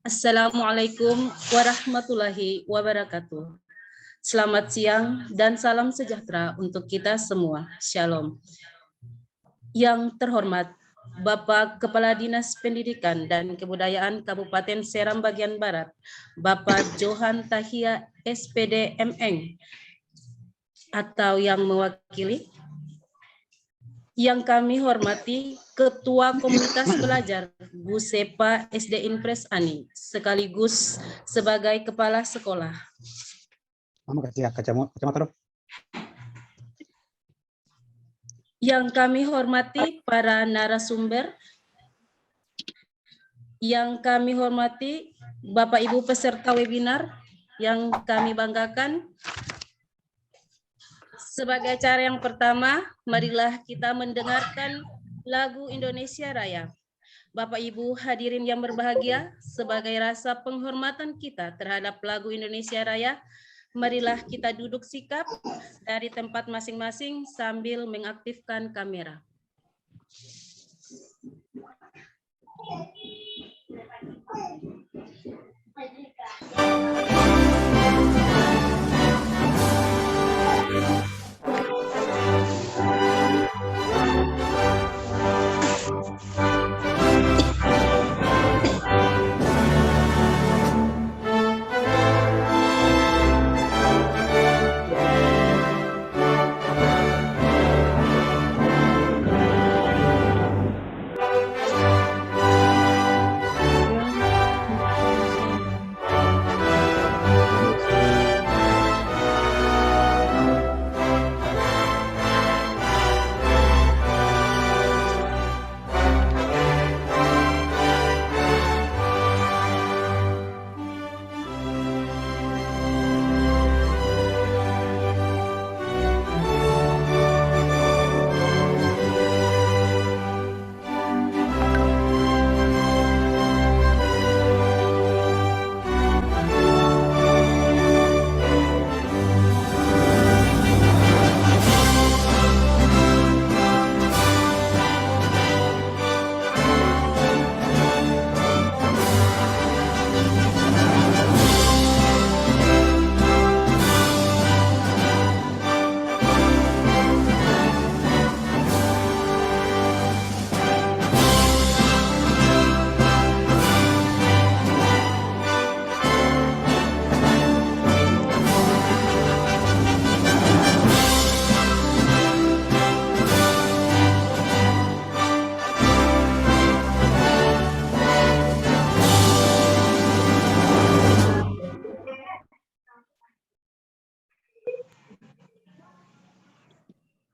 Assalamualaikum warahmatullahi wabarakatuh. Selamat siang dan salam sejahtera untuk kita semua. Shalom. Yang terhormat Bapak Kepala Dinas Pendidikan dan Kebudayaan Kabupaten Seram Bagian Barat, Bapak Johan Tahia SPD MN, atau yang mewakili. Yang kami hormati Ketua Komunitas Belajar Bu Sepa SD Impres Ani, sekaligus sebagai Kepala Sekolah. Yang kami hormati para narasumber, yang kami hormati Bapak Ibu peserta webinar, yang kami banggakan. Sebagai acara yang pertama, marilah kita mendengarkan lagu Indonesia Raya. Bapak Ibu hadirin yang berbahagia, sebagai rasa penghormatan kita terhadap lagu Indonesia Raya, marilah kita duduk sikap dari tempat masing-masing sambil mengaktifkan kamera.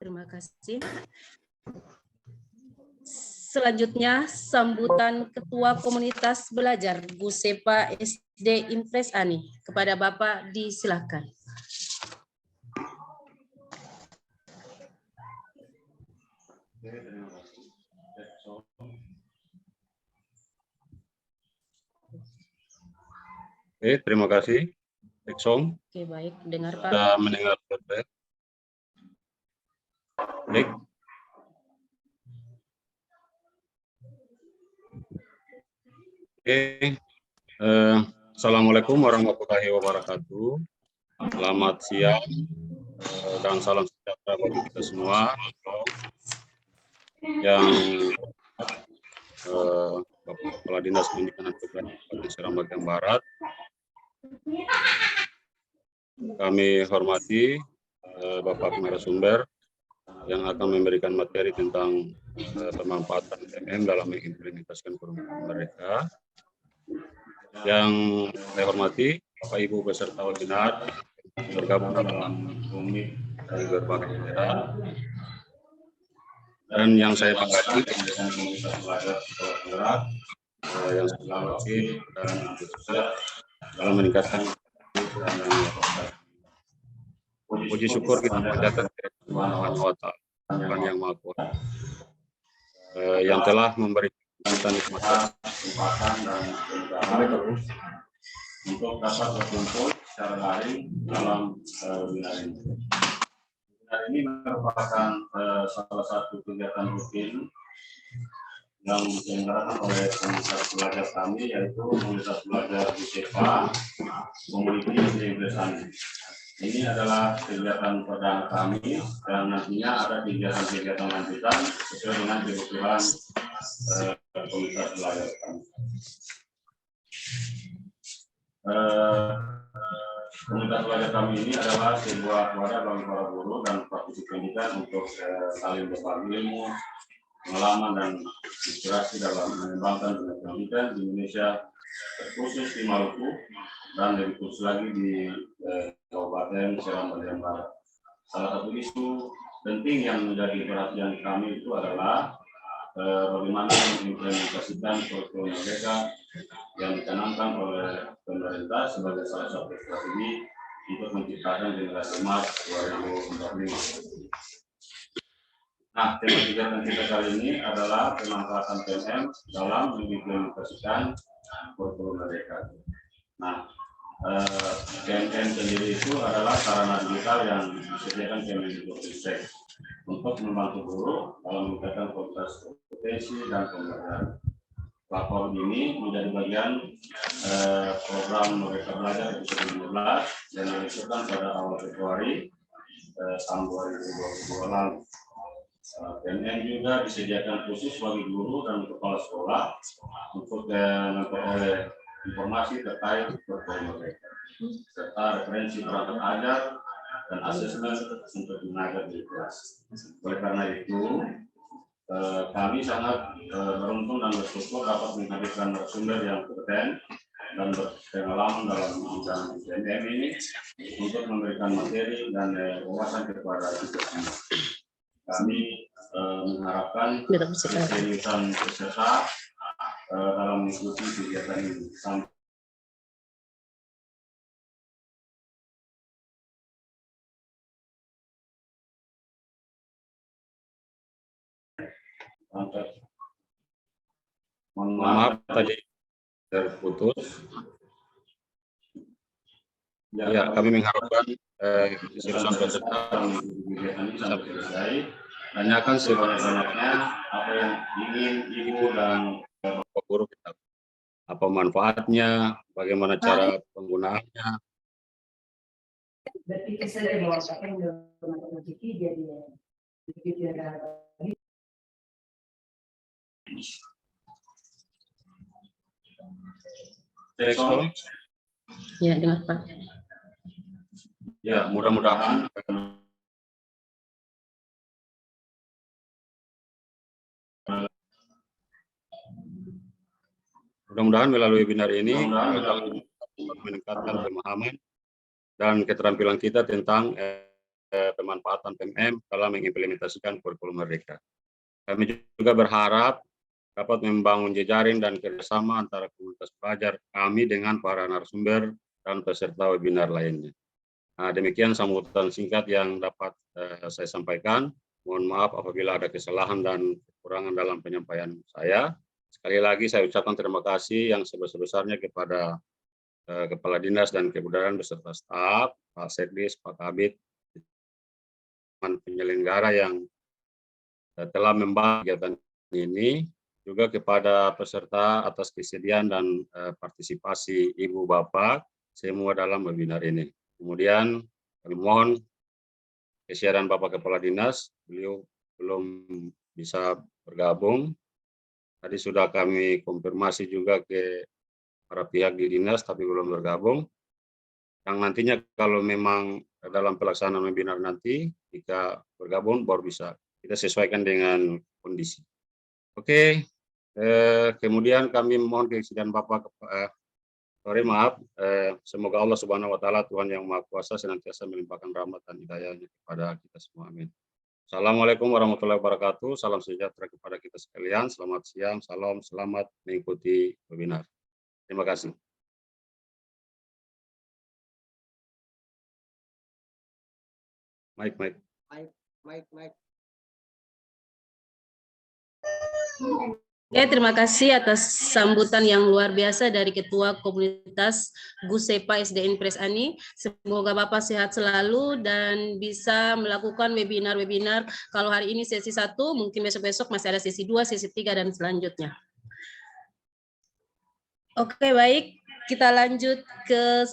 Terima kasih. Selanjutnya, sambutan Ketua Komunitas Belajar Bu Sepa SD Impres Ani. Kepada Bapak disilakan. Oke, terima kasih. Eksom. Oke, baik. Dengar Pak. Sudah mendengar feedback. Baik. Oke. Assalamualaikum warahmatullahi wabarakatuh. Selamat siang dan salam sejahtera bagi kita semua. Yang Bapak Kepala Dinas Pendidikan dan Kebudayaan Kabupaten Seram Bagian Barat. Kami hormati Bapak narasumber yang akan memberikan materi tentang pemanfaatan MM dalam mengimplementasikan kurikulum mereka. Yang saya hormati Bapak Ibu beserta webinar bergabung dalam komite dari berbagai daerah. Dan yang saya banggakan dengan komunitas belajar sekolah berat yang selalu aktif dan sukses dalam meningkatkan puji syukur kita panjatkan kepada Tuhan Yang Maha Kuasa yang telah memberi kita kesempatan dan kemudahan terus untuk dapat berkumpul secara daring dalam webinar ini. ini merupakan salah satu kegiatan rutin yang diselenggarakan oleh komunitas belajar kami, yaitu komunitas belajar di SEPA Community Integration. Ini adalah kegiatan perdana kami dan nantinya ada kegiatan-kegiatan lanjutan sesuai dengan kebutuhan komunitas belajar kami. Komunitas belajar kami ini adalah sebuah wadah bagi para guru dan praktisi pendidikan untuk saling berbagi ilmu, pengalaman dan inspirasi dalam mengembangkan dunia pendidikan di Indonesia, terkhusus di Maluku dan lebih khusus lagi di Kabupaten Seram bagian Barat. Salah satu isu penting yang menjadi perhatian kami itu adalah bagaimana mengimplementasikan kurikulum merdeka yang dicanangkan oleh pemerintah sebagai salah satu strategi untuk menciptakan generasi emas 2045. Nah, tema kegiatan kita kali ini adalah pemanfaatan PNM dalam mengimplementasikan kurikulum merdeka. Nah, PNM sendiri itu adalah sarana digital yang disediakan Kemendikbudristek untuk membantu guru dalam meningkatkan kualitas kompetensi dan pembelajaran. Platform ini menjadi bagian program Merdeka Belajar episode 15 yang diluncurkan pada awal Februari tahun 2022 lalu. PNM juga disediakan khusus bagi guru dan kepala sekolah untuk memperoleh informasi terkait kurikulum mereka, serta referensi perangkat ajar dan asesmen untuk tenaga di kelas. Oleh karena itu, kami sangat beruntung dan bersyukur dapat menghadirkan narasumber yang kompeten dan berpengalaman dalam bidang PNM ini untuk memberikan materi dan wawasan kepada kita semua. Kami mengharapkan keseriusan peserta dalam mengikuti kegiatan ini. Mohon maaf tadi terputus. Ya, kami mengharapkan keseriusan peserta kegiatan ini sampai selesai. Tanyakan sebanyak-banyaknya apa yang ingin ibu dan bapak guru kita, apa manfaatnya, bagaimana cara penggunaannya. Ya, dengar Pak. Ya, mudah-mudahan melalui webinar ini meningkatkan pemahaman dan keterampilan kita tentang pemanfaatan PNM dalam mengimplementasikan kurikulum merdeka. Kami juga berharap dapat membangun jejaring dan kerjasama antara komunitas pelajar kami dengan para narasumber dan peserta webinar lainnya. Nah, demikian sambutan singkat yang dapat saya sampaikan. Mohon maaf apabila ada kesalahan dan kekurangan dalam penyampaian saya. Sekali lagi saya ucapkan terima kasih yang sebesar-besarnya kepada Kepala Dinas dan Kebudayaan beserta staf, Pak Sekdis, Pak Kabid, penyelenggara yang telah membantu kegiatan ini, juga kepada peserta atas kesediaan dan partisipasi Ibu Bapak semua dalam webinar ini. Kemudian kami mohon kesiaran Bapak Kepala Dinas, beliau belum bisa bergabung. Tadi sudah kami konfirmasi juga ke para pihak di dinas, tapi belum bergabung. Yang nantinya kalau memang dalam pelaksanaan webinar nanti, jika bergabung baru bisa kita sesuaikan dengan kondisi. Oke, kemudian kami mohon kesediaan Bapak, semoga Allah Subhanahu Wa Taala Tuhan yang Maha Kuasa senantiasa melimpahkan rahmat dan hidayahnya kepada kita semua. Amin. Assalamualaikum warahmatullahi wabarakatuh. Salam sejahtera kepada kita sekalian. Selamat siang, salam, selamat mengikuti webinar. Terima kasih. Mike. Oke, terima kasih atas sambutan yang luar biasa dari Ketua Komunitas Gusepa SDN Pres Ani. Semoga Bapak sehat selalu dan bisa melakukan webinar-webinar. Kalau hari ini sesi 1, mungkin besok-besok masih ada sesi 2, sesi 3, dan selanjutnya. Oke, baik. Kita lanjut ke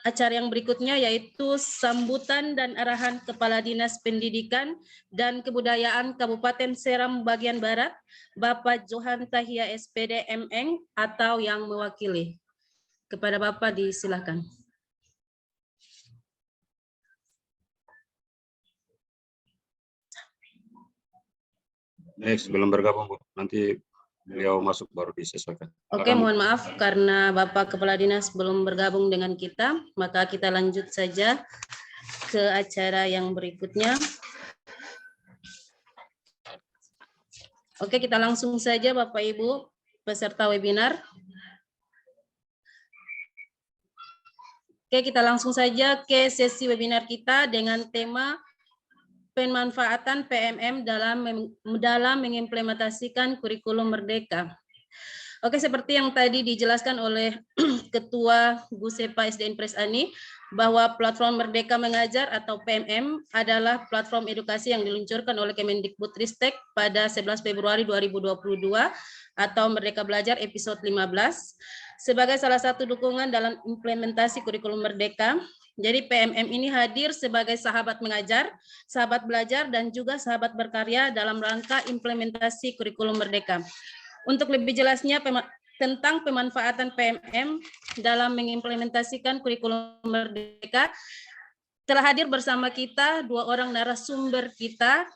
acara yang berikutnya, yaitu sambutan dan arahan Kepala Dinas Pendidikan dan Kebudayaan Kabupaten Seram Bagian Barat, Bapak Johan Tahia SPD MN atau yang mewakili. Kepada Bapak disilakan. Sebelum bergabung, Bu, nanti beliau masuk baru disesuaikan. Oke, mohon maaf karena Bapak Kepala Dinas belum bergabung dengan kita, maka kita lanjut saja ke acara yang berikutnya. Oke, kita langsung saja Bapak Ibu peserta webinar. Oke, kita langsung saja ke sesi webinar kita dengan tema pemanfaatan PMM dalam mengimplementasikan kurikulum Merdeka. Oke, seperti yang tadi dijelaskan oleh Ketua Gusepa SDN Pres Ani, bahwa platform Merdeka Mengajar atau PMM adalah platform edukasi yang diluncurkan oleh Kemendikbudristek pada 11 Februari 2022 atau Merdeka Belajar episode 15 sebagai salah satu dukungan dalam implementasi kurikulum Merdeka. Jadi PMM ini hadir sebagai sahabat mengajar, sahabat belajar, dan juga sahabat berkarya dalam rangka implementasi kurikulum Merdeka. Untuk lebih jelasnya tentang pemanfaatan PMM dalam mengimplementasikan kurikulum Merdeka, telah hadir bersama kita 2 orang narasumber kita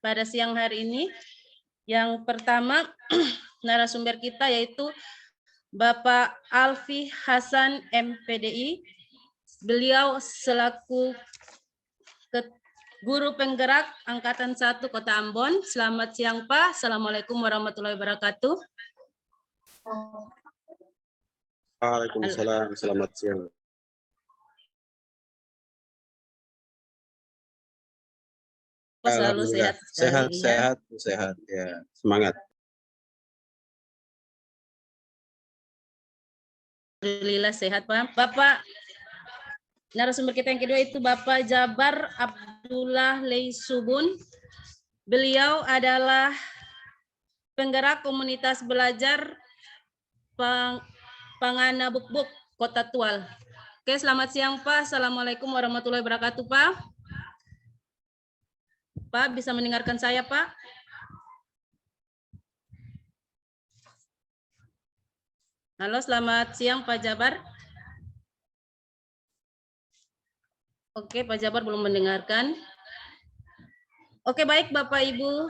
pada siang hari ini. Yang pertama, narasumber kita yaitu Bapak Alfi Hasan MPDI. Beliau selaku Guru Penggerak Angkatan 1 Kota Ambon. Selamat siang Pak. Assalamualaikum warahmatullahi wabarakatuh. Waalaikumsalam. Selamat siang. Selalu sehat. Sehat ya. Semangat. Alhamdulillah sehat Pak. Bapak narasumber kita yang kedua itu Bapak Jabar Abdullah Leisubun. Beliau adalah penggerak komunitas belajar Pangana Bukbuk Kota Tual. Oke, selamat siang Pak. Assalamualaikum warahmatullahi wabarakatuh Pak. Pak, bisa mendengarkan saya Pak? Halo, selamat siang Pak Jabar. Oke, Pak Jabar belum mendengarkan. Oke, baik Bapak Ibu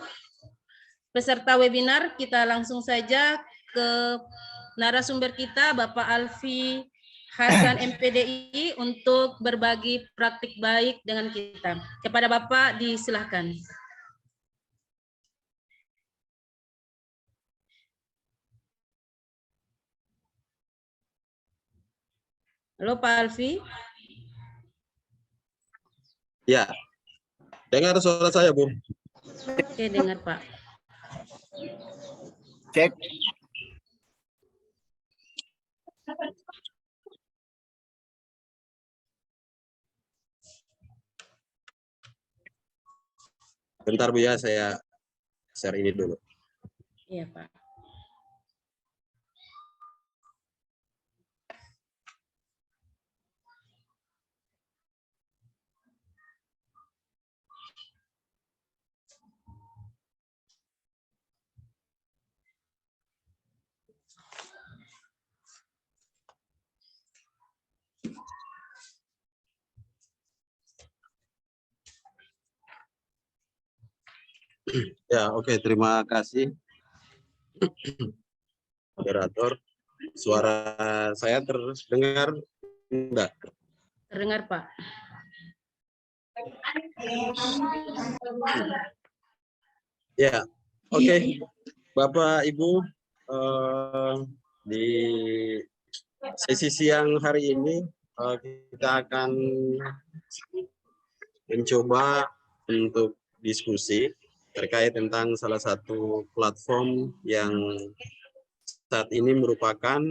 peserta webinar, kita langsung saja ke narasumber kita Bapak Alfi Hasan MPDI untuk berbagi praktik baik dengan kita. Kepada Bapak disilahkan. Halo Pak Alfi. Ya. Dengar suara saya, Bu? Oke, dengar Pak. Cek. Bentar Bu ya, saya share ini dulu. Iya Pak. Ya, oke, terima kasih moderator. Suara saya terdengar enggak? Terdengar Pak. Ya, oke. Bapak Ibu, di sesi siang hari ini kita akan mencoba untuk diskusi terkait tentang salah satu platform yang saat ini merupakan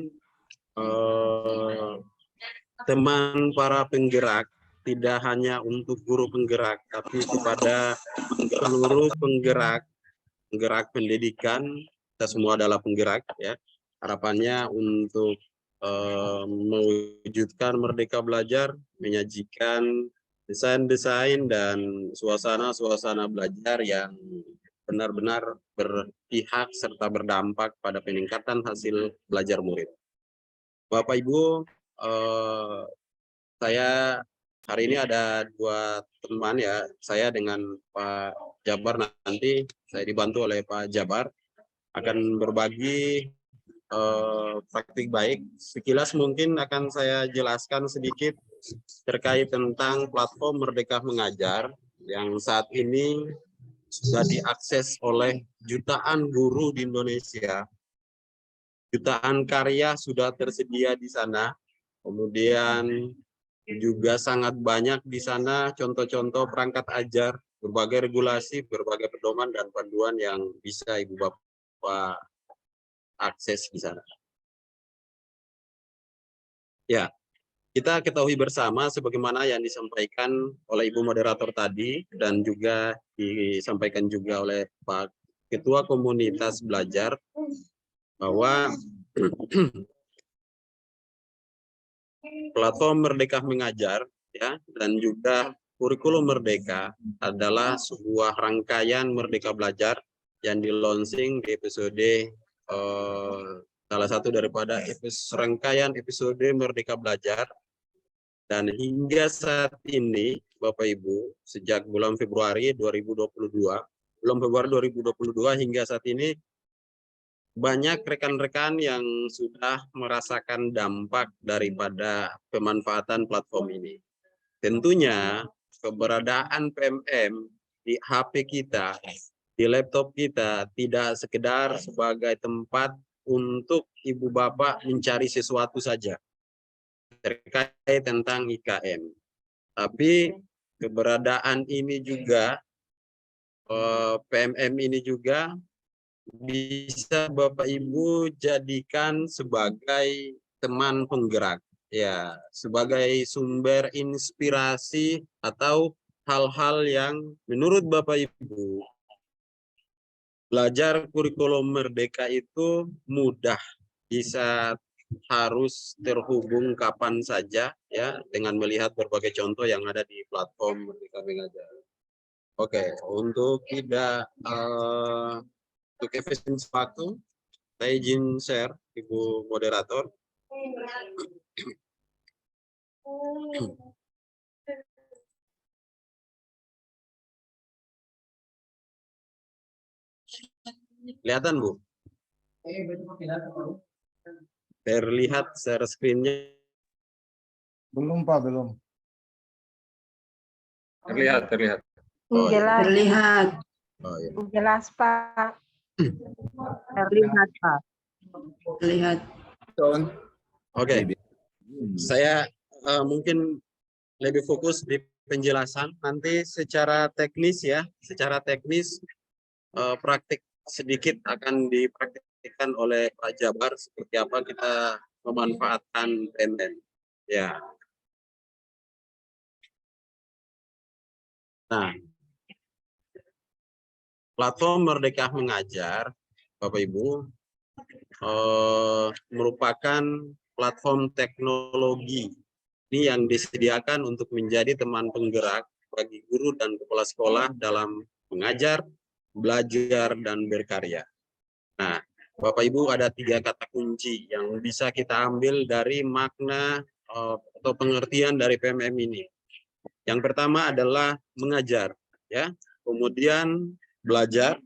teman para penggerak, tidak hanya untuk guru penggerak, tapi kepada seluruh penggerak pendidikan. Kita semua adalah penggerak, ya. Harapannya untuk mewujudkan Merdeka Belajar, menyajikan desain-desain dan suasana-suasana belajar yang benar-benar berpihak serta berdampak pada peningkatan hasil belajar murid. Bapak Ibu, saya hari ini ada 2 teman, ya. Saya dengan Pak Jabar, nanti saya dibantu oleh Pak Jabar akan berbagi praktik baik. Sekilas mungkin akan saya jelaskan sedikit terkait tentang platform Merdeka Mengajar yang saat ini sudah diakses oleh jutaan guru di Indonesia. Jutaan karya sudah tersedia di sana. Kemudian juga sangat banyak di sana contoh-contoh perangkat ajar, berbagai regulasi, berbagai pedoman dan panduan yang bisa Ibu Bapak akses di sana. Ya, kita ketahui bersama sebagaimana yang disampaikan oleh Ibu Moderator tadi dan juga disampaikan juga oleh Pak Ketua Komunitas Belajar bahwa platform Merdeka Mengajar, ya, dan juga kurikulum Merdeka adalah sebuah rangkaian Merdeka Belajar yang di-launching di episode salah satu daripada rangkaian episode Merdeka Belajar. Dan hingga saat ini, Bapak Ibu, sejak bulan Februari 2022 hingga saat ini, banyak rekan-rekan yang sudah merasakan dampak daripada pemanfaatan platform ini. Tentunya keberadaan PMM di HP kita, di laptop kita, tidak sekedar sebagai tempat untuk Ibu Bapak mencari sesuatu saja terkait tentang IKM. Tapi keberadaan ini juga, PMM ini juga bisa Bapak Ibu jadikan sebagai teman penggerak, ya, sebagai sumber inspirasi atau hal-hal yang menurut Bapak Ibu belajar kurikulum Merdeka itu mudah, bisa harus terhubung kapan saja, ya, dengan melihat berbagai contoh yang ada di platform Merdeka Mengajar. Oke, untuk tidak untuk efisiensi waktu, saya izin share, Ibu Moderator. Kelihatan, Bu? Terlihat share screen-nya? Belum, Pak, belum. Terlihat. Oh, Jelas. Terlihat. Oh, iya. Jelas, Pak. Terlihat, Pak. Terlihat. Oke, saya mungkin lebih fokus di penjelasan. Nanti secara teknis, ya, secara teknis praktik sedikit akan dipraktikkan oleh Pak Jabar seperti apa kita memanfaatkan PMM. Ya. Nah, platform Merdeka Mengajar, Bapak Ibu, merupakan platform teknologi ini yang disediakan untuk menjadi teman penggerak bagi guru dan kepala sekolah dalam mengajar, belajar, dan berkarya. Nah, Bapak Ibu, ada 3 kata kunci yang bisa kita ambil dari makna atau pengertian dari PMM ini. Yang pertama adalah mengajar, ya, kemudian belajar,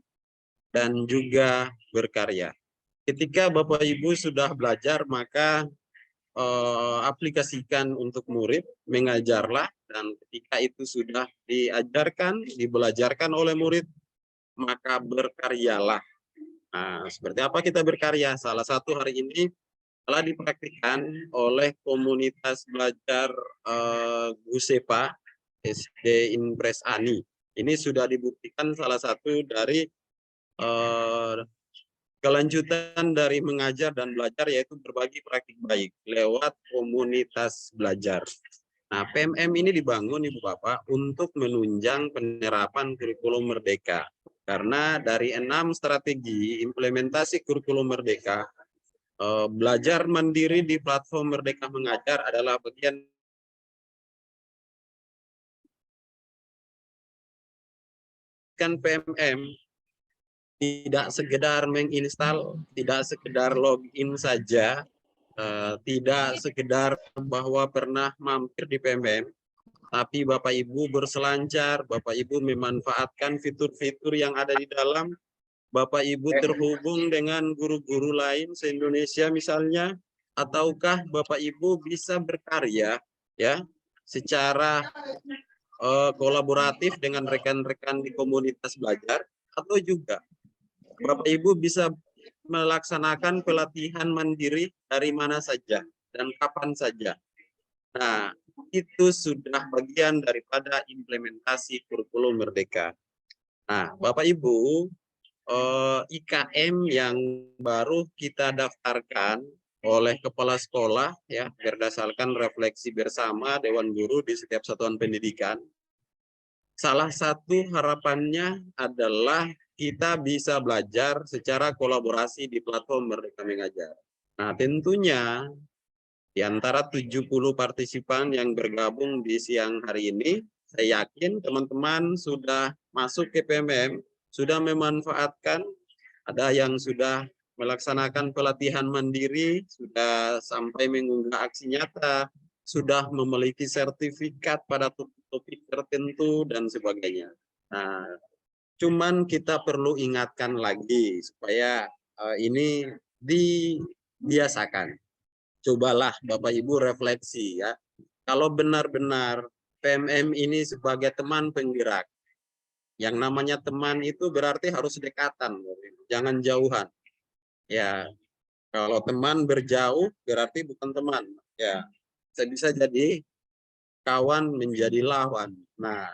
dan juga berkarya. Ketika Bapak Ibu sudah belajar, maka aplikasikan untuk murid, mengajarlah, dan ketika itu sudah diajarkan, dibelajarkan oleh murid, maka berkaryalah. Nah, seperti apa kita berkarya? Salah satu hari ini telah dipraktikkan oleh komunitas belajar Gusepa SD Impres Ani. Ini sudah dibuktikan salah satu dari kelanjutan dari mengajar dan belajar, yaitu berbagi praktik baik lewat komunitas belajar. Nah, PMM ini dibangun Ibu Bapak untuk menunjang penerapan kurikulum merdeka. Karena dari 6 strategi implementasi kurikulum merdeka, belajar mandiri di platform Merdeka Mengajar adalah bagian kan PMM tidak sekedar menginstal, tidak sekedar login saja, tidak sekedar bahwa pernah mampir di PMM, tapi Bapak Ibu berselancar, Bapak Ibu memanfaatkan fitur-fitur yang ada di dalam, Bapak Ibu terhubung dengan guru-guru lain se-Indonesia misalnya, ataukah Bapak Ibu bisa berkarya ya secara kolaboratif dengan rekan-rekan di komunitas belajar, atau juga Bapak Ibu bisa melaksanakan pelatihan mandiri dari mana saja dan kapan saja. Nah, itu sudah bagian daripada implementasi kurikulum merdeka. Nah, Bapak Ibu, IKM yang baru kita daftarkan oleh kepala sekolah ya berdasarkan refleksi bersama Dewan Guru di setiap satuan pendidikan. Salah satu harapannya adalah kita bisa belajar secara kolaborasi di platform Merdeka Mengajar. Nah, tentunya di antara 70 partisipan yang bergabung di siang hari ini, saya yakin teman-teman sudah masuk ke PMM, sudah memanfaatkan, ada yang sudah melaksanakan pelatihan mandiri, sudah sampai mengunggah aksi nyata, sudah memiliki sertifikat pada topik tertentu, dan sebagainya. Nah, cuman kita perlu ingatkan lagi supaya ini dibiasakan. Cobalah Bapak Ibu refleksi ya. Kalau benar-benar PMM ini sebagai teman penggerak, yang namanya teman itu berarti harus dekatan, jangan jauhan. Ya, kalau teman berjauh berarti bukan teman. Ya, bisa jadi kawan menjadi lawan. Nah,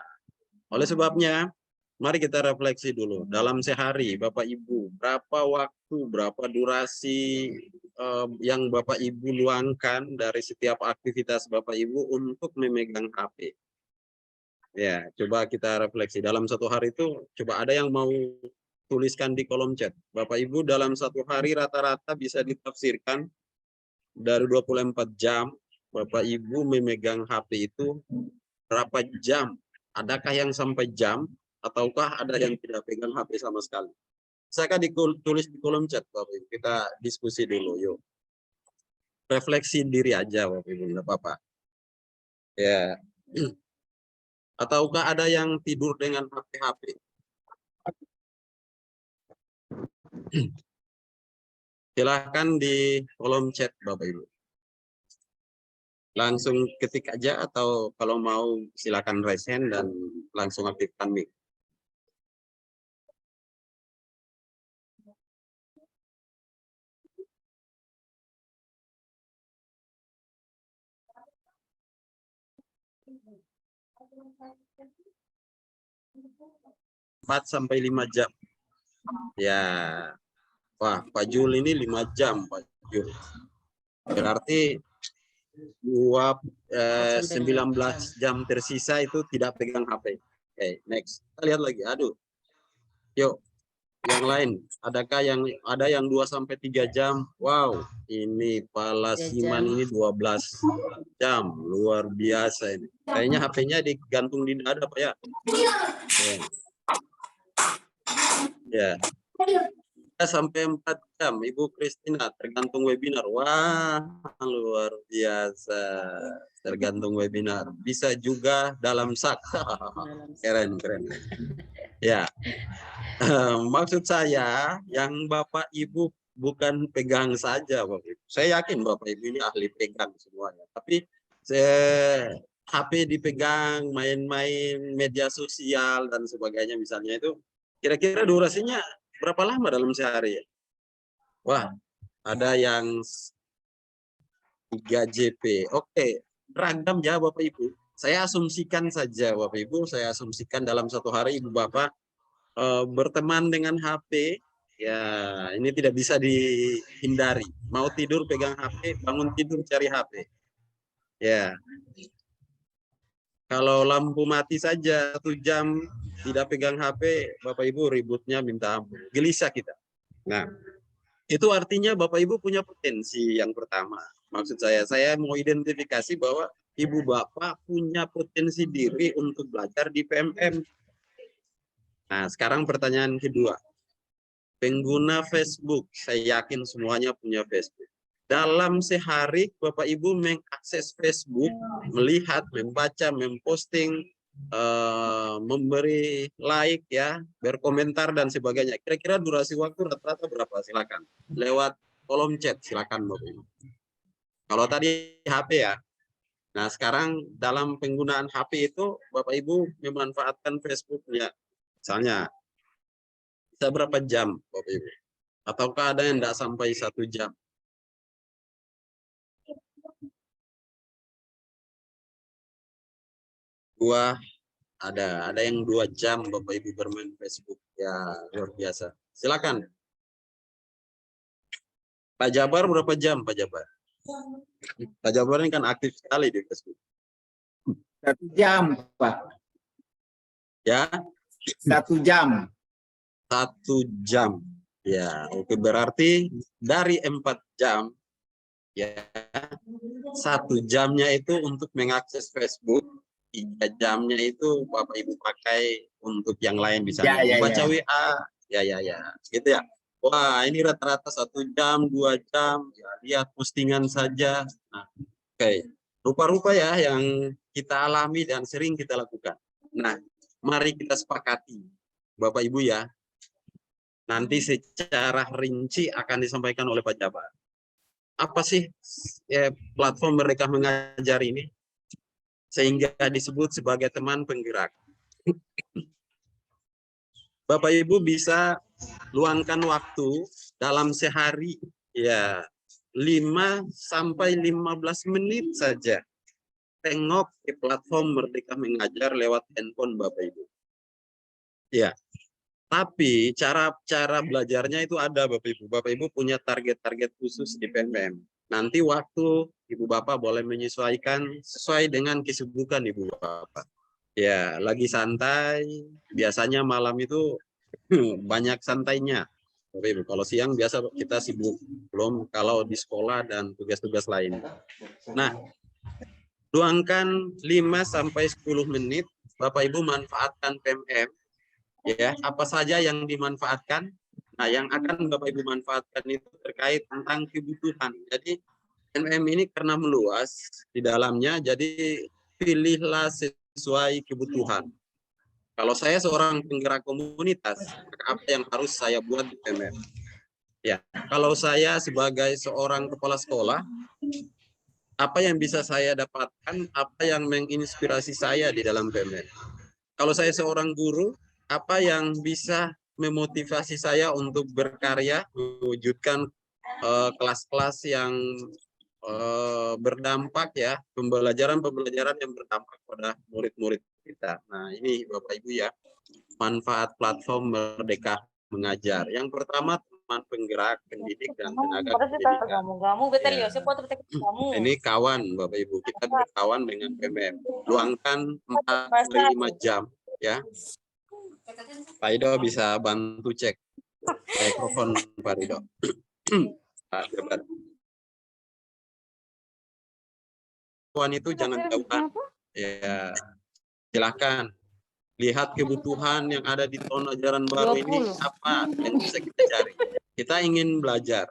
oleh sebabnya, mari kita refleksi dulu. Dalam sehari, Bapak Ibu, berapa waktu, berapa durasi yang Bapak Ibu luangkan dari setiap aktivitas Bapak Ibu untuk memegang HP? Ya, coba kita refleksi. Dalam satu hari itu, coba ada yang mau tuliskan di kolom chat. Bapak Ibu dalam satu hari rata-rata bisa ditafsirkan dari 24 jam, Bapak Ibu memegang HP itu berapa jam? Adakah yang sampai jam? Ataukah ada yang tidak pegang HP sama sekali? Saya ditulis di kolom chat, Bapak Ibu. Kita diskusi dulu, yuk. Refleksi diri aja, Bapak Ibu, nggak apa-apa. Ya. Ataukah ada yang tidur dengan HP-HP? Silahkan di kolom chat, Bapak Ibu. Langsung ketik aja, atau kalau mau silakan raise hand dan langsung aktifkan mic. Empat sampai 5 jam. Ya, wah, Pak Jul ini 5 jam, Pak Jul. Berarti 19 jam tersisa itu tidak pegang HP. Oke, next. Kita lihat lagi. Aduh. Yuk, yang lain. Adakah yang ada yang 2 sampai 3 jam? Wow, ini Palasiman ini 12 jam. Luar biasa ini. Kayaknya HP-nya digantung di dada, Pak ya. Ya. Sampai 4 jam, Ibu Kristina, tergantung webinar. Wah, luar biasa. Tergantung webinar. Bisa juga dalam sak. Keren, keren. Ya. Maksud saya, yang Bapak Ibu bukan pegang saja, Bapak Ibu. Saya yakin Bapak Ibu ini ahli pegang semuanya. Tapi HP dipegang, main-main media sosial dan sebagainya misalnya itu, kira-kira durasinya berapa lama dalam sehari? Wah, ada yang 3 JP. Oke, ragam ya Bapak Ibu. saya asumsikan saja Bapak Ibu, saya asumsikan dalam satu hari Ibu Bapak berteman dengan HP, ya ini tidak bisa dihindari. Mau tidur pegang HP, bangun tidur cari HP. Ya, kalau lampu mati saja 1 jam tidak pegang HP, Bapak Ibu ributnya minta ampun. Gelisah kita. Nah, itu artinya Bapak Ibu punya potensi yang pertama. Maksud saya mau identifikasi bahwa Ibu Bapak punya potensi diri untuk belajar di PMM. Nah, sekarang pertanyaan kedua. Pengguna Facebook, saya yakin semuanya punya Facebook. Dalam sehari Bapak Ibu mengakses Facebook, melihat, membaca, memposting, memberi like ya, berkomentar dan sebagainya. Kira-kira durasi waktu rata-rata berapa? Silakan. Lewat kolom chat silakan Bapak Ibu. Kalau tadi HP ya. Nah, sekarang dalam penggunaan HP itu Bapak Ibu memanfaatkan Facebook-nya. Misalnya bisa berapa jam Bapak Ibu? Ataukah ada yang tidak sampai 1 jam? Ada yang 2 jam Bapak Ibu bermain Facebook, ya luar biasa. Silakan. Pak Jabar berapa jam Pak Jabar? Pak Jabar ini kan aktif sekali di Facebook. 1 jam, Pak. Ya, 1 jam. 1 jam. Ya, oke, berarti dari 4 jam, ya 1 jamnya itu untuk mengakses Facebook, 3 jamnya itu Bapak Ibu pakai untuk yang lain, misalnya membaca WA, ya, gitu ya. Wah, ini rata-rata 1 jam, 2 jam, ya, lihat postingan saja. Nah, oke, rupa-rupa ya yang kita alami dan sering kita lakukan. Nah, mari kita sepakati, Bapak Ibu ya, nanti secara rinci akan disampaikan oleh Pak Jabar. Apa sih platform Merdeka Mengajar ini? Sehingga disebut sebagai teman penggerak. Bapak Ibu bisa luangkan waktu dalam sehari ya 5 sampai 15 menit saja. Tengok di platform Merdeka Mengajar lewat handphone Bapak Ibu. Ya. Tapi cara belajarnya itu ada Bapak Ibu. Bapak Ibu punya target-target khusus di PMM. Nanti waktu Ibu Bapak boleh menyesuaikan sesuai dengan kesibukan Ibu Bapak. Ya, lagi santai, biasanya malam itu banyak santainya. Bapak Ibu, kalau siang biasa kita sibuk, belum kalau di sekolah dan tugas-tugas lain. Nah, luangkan 5 sampai 10 menit Bapak Ibu manfaatkan PMM. Ya, apa saja yang dimanfaatkan? Nah, yang akan Bapak Ibu manfaatkan itu terkait tentang kebutuhan. Jadi PMM ini karena meluas di dalamnya, jadi pilihlah sesuai kebutuhan. Kalau saya seorang penggerak komunitas, apa yang harus saya buat di PMM? Ya, kalau saya sebagai seorang kepala sekolah, apa yang bisa saya dapatkan, apa yang menginspirasi saya di dalam PMM? Kalau saya seorang guru, apa yang bisa memotivasi saya untuk berkarya, mewujudkan kelas-kelas yang berdampak ya, pembelajaran yang berdampak pada murid-murid kita. Nah, ini Bapak Ibu ya, manfaat platform Merdeka Mengajar. Yang pertama, teman penggerak, pendidik, dan tenaga pendidikan. Ya. Ini kawan Bapak Ibu, kita berkawan dengan PMM. Luangkan 4-5 jam ya. Pak Rido bisa bantu cek mikrofon Pak Rido. Pak Jabar. Kawan itu jangan jauhkan. Ya, silakan lihat kebutuhan yang ada di tahun ajaran baru ini apa yang bisa kita cari. Kita ingin belajar.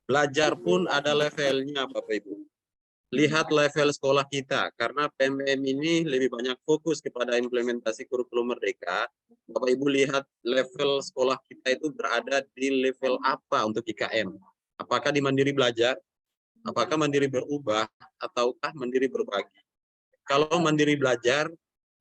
Belajar pun ada levelnya Bapak Ibu. Lihat level sekolah kita, karena PMM ini lebih banyak fokus kepada implementasi kurikulum Merdeka. Bapak Ibu lihat level sekolah kita itu berada di level apa untuk IKM. Apakah di mandiri belajar, apakah mandiri berubah, ataukah mandiri berbagi. Kalau mandiri belajar,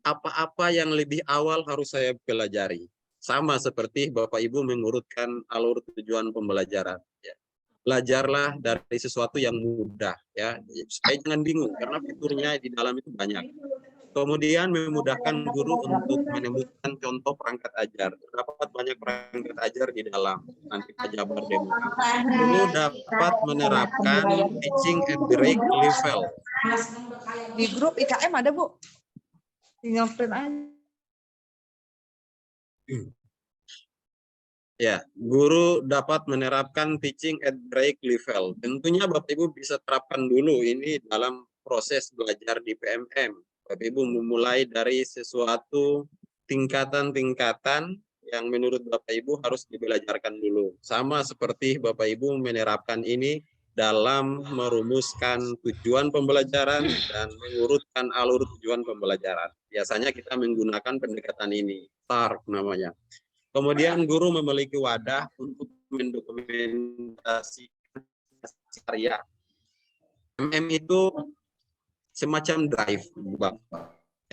apa-apa yang lebih awal harus saya pelajari. Sama seperti Bapak Ibu mengurutkan alur tujuan pembelajaran. Ya. belajarlah dari sesuatu yang mudah ya, supaya jangan bingung karena fiturnya di dalam itu banyak. Kemudian memudahkan guru untuk menemukan contoh perangkat ajar. Terdapat banyak perangkat ajar di dalam. Nanti Pak Jabar demo. Guru dapat menerapkan teaching at break level. Di grup IKM ada, Bu. Tinggal print aja. Ya, guru dapat menerapkan teaching at break level. Tentunya Bapak Ibu bisa terapkan dulu ini dalam proses belajar di PMM. Bapak Ibu memulai dari sesuatu tingkatan-tingkatan yang menurut Bapak Ibu harus dibelajarkan dulu. Sama seperti Bapak Ibu menerapkan ini dalam merumuskan tujuan pembelajaran dan mengurutkan alur tujuan pembelajaran. Biasanya kita menggunakan pendekatan ini, TARC namanya. Kemudian guru memiliki wadah untuk mendokumentasikan karya. MM itu semacam drive, Bapak.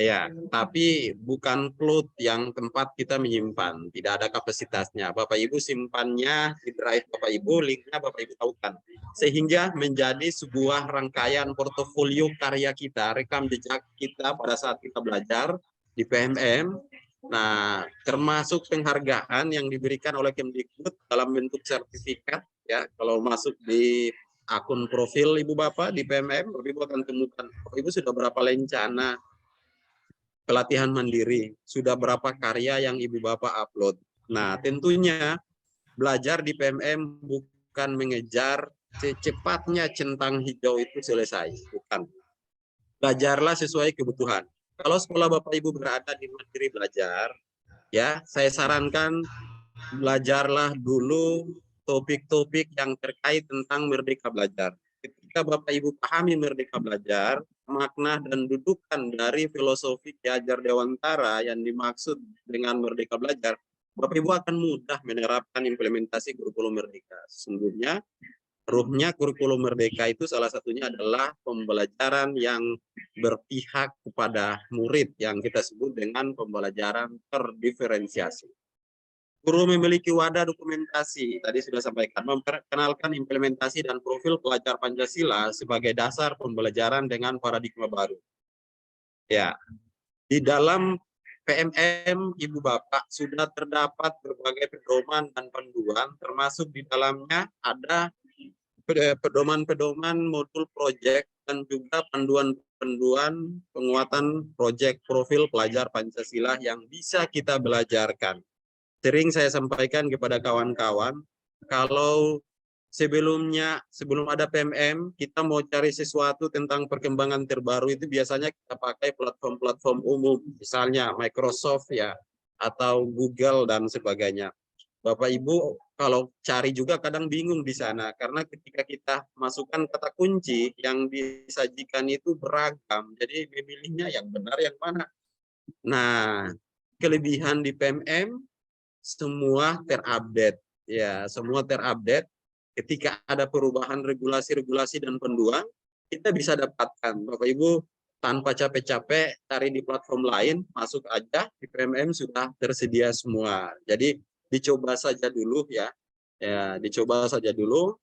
Ya, tapi bukan cloud yang tempat kita menyimpan. Tidak ada kapasitasnya. Bapak Ibu simpannya di drive Bapak Ibu, linknya Bapak Ibu tahukan. Sehingga menjadi sebuah rangkaian portofolio karya kita, rekam jejak kita pada saat kita belajar di PMM. Nah, termasuk penghargaan yang diberikan oleh Kemdikbud dalam bentuk sertifikat. Ya, kalau masuk di akun profil Ibu Bapak di PMM, Ibu akan temukan, Ibu sudah berapa lencana pelatihan mandiri, sudah berapa karya yang Ibu Bapak upload. Nah, tentunya belajar di PMM bukan mengejar secepatnya centang hijau itu selesai, bukan. Belajarlah sesuai kebutuhan. Kalau sekolah Bapak Ibu berada di mandiri belajar, ya, saya sarankan belajarlah dulu topik-topik yang terkait tentang Merdeka Belajar. Ketika Bapak Ibu pahami Merdeka Belajar, makna dan dudukan dari filosofi Ki Hajar Dewantara yang dimaksud dengan Merdeka Belajar, Bapak Ibu akan mudah menerapkan implementasi kurikulum Merdeka. Sesungguhnya, ruhnya kurikulum Merdeka itu salah satunya adalah pembelajaran yang berpihak kepada murid yang kita sebut dengan pembelajaran terdiferensiasi. Guru memiliki wadah dokumentasi, tadi sudah sampaikan, memperkenalkan implementasi dan profil pelajar Pancasila sebagai dasar pembelajaran dengan paradigma baru. Ya, di dalam PMM Ibu Bapak sudah terdapat berbagai pedoman dan panduan, termasuk di dalamnya ada pedoman-pedoman modul proyek dan juga panduan-panduan penguatan proyek profil pelajar Pancasila yang bisa kita belajarkan. Sering saya sampaikan kepada kawan-kawan, kalau sebelum ada PMM, kita mau cari sesuatu tentang perkembangan terbaru itu biasanya kita pakai platform-platform umum, misalnya Microsoft ya, atau Google dan sebagainya. Bapak Ibu kalau cari juga kadang bingung di sana, karena ketika kita masukkan kata kunci yang disajikan itu beragam, jadi memilihnya yang benar yang mana. Nah, kelebihan di PMM, semua terupdate ya, semua terupdate. Ketika ada perubahan regulasi dan panduan, kita bisa dapatkan. Bapak Ibu tanpa capek-capek cari di platform lain, masuk aja di PMM sudah tersedia semua. Jadi dicoba saja dulu ya, dicoba saja dulu.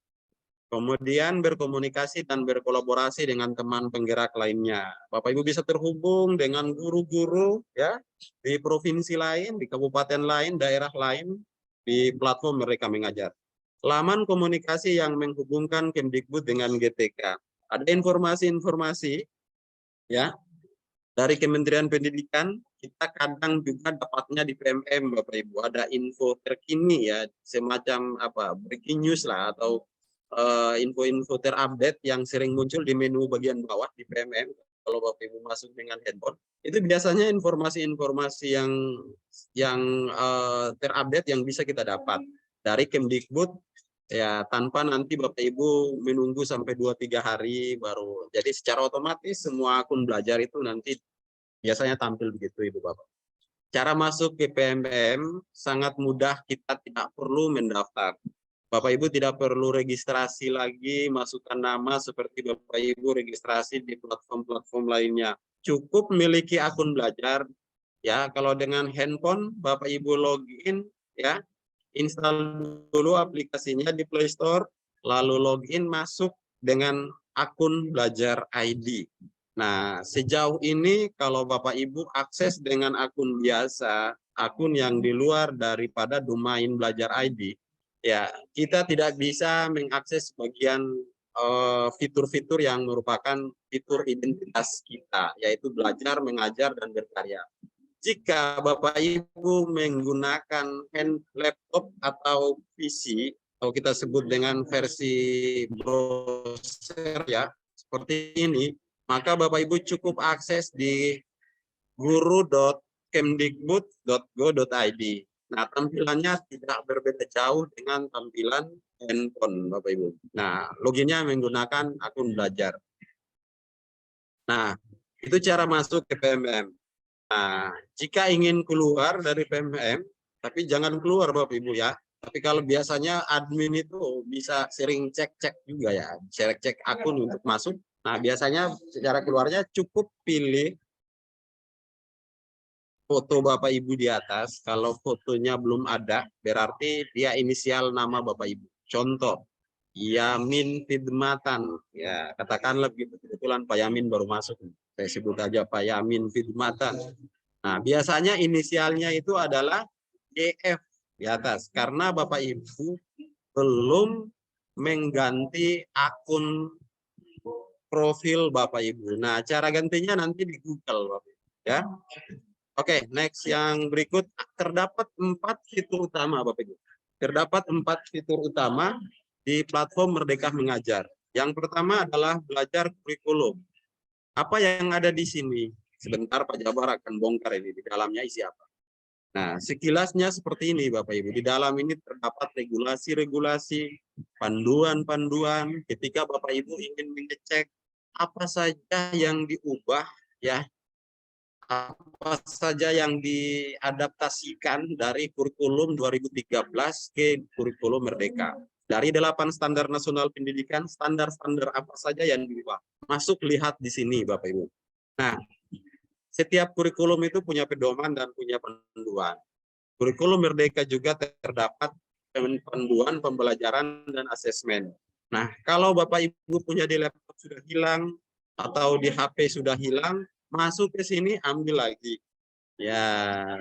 Kemudian berkomunikasi dan berkolaborasi dengan teman penggerak lainnya. Bapak Ibu bisa terhubung dengan guru-guru ya di provinsi lain, di kabupaten lain, daerah lain, di platform Merdeka Mengajar. Laman komunikasi yang menghubungkan Kemdikbud dengan GTK. Ada informasi-informasi ya dari Kementerian Pendidikan, kita kadang juga dapatnya di PMM Bapak Ibu. Ada info terkini ya, semacam breaking news lah, atau info-info terupdate yang sering muncul di menu bagian bawah di PMM. Kalau Bapak Ibu masuk dengan handphone, itu biasanya informasi-informasi yang terupdate yang bisa kita dapat dari Kemdikbud ya, tanpa nanti Bapak Ibu menunggu sampai 2-3 hari baru. Jadi secara otomatis semua akun belajar itu nanti biasanya tampil begitu Ibu Bapak. Cara masuk ke PMM sangat mudah, kita tidak perlu mendaftar. Bapak Ibu tidak perlu registrasi lagi, masukkan nama seperti Bapak Ibu registrasi di platform-platform lainnya. Cukup memiliki akun belajar ya. Kalau dengan handphone Bapak Ibu login ya, install dulu aplikasinya di Play Store, lalu login masuk dengan akun Belajar ID. Nah, sejauh ini kalau Bapak Ibu akses dengan akun biasa, akun yang di luar daripada domain Belajar ID, ya kita tidak bisa mengakses bagian fitur-fitur yang merupakan fitur identitas kita, yaitu belajar, mengajar, dan berkarya. Jika Bapak Ibu menggunakan laptop atau PC, atau kita sebut dengan versi browser ya, seperti ini, maka Bapak Ibu cukup akses di guru.kemdikbud.go.id. Nah, tampilannya tidak berbeda jauh dengan tampilan handphone, Bapak Ibu. Nah, loginnya menggunakan akun belajar. Nah, itu cara masuk ke PMM. Nah, jika ingin keluar dari PMM, tapi jangan keluar Bapak Ibu ya. Tapi kalau biasanya admin itu bisa sering cek-cek juga ya, cek akun untuk masuk. Nah, biasanya secara keluarnya cukup pilih foto Bapak Ibu di atas. Kalau fotonya belum ada, berarti dia inisial nama Bapak Ibu. Contoh, Yamin Fidmatan. Ya, katakanlah kebetulan Pak Yamin baru masuk. Saya sebut aja Pak Yamin Fidmatan. Nah, biasanya inisialnya itu adalah JF di atas. Karena Bapak Ibu belum mengganti akun profil Bapak Ibu. Nah, cara gantinya nanti di Google, Bapak Ibu, ya. Oke, next yang berikut, terdapat 4 fitur utama Bapak Ibu. Terdapat 4 fitur utama di platform Merdeka Mengajar. Yang pertama adalah belajar kurikulum. Apa yang ada di sini? Sebentar Pak Jabar akan bongkar ini, di dalamnya isi apa. Nah, sekilasnya seperti ini Bapak Ibu. Di dalam ini terdapat regulasi-regulasi, panduan-panduan ketika Bapak Ibu ingin mengecek apa saja yang diubah ya, apa saja yang diadaptasikan dari kurikulum 2013 ke kurikulum Merdeka. Dari 8 standar nasional pendidikan, standar-standar apa saja yang diubah. Masuk lihat di sini Bapak Ibu. Nah, setiap kurikulum itu punya pedoman dan punya panduan. Kurikulum Merdeka juga terdapat panduan pembelajaran dan asesmen. Nah, kalau Bapak Ibu punya di laptop sudah hilang atau di HP sudah hilang, masuk ke sini ambil lagi. Ya,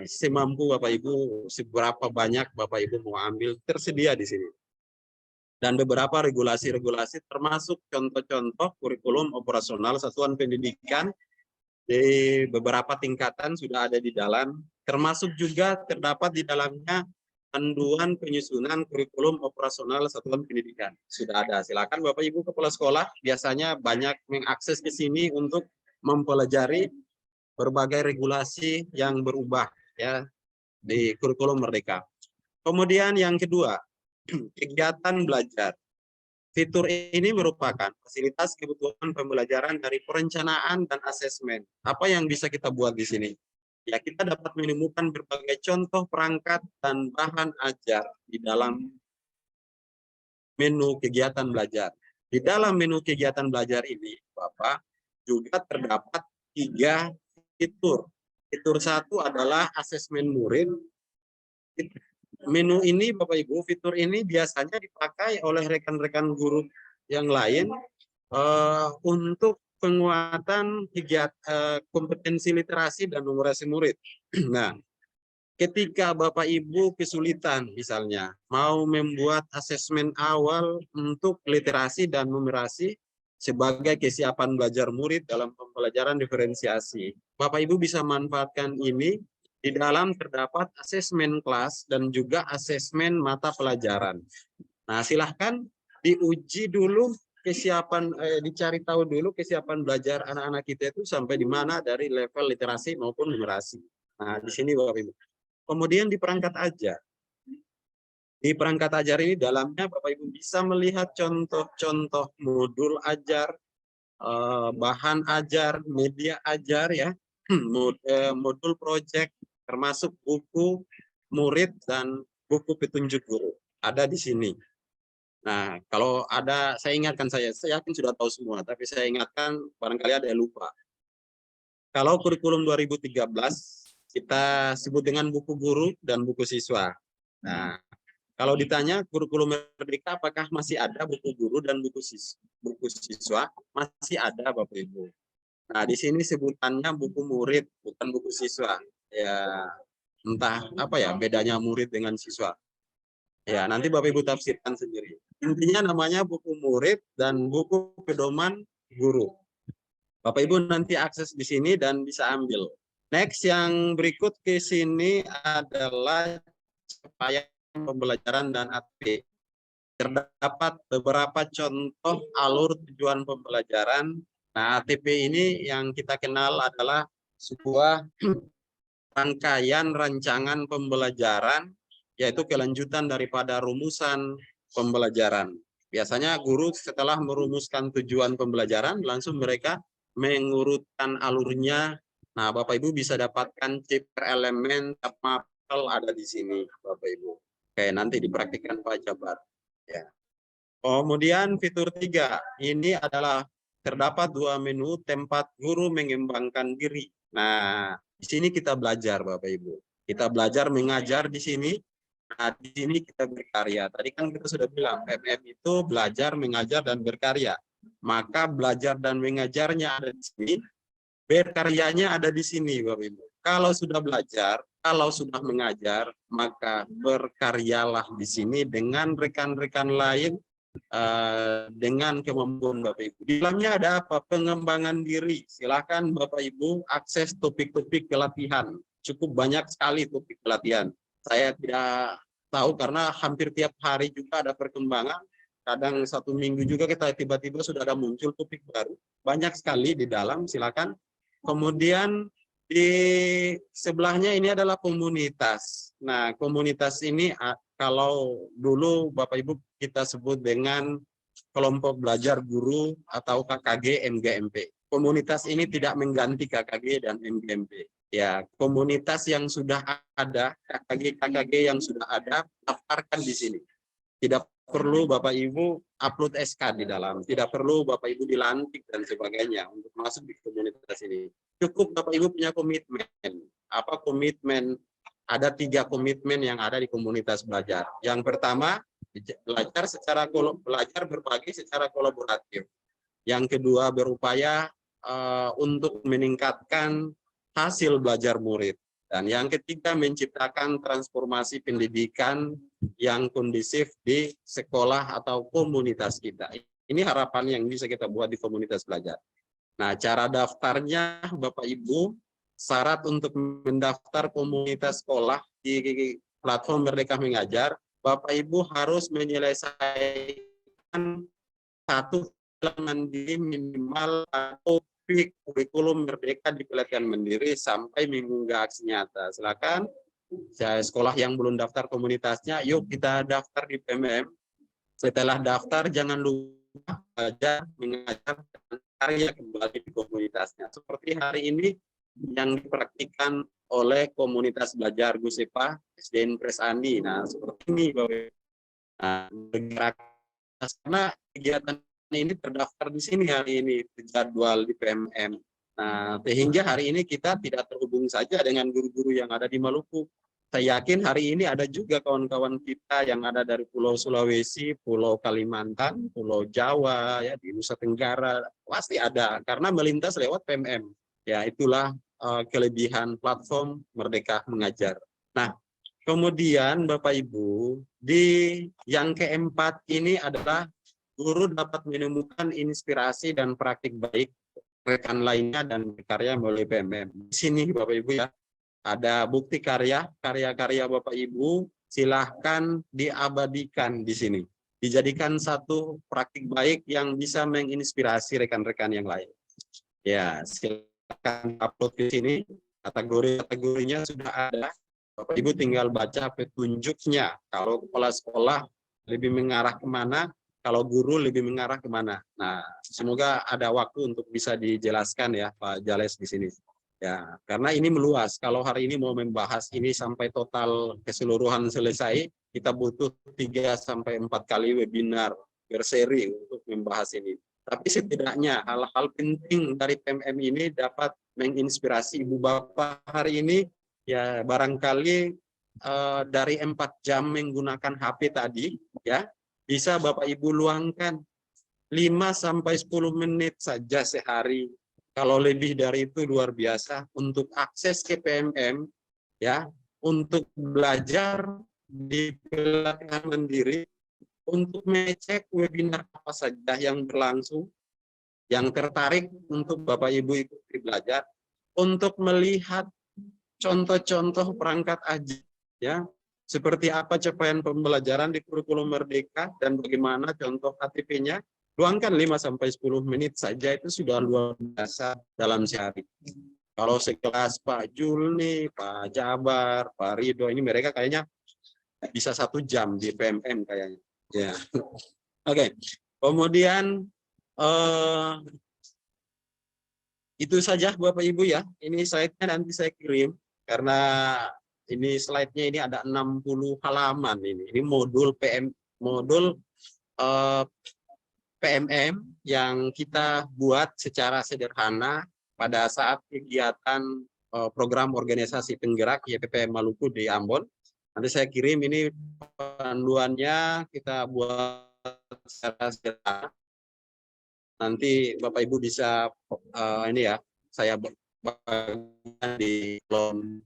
semampu Bapak Ibu, seberapa banyak Bapak Ibu mau ambil, tersedia di sini. Dan beberapa regulasi-regulasi termasuk contoh-contoh kurikulum operasional satuan pendidikan di beberapa tingkatan sudah ada di dalam, termasuk juga terdapat di dalamnya panduan penyusunan kurikulum operasional satuan pendidikan. Sudah ada. Silakan Bapak Ibu kepala sekolah, biasanya banyak mengakses ke sini untuk mempelajari berbagai regulasi yang berubah ya di kurikulum Merdeka. Kemudian yang kedua, kegiatan belajar. Fitur ini merupakan fasilitas kebutuhan pembelajaran dari perencanaan dan asesmen. Apa yang bisa kita buat di sini? Ya, kita dapat menemukan berbagai contoh perangkat dan bahan ajar di dalam menu kegiatan belajar. Di dalam menu kegiatan belajar ini, Bapak, juga terdapat 3 fitur. Fitur 1 adalah asesmen murid. Menu ini Bapak Ibu, fitur ini biasanya dipakai oleh rekan-rekan guru yang lain untuk penguatan kompetensi literasi dan numerasi murid. Nah, ketika Bapak Ibu kesulitan misalnya mau membuat asesmen awal untuk literasi dan numerasi sebagai kesiapan belajar murid dalam pembelajaran diferensiasi, Bapak Ibu bisa manfaatkan ini. Di dalam terdapat asesmen kelas dan juga asesmen mata pelajaran. Nah, silahkan diuji dulu kesiapan, dicari tahu dulu kesiapan belajar anak-anak kita itu sampai di mana dari level literasi maupun numerasi. Nah, di sini Bapak Ibu. Kemudian di perangkat ajar. Di perangkat ajar ini dalamnya Bapak Ibu bisa melihat contoh-contoh modul ajar, bahan ajar, media ajar ya, modul proyek, termasuk buku murid dan buku petunjuk guru ada di sini. Nah, kalau ada, saya ingatkan, saya yakin sudah tahu semua, tapi saya ingatkan barangkali ada yang lupa. Kalau kurikulum 2013 kita sebut dengan buku guru dan buku siswa. Nah, Kalau ditanya kurikulum Merdeka apakah masih ada buku guru dan buku siswa, masih ada Bapak Ibu. Nah, di sini sebutannya buku murid, bukan buku siswa. Ya, entah apa ya bedanya murid dengan siswa. Ya, nanti Bapak Ibu tafsirkan sendiri. Intinya namanya buku murid dan buku pedoman guru. Bapak Ibu nanti akses di sini dan bisa ambil. Next yang berikut ke sini adalah capaian pembelajaran dan ATP. Terdapat beberapa contoh alur tujuan pembelajaran. Nah, ATP ini yang kita kenal adalah sebuah rangkaian rancangan pembelajaran, yaitu kelanjutan daripada rumusan pembelajaran. Biasanya guru setelah merumuskan tujuan pembelajaran, langsung mereka mengurutkan alurnya. Nah, Bapak Ibu bisa dapatkan chip per elemen, mapel ada di sini, Bapak Ibu. Oke, nanti dipraktikkan Pak Jabar. Ya. Kemudian fitur 3, ini adalah terdapat 2 menu tempat guru mengembangkan diri. Nah, di sini kita belajar Bapak Ibu. Kita belajar mengajar di sini. Nah, di sini kita berkarya. Tadi kan kita sudah bilang, PMM itu belajar, mengajar, dan berkarya. Maka belajar dan mengajarnya ada di sini, berkaryanya ada di sini Bapak Ibu. Kalau sudah belajar, kalau sudah mengajar, maka berkaryalah di sini dengan rekan-rekan lain dengan kemampuan Bapak Ibu. Di dalamnya ada apa? Pengembangan diri. Silakan Bapak Ibu akses topik-topik pelatihan. Cukup banyak sekali topik pelatihan. Saya tidak tahu karena hampir tiap hari juga ada perkembangan. Kadang 1 minggu juga kita tiba-tiba sudah ada muncul topik baru. Banyak sekali di dalam, silakan. Kemudian di sebelahnya ini adalah komunitas. Nah, komunitas ini kalau dulu Bapak Ibu kita sebut dengan kelompok belajar guru atau KKG MGMP. Komunitas ini tidak mengganti KKG dan MGMP. Ya, komunitas yang sudah ada, KKG yang sudah ada, daftarkan di sini. Tidak perlu Bapak Ibu upload SK di dalam, tidak perlu Bapak Ibu dilantik dan sebagainya untuk masuk di komunitas ini. Cukup Bapak Ibu punya komitmen. Apa komitmen? Ada 3 komitmen yang ada di komunitas belajar. Yang pertama, belajar berbagi secara kolaboratif. Yang kedua, berupaya untuk meningkatkan hasil belajar murid. Dan yang ketiga, menciptakan transformasi pendidikan yang kondusif di sekolah atau komunitas kita. Ini harapan yang bisa kita buat di komunitas belajar. Nah, cara daftarnya Bapak Ibu, syarat untuk mendaftar komunitas sekolah di platform Merdeka Mengajar, Bapak Ibu harus menyelesaikan 1 mandiri minimal topik kurikulum Merdeka di pelatihan mandiri sampai mengunggah aksi nyata. Silakan sekolah yang belum daftar komunitasnya, yuk kita daftar di PMM. Setelah daftar jangan lupa belajar, mengajar, dan karya kembali di komunitasnya. Seperti hari ini yang dipraktikkan oleh komunitas belajar Gusepa SDN Pres Andi. Nah, seperti ini Bapak. Nah, bergerak karena kegiatan ini terdaftar di sini hari ini, jadwal di PMM. Nah, sehingga hari ini kita tidak terhubung saja dengan guru-guru yang ada di Maluku. Saya yakin hari ini ada juga kawan-kawan kita yang ada dari Pulau Sulawesi, Pulau Kalimantan, Pulau Jawa, ya di Nusa Tenggara, pasti ada karena melintas lewat PMM. Ya, itulah kelebihan platform Merdeka Mengajar. Nah, kemudian Bapak Ibu, di yang keempat ini adalah guru dapat menemukan inspirasi dan praktik baik rekan lainnya dan berkarya melalui PMM. Di sini Bapak Ibu ya, ada bukti karya-karya Bapak Ibu, silahkan diabadikan di sini. Dijadikan satu praktik baik yang bisa menginspirasi rekan-rekan yang lain. Ya, silakan upload di sini. Kategori-kategorinya sudah ada. Bapak Ibu tinggal baca petunjuknya. Kalau kepala sekolah lebih mengarah kemana, kalau guru lebih mengarah kemana. Nah, semoga ada waktu untuk bisa dijelaskan ya Pak Jales di sini. Ya, karena ini meluas. Kalau hari ini mau membahas ini sampai total keseluruhan selesai, kita butuh 3-4 kali webinar berseri untuk membahas ini. Tapi setidaknya hal-hal penting dari PMM ini dapat menginspirasi Ibu Bapak hari ini. Ya, barangkali dari 4 jam menggunakan HP tadi, ya, bisa Bapak Ibu luangkan 5 sampai 10 menit saja sehari. Kalau lebih dari itu luar biasa untuk akses ke PMM, ya, untuk belajar di pelatihan mandiri, untuk mengecek webinar apa saja yang berlangsung, yang tertarik untuk Bapak Ibu ikuti belajar, untuk melihat contoh-contoh perangkat ajar, ya, seperti apa capaian pembelajaran di kurikulum Merdeka dan bagaimana contoh KTP-nya. Luangkan 5 sampai 10 menit saja, itu sudah luar biasa dalam sehari. Kalau sekelas Pak Julni, Pak Jabar, Pak Ridho, ini mereka kayaknya bisa 1 jam di PMM kayaknya. Ya, oke. Kemudian itu saja Bapak Ibu ya. Ini slide-nya nanti saya kirim karena ini slide-nya ini ada 60 halaman ini. Ini modul PMM yang kita buat secara sederhana pada saat kegiatan program organisasi penggerak YPPM Maluku di Ambon. Nanti saya kirim ini panduannya, kita buat secara sederhana. Nanti Bapak Ibu bisa ini ya, saya bagikan di kolom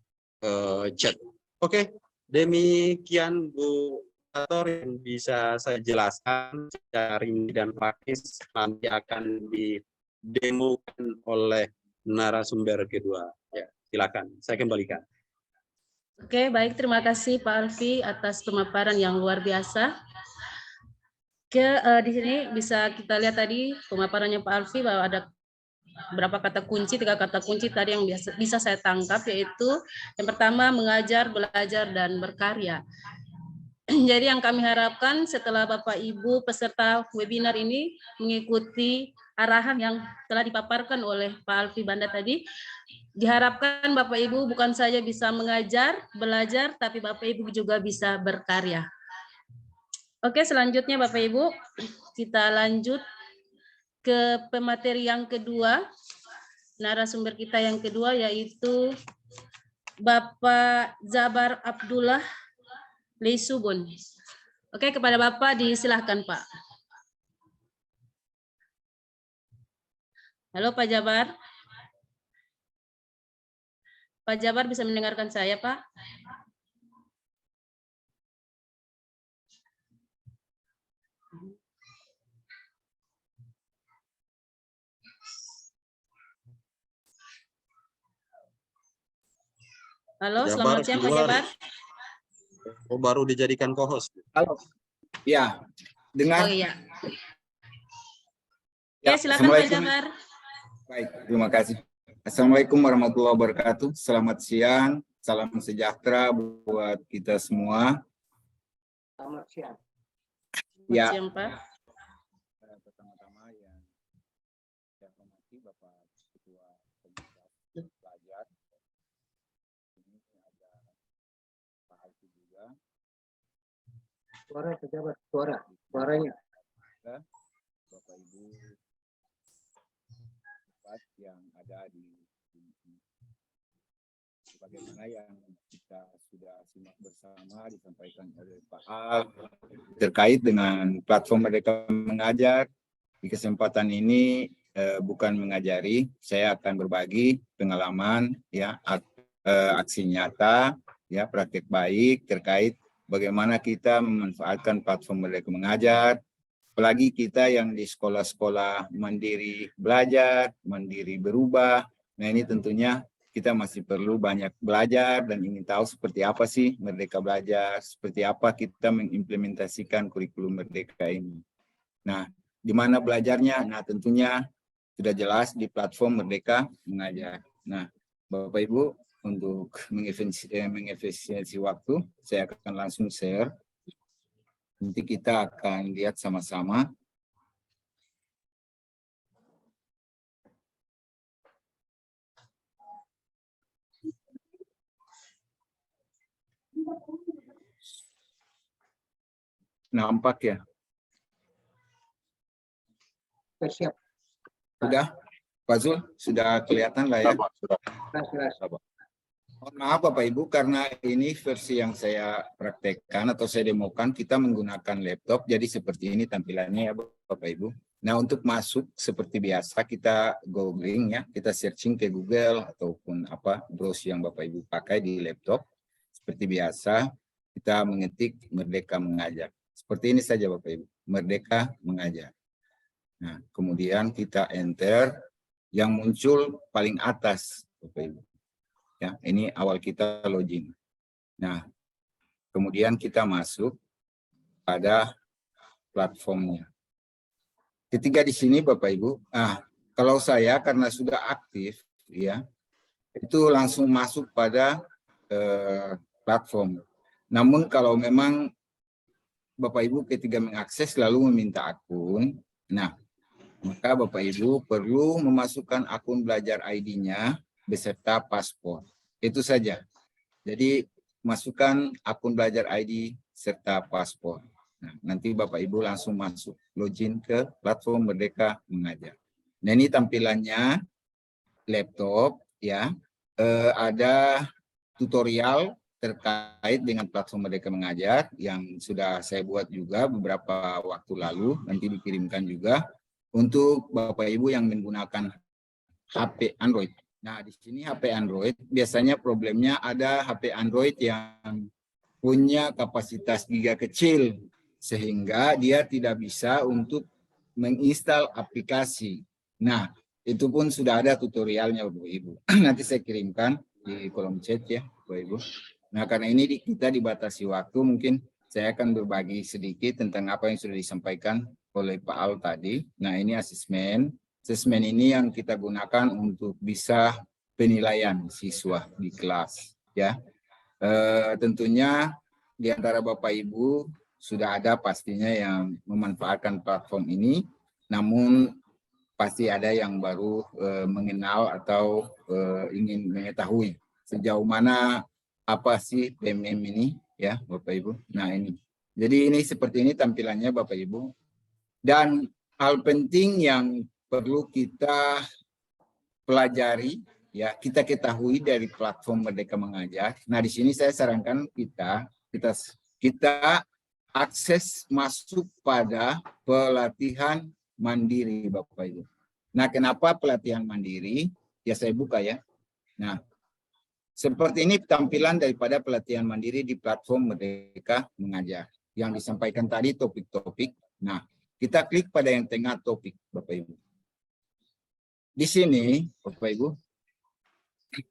chat. Oke, demikian Bu yang bisa saya jelaskan secara rinci dan praktis, nanti akan didemokan oleh narasumber kedua. Ya, silakan, saya kembalikan. Oke, baik, terima kasih Pak Alfi atas pemaparan yang luar biasa. Di sini bisa kita lihat tadi pemaparannya Pak Alfi bahwa ada berapa kata kunci, 3 kata kunci tadi yang bisa saya tangkap, yaitu yang pertama mengajar, belajar, dan berkarya. Jadi yang kami harapkan setelah Bapak Ibu peserta webinar ini mengikuti arahan yang telah dipaparkan oleh Pak Alfi Banda tadi, diharapkan Bapak Ibu bukan saja bisa mengajar, belajar, tapi Bapak Ibu juga bisa berkarya. Oke, selanjutnya Bapak Ibu, kita lanjut ke pemateri yang kedua, narasumber kita yang kedua yaitu Bapak Jabar Abdullah Leisubun. Oke, kepada Bapak disilahkan Pak. Halo Pak Jabar. Pak Jabar bisa mendengarkan saya Pak? Halo, selamat siang Pak Jabar. Oh, baru dijadikan co-host. Halo. Ya, dengar. Oh iya. Ya, Oke, silakan Pak Jabar. Baik, terima kasih. Assalamualaikum warahmatullahi wabarakatuh. Selamat siang, salam sejahtera buat kita semua. Selamat siang. Ya. Selamat siang Pak. Pertama-tama yang saya hormati Bapak Ketua Komunitas Belajar. Ini ada Pak Alfi juga. Suara pejabat, suaranya. Bapak Ibu yang ada di sebagaimana yang kita sudah simak bersama disampaikan oleh Pak Al terkait dengan platform Merdeka Mengajar. Di kesempatan ini bukan mengajari, saya akan berbagi pengalaman ya, aksi nyata ya, praktik baik terkait bagaimana kita memanfaatkan platform Merdeka Mengajar. Apalagi kita yang di sekolah-sekolah mandiri belajar, mandiri berubah. Nah ini tentunya kita masih perlu banyak belajar dan ingin tahu seperti apa sih Merdeka Belajar, seperti apa kita mengimplementasikan kurikulum Merdeka ini. Nah, di mana belajarnya? Nah tentunya sudah jelas di platform Merdeka Mengajar. Nah Bapak Ibu, untuk mengefisiensi waktu, saya akan langsung share. Nanti kita akan lihat sama-sama. Nampak ya? Siap. Sudah? Pak Zul, sudah kelihatan lah ya? Sudah. Mohon maaf Bapak Ibu, karena ini versi yang saya praktekkan atau saya demokan, kita menggunakan laptop, jadi seperti ini tampilannya ya Bapak Ibu. Nah untuk masuk seperti biasa kita googling ya, kita searching ke Google ataupun apa browser yang Bapak Ibu pakai di laptop. Seperti biasa kita mengetik Merdeka Mengajar. Seperti ini saja Bapak Ibu, Merdeka Mengajar. Nah kemudian kita enter, yang muncul paling atas Bapak Ibu. Ya, ini awal kita login. Nah, kemudian kita masuk pada platformnya. Ketika di sini Bapak Ibu, kalau saya karena sudah aktif, ya, itu langsung masuk pada platform. Namun kalau memang Bapak Ibu ketika mengakses lalu meminta akun, nah, maka Bapak Ibu perlu memasukkan akun belajar ID-nya beserta paspor. Itu saja. Jadi masukkan akun belajar ID serta paspor. Nah, nanti Bapak Ibu langsung masuk login ke platform Merdeka Mengajar. Nah, ini tampilannya laptop ya. Ada tutorial terkait dengan platform Merdeka Mengajar yang sudah saya buat juga beberapa waktu lalu, nanti dikirimkan juga untuk Bapak Ibu yang menggunakan HP Android. Nah, di sini HP Android biasanya problemnya ada HP Android yang punya kapasitas giga kecil sehingga dia tidak bisa untuk menginstal aplikasi. Nah, itu pun sudah ada tutorialnya Bapak Ibu. Nanti saya kirimkan di kolom chat ya Bapak Ibu. Nah, karena ini kita dibatasi waktu, mungkin saya akan berbagi sedikit tentang apa yang sudah disampaikan oleh Pak Al tadi. Nah, ini asesmen. Asesmen ini yang kita gunakan untuk bisa penilaian siswa di kelas. Ya, tentunya di antara Bapak Ibu sudah ada pastinya yang memanfaatkan platform ini, namun pasti ada yang baru mengenal atau ingin mengetahui sejauh mana apa sih PMM ini, ya Bapak Ibu. Nah ini, jadi ini seperti ini tampilannya Bapak Ibu. Dan hal penting yang perlu kita pelajari, ya kita ketahui dari platform Merdeka Mengajar. Nah di sini saya sarankan kita akses masuk pada pelatihan mandiri Bapak Ibu. Nah kenapa pelatihan mandiri? Ya saya buka ya. Nah seperti ini tampilan daripada pelatihan mandiri di platform Merdeka Mengajar. Yang disampaikan tadi topik-topik. Nah kita klik pada yang tengah topik Bapak Ibu. Di sini, Bapak Ibu,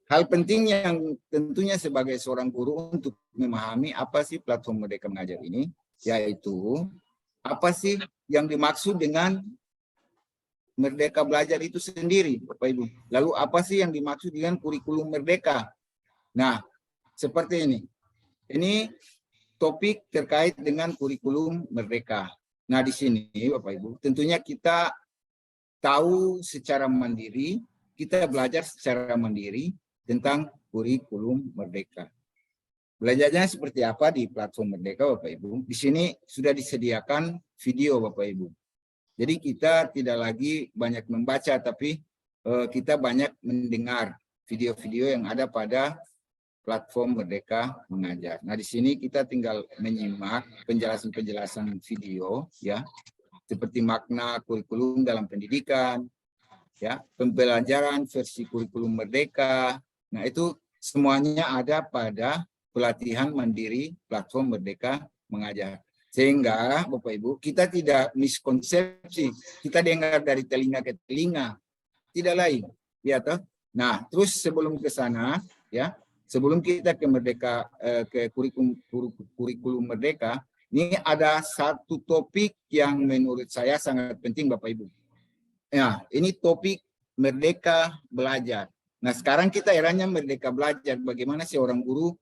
hal penting yang tentunya sebagai seorang guru untuk memahami apa sih platform Merdeka Mengajar ini, yaitu apa sih yang dimaksud dengan Merdeka Belajar itu sendiri, Bapak Ibu. Lalu apa sih yang dimaksud dengan kurikulum Merdeka? Nah, seperti ini. Ini topik terkait dengan kurikulum Merdeka. Nah, di sini, Bapak Ibu, tentunya kita tahu secara mandiri, kita belajar secara mandiri tentang kurikulum Merdeka. Belajarnya seperti apa di platform Merdeka Bapak Ibu? Di sini sudah disediakan video Bapak Ibu. Jadi kita tidak lagi banyak membaca, tapi kita banyak mendengar video-video yang ada pada platform Merdeka Mengajar. Nah di sini kita tinggal menyimak penjelasan-penjelasan video ya. Seperti makna kurikulum dalam pendidikan, ya, pembelajaran versi kurikulum Merdeka. Nah, itu semuanya ada pada pelatihan mandiri platform Merdeka Mengajar. Sehingga Bapak Ibu, kita tidak miskonsepsi, kita dengar dari telinga ke telinga, tidak lain, ya toh. Nah, terus sebelum ke sana, ya, sebelum kita ke Merdeka ke kurikulum Merdeka, ini ada satu topik yang menurut saya sangat penting Bapak Ibu. Ya, ini topik Merdeka Belajar. Nah, sekarang kita eranya Merdeka Belajar. Bagaimana seorang guru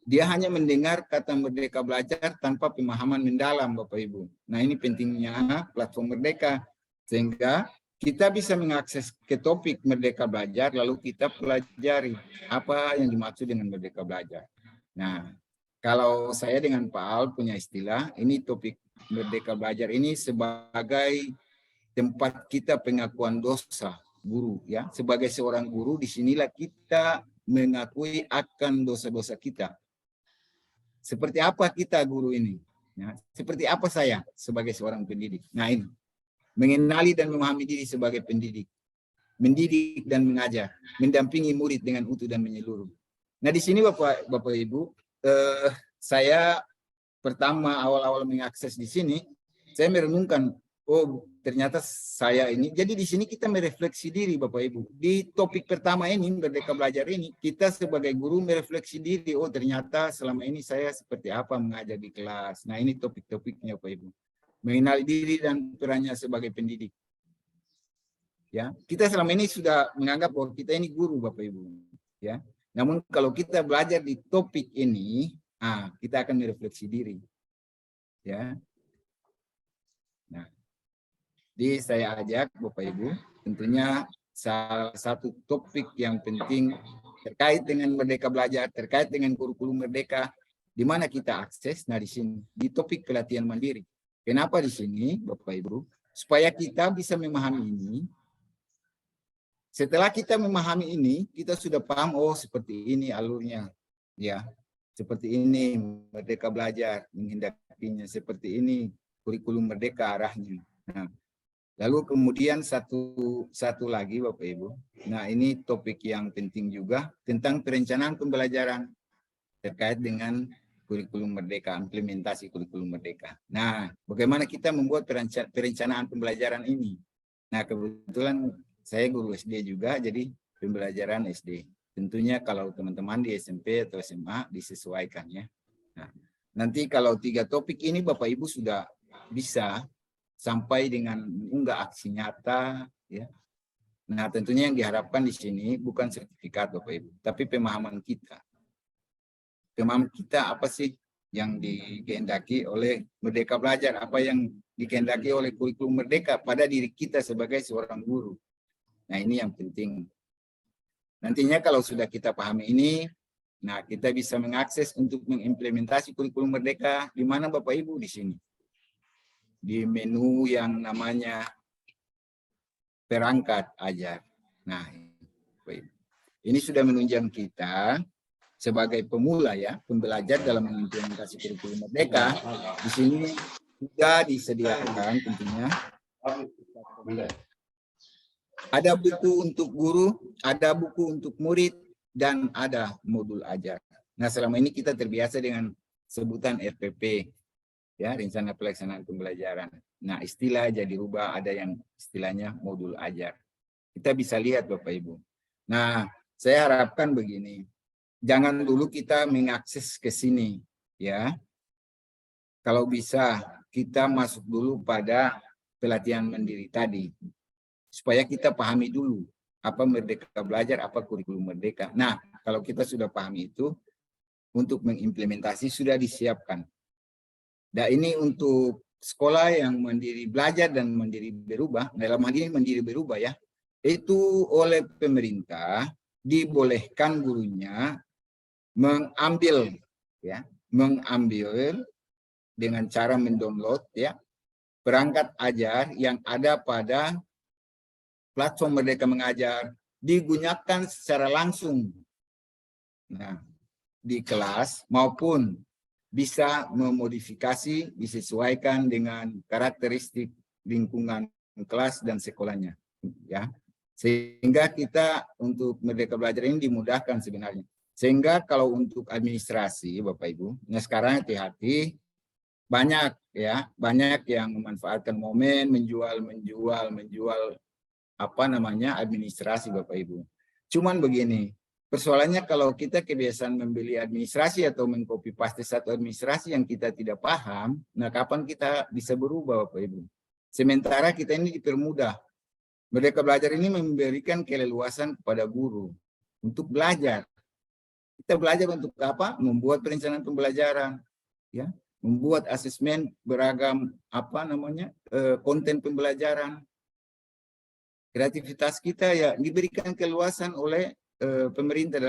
dia hanya mendengar kata Merdeka Belajar tanpa pemahaman mendalam Bapak Ibu. Nah, ini pentingnya platform Merdeka sehingga kita bisa mengakses ke topik Merdeka Belajar lalu kita pelajari apa yang dimaksud dengan Merdeka Belajar. Nah, kalau saya dengan Pak Al punya istilah, ini topik Merdeka Belajar ini sebagai tempat kita pengakuan dosa guru ya. Sebagai seorang guru disinilah kita mengakui akan dosa-dosa kita. Seperti apa kita guru ini? Ya, seperti apa saya sebagai seorang pendidik? Nah ini, mengenali dan memahami diri sebagai pendidik. Mendidik dan mengajar, mendampingi murid dengan utuh dan menyeluruh. Nah di sini Bapak Ibu, saya pertama awal-awal mengakses di sini, saya merenungkan, oh ternyata saya ini. Jadi di sini kita merefleksi diri Bapak Ibu. Di topik pertama ini, Merdeka Belajar ini, kita sebagai guru merefleksi diri, oh ternyata selama ini saya seperti apa mengajar di kelas. Nah ini topik-topiknya Bapak Ibu. Mengenali diri dan perannya sebagai pendidik. Ya, kita selama ini sudah menganggap bahwa kita ini guru Bapak Ibu, ya. Namun kalau kita belajar di topik ini, kita akan merefleksi diri, ya. Nah, jadi saya ajak Bapak Ibu, tentunya salah satu topik yang penting terkait dengan Merdeka Belajar, terkait dengan kurikulum Merdeka, di mana kita akses. Nah di sini di topik pelatihan mandiri. Kenapa di sini Bapak Ibu? Supaya kita bisa memahami ini. Setelah kita memahami ini, kita sudah paham, oh seperti ini alurnya. Ya, seperti ini Merdeka Belajar, menghendakinya. Seperti ini kurikulum Merdeka arahnya. Nah, lalu kemudian satu lagi Bapak Ibu. Nah ini topik yang penting juga tentang perencanaan pembelajaran terkait dengan kurikulum Merdeka, implementasi kurikulum Merdeka. Nah, bagaimana kita membuat perencanaan pembelajaran ini? Nah, kebetulan saya guru SD juga, jadi pembelajaran SD. Tentunya kalau teman-teman di SMP atau SMA disesuaikan ya. Nah, nanti kalau 3 topik ini Bapak Ibu sudah bisa sampai dengan mengunggah aksi nyata ya. Nah, tentunya yang diharapkan di sini bukan sertifikat Bapak Ibu, tapi pemahaman kita. Pemahaman kita apa sih yang dikehendaki oleh Merdeka Belajar, apa yang dikehendaki oleh kurikulum Merdeka pada diri kita sebagai seorang guru. Nah, ini yang penting. Nantinya kalau sudah kita pahami ini, nah kita bisa mengakses untuk mengimplementasi kurikulum Merdeka di mana Bapak Ibu di sini. Di menu yang namanya perangkat ajar. Nah, ini sudah menunjang kita sebagai pemula ya, pembelajar dalam mengimplementasi kurikulum Merdeka. Di sini sudah disediakan tentunya. Ada buku untuk guru, ada buku untuk murid, dan ada modul ajar. Nah, selama ini kita terbiasa dengan sebutan RPP, ya, rencana pelaksanaan pembelajaran. Nah, istilah jadi rubah, ada yang istilahnya modul ajar. Kita bisa lihat Bapak Ibu. Nah, saya harapkan begini, jangan dulu kita mengakses ke sini, ya. Kalau bisa, kita masuk dulu pada pelatihan mandiri tadi. Supaya kita pahami dulu apa Merdeka Belajar, apa kurikulum Merdeka. Nah, kalau kita sudah pahami itu, untuk mengimplementasi sudah disiapkan. Dan ini untuk sekolah yang mandiri belajar dan mandiri berubah, dalam hal ini mandiri berubah ya, itu oleh pemerintah dibolehkan gurunya mengambil dengan cara mendownload ya perangkat ajar yang ada pada platform Merdeka Mengajar, digunakan secara langsung nah, di kelas maupun bisa memodifikasi, disesuaikan dengan karakteristik lingkungan kelas dan sekolahnya. Ya, sehingga kita untuk Merdeka Belajar ini dimudahkan sebenarnya. Sehingga kalau untuk administrasi Bapak Ibu, nah sekarang hati-hati banyak yang memanfaatkan momen menjual administrasi Bapak Ibu. Cuman begini, persoalannya kalau kita kebiasaan membeli administrasi atau mengcopy paste satu administrasi yang kita tidak paham, nah kapan kita bisa berubah Bapak Ibu? Sementara kita ini dipermudah. Merdeka Belajar ini memberikan keleluasan kepada guru untuk belajar. Kita belajar untuk apa? Membuat perencanaan pembelajaran, ya, membuat asesmen beragam konten pembelajaran. Kreativitas kita ya diberikan keluasan oleh pemerintah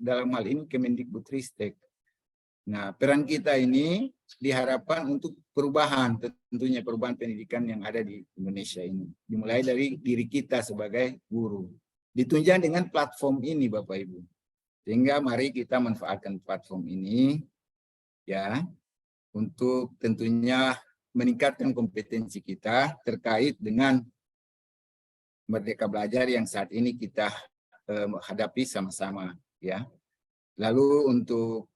dalam hal ini Kemendikbudristek. Nah, peran kita ini diharapkan untuk perubahan, tentunya perubahan pendidikan yang ada di Indonesia ini. Dimulai dari diri kita sebagai guru. Ditunjang dengan platform ini Bapak Ibu. Sehingga mari kita manfaatkan platform ini ya untuk tentunya meningkatkan kompetensi kita terkait dengan Merdeka Belajar yang saat ini kita hadapi sama-sama ya. Lalu untuk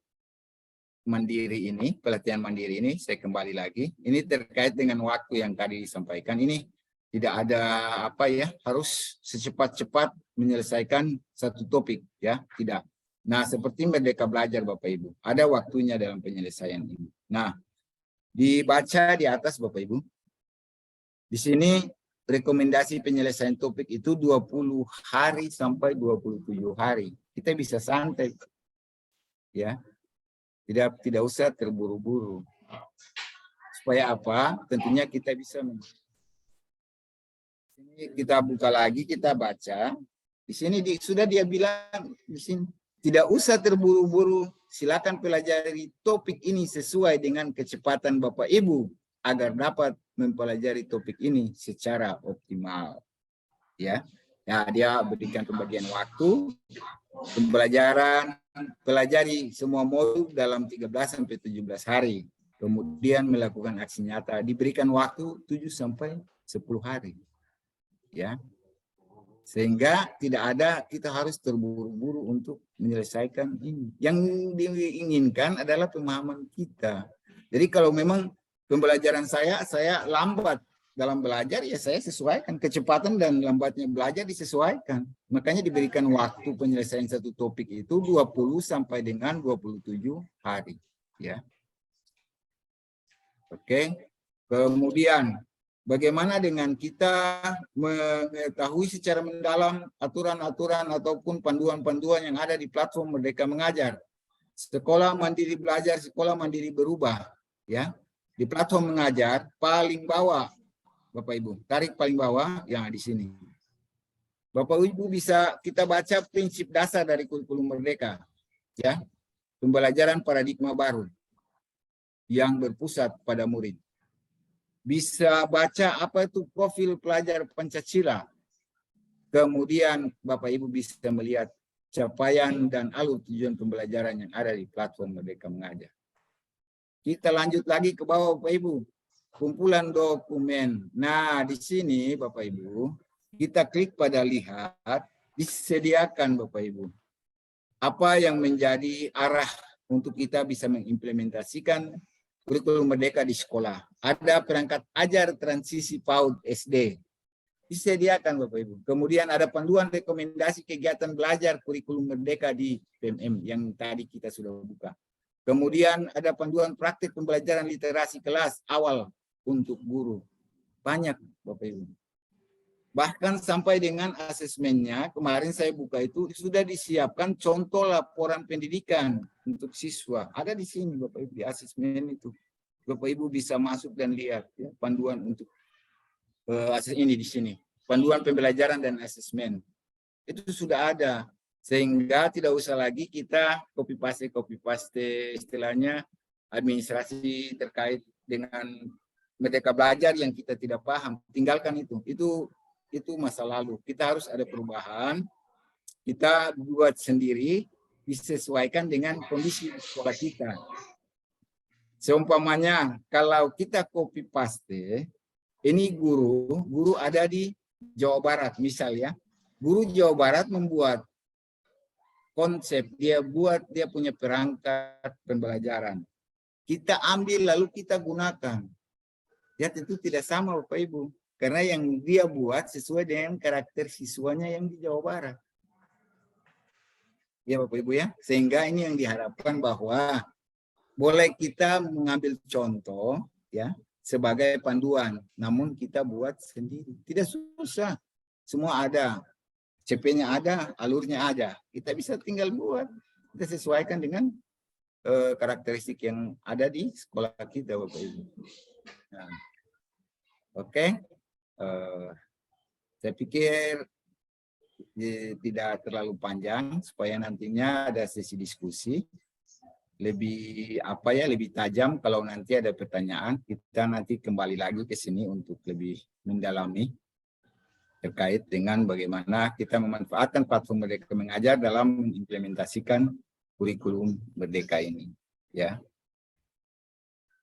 mandiri ini, pelatihan mandiri ini, saya kembali lagi. Ini terkait dengan waktu yang tadi disampaikan. Ini tidak ada apa ya, harus secepat-cepat menyelesaikan satu topik ya, tidak. Nah, seperti Merdeka Belajar Bapak Ibu, ada waktunya dalam penyelesaian ini. Nah, dibaca di atas Bapak Ibu. Di sini rekomendasi penyelesaian topik itu 20 hari sampai 27 hari. Kita bisa santai. Ya. Tidak usah terburu-buru. Supaya apa? Tentunya kita bisa ini kita buka lagi, kita baca. Di sini sudah dia bilang di sini tidak usah terburu-buru. Silakan pelajari topik ini sesuai dengan kecepatan Bapak Ibu agar dapat mempelajari topik ini secara optimal. Ya. Nah, dia berikan pembagian waktu pembelajaran, pelajari semua modul dalam 13 sampai 17 hari. Kemudian melakukan aksi nyata, diberikan waktu 7 sampai 10 hari. Ya. Sehingga tidak ada kita harus terburu-buru untuk menyelesaikan ini. Yang diinginkan adalah pemahaman kita. Jadi kalau memang pembelajaran saya lambat dalam belajar, ya saya sesuaikan. Kecepatan dan lambatnya belajar disesuaikan. Makanya diberikan waktu penyelesaian satu topik itu 20 sampai dengan 27 hari. Ya. Oke. Kemudian, bagaimana dengan kita mengetahui secara mendalam aturan-aturan ataupun panduan-panduan yang ada di platform Merdeka Mengajar. Sekolah mandiri belajar, sekolah mandiri berubah. Ya. Di platform mengajar, paling bawah, Bapak Ibu, tarik paling bawah yang di sini. Bapak Ibu bisa kita baca prinsip dasar dari kurikulum Merdeka, ya, pembelajaran paradigma baru yang berpusat pada murid. Bisa baca apa itu profil pelajar Pancasila. Kemudian Bapak Ibu bisa melihat capaian dan alur tujuan pembelajaran yang ada di platform Merdeka Mengajar. Kita lanjut lagi ke bawah Bapak Ibu. Kumpulan dokumen. Nah, di sini Bapak Ibu, kita klik pada lihat, disediakan Bapak Ibu. Apa yang menjadi arah untuk kita bisa mengimplementasikan kurikulum Merdeka di sekolah. Ada perangkat ajar transisi PAUD SD. Disediakan Bapak Ibu. Kemudian ada panduan rekomendasi kegiatan belajar kurikulum Merdeka di PMM yang tadi kita sudah buka. Kemudian ada panduan praktik pembelajaran literasi kelas awal untuk guru. Banyak Bapak Ibu. Bahkan sampai dengan asesmennya, kemarin saya buka itu sudah disiapkan contoh laporan pendidikan untuk siswa. Ada di sini Bapak Ibu, di asesmen itu. Bapak Ibu bisa masuk dan lihat ya, panduan untuk asesmen ini di sini. Panduan pembelajaran dan asesmen. Itu sudah ada. Sehingga tidak usah lagi kita copy paste istilahnya administrasi terkait dengan Merdeka Belajar yang kita tidak paham. Tinggalkan itu. Itu masa lalu. Kita harus ada perubahan. Kita buat sendiri disesuaikan dengan kondisi sekolah kita. Seumpamanya kalau kita copy paste, ini guru ada di Jawa Barat misal ya. Guru Jawa Barat membuat konsep, dia punya perangkat pembelajaran. Kita ambil lalu kita gunakan. Ya tentu tidak sama Bapak Ibu. Karena yang dia buat sesuai dengan karakter siswanya yang di Jawa Barat. Ya Bapak Ibu ya. Sehingga ini yang diharapkan bahwa boleh kita mengambil contoh ya sebagai panduan. Namun kita buat sendiri. Tidak susah. Semua ada. CP-nya ada, alurnya ada. Kita bisa tinggal buat. Kita sesuaikan dengan karakteristik yang ada di sekolah kita Bapak Ibu. Nah, oke. Saya pikir tidak terlalu panjang supaya nantinya ada sesi diskusi lebih lebih tajam. Kalau nanti ada pertanyaan kita nanti kembali lagi ke sini untuk lebih mendalami. terkait dengan bagaimana kita memanfaatkan platform Merdeka Mengajar dalam mengimplementasikan kurikulum Merdeka ini. Ya,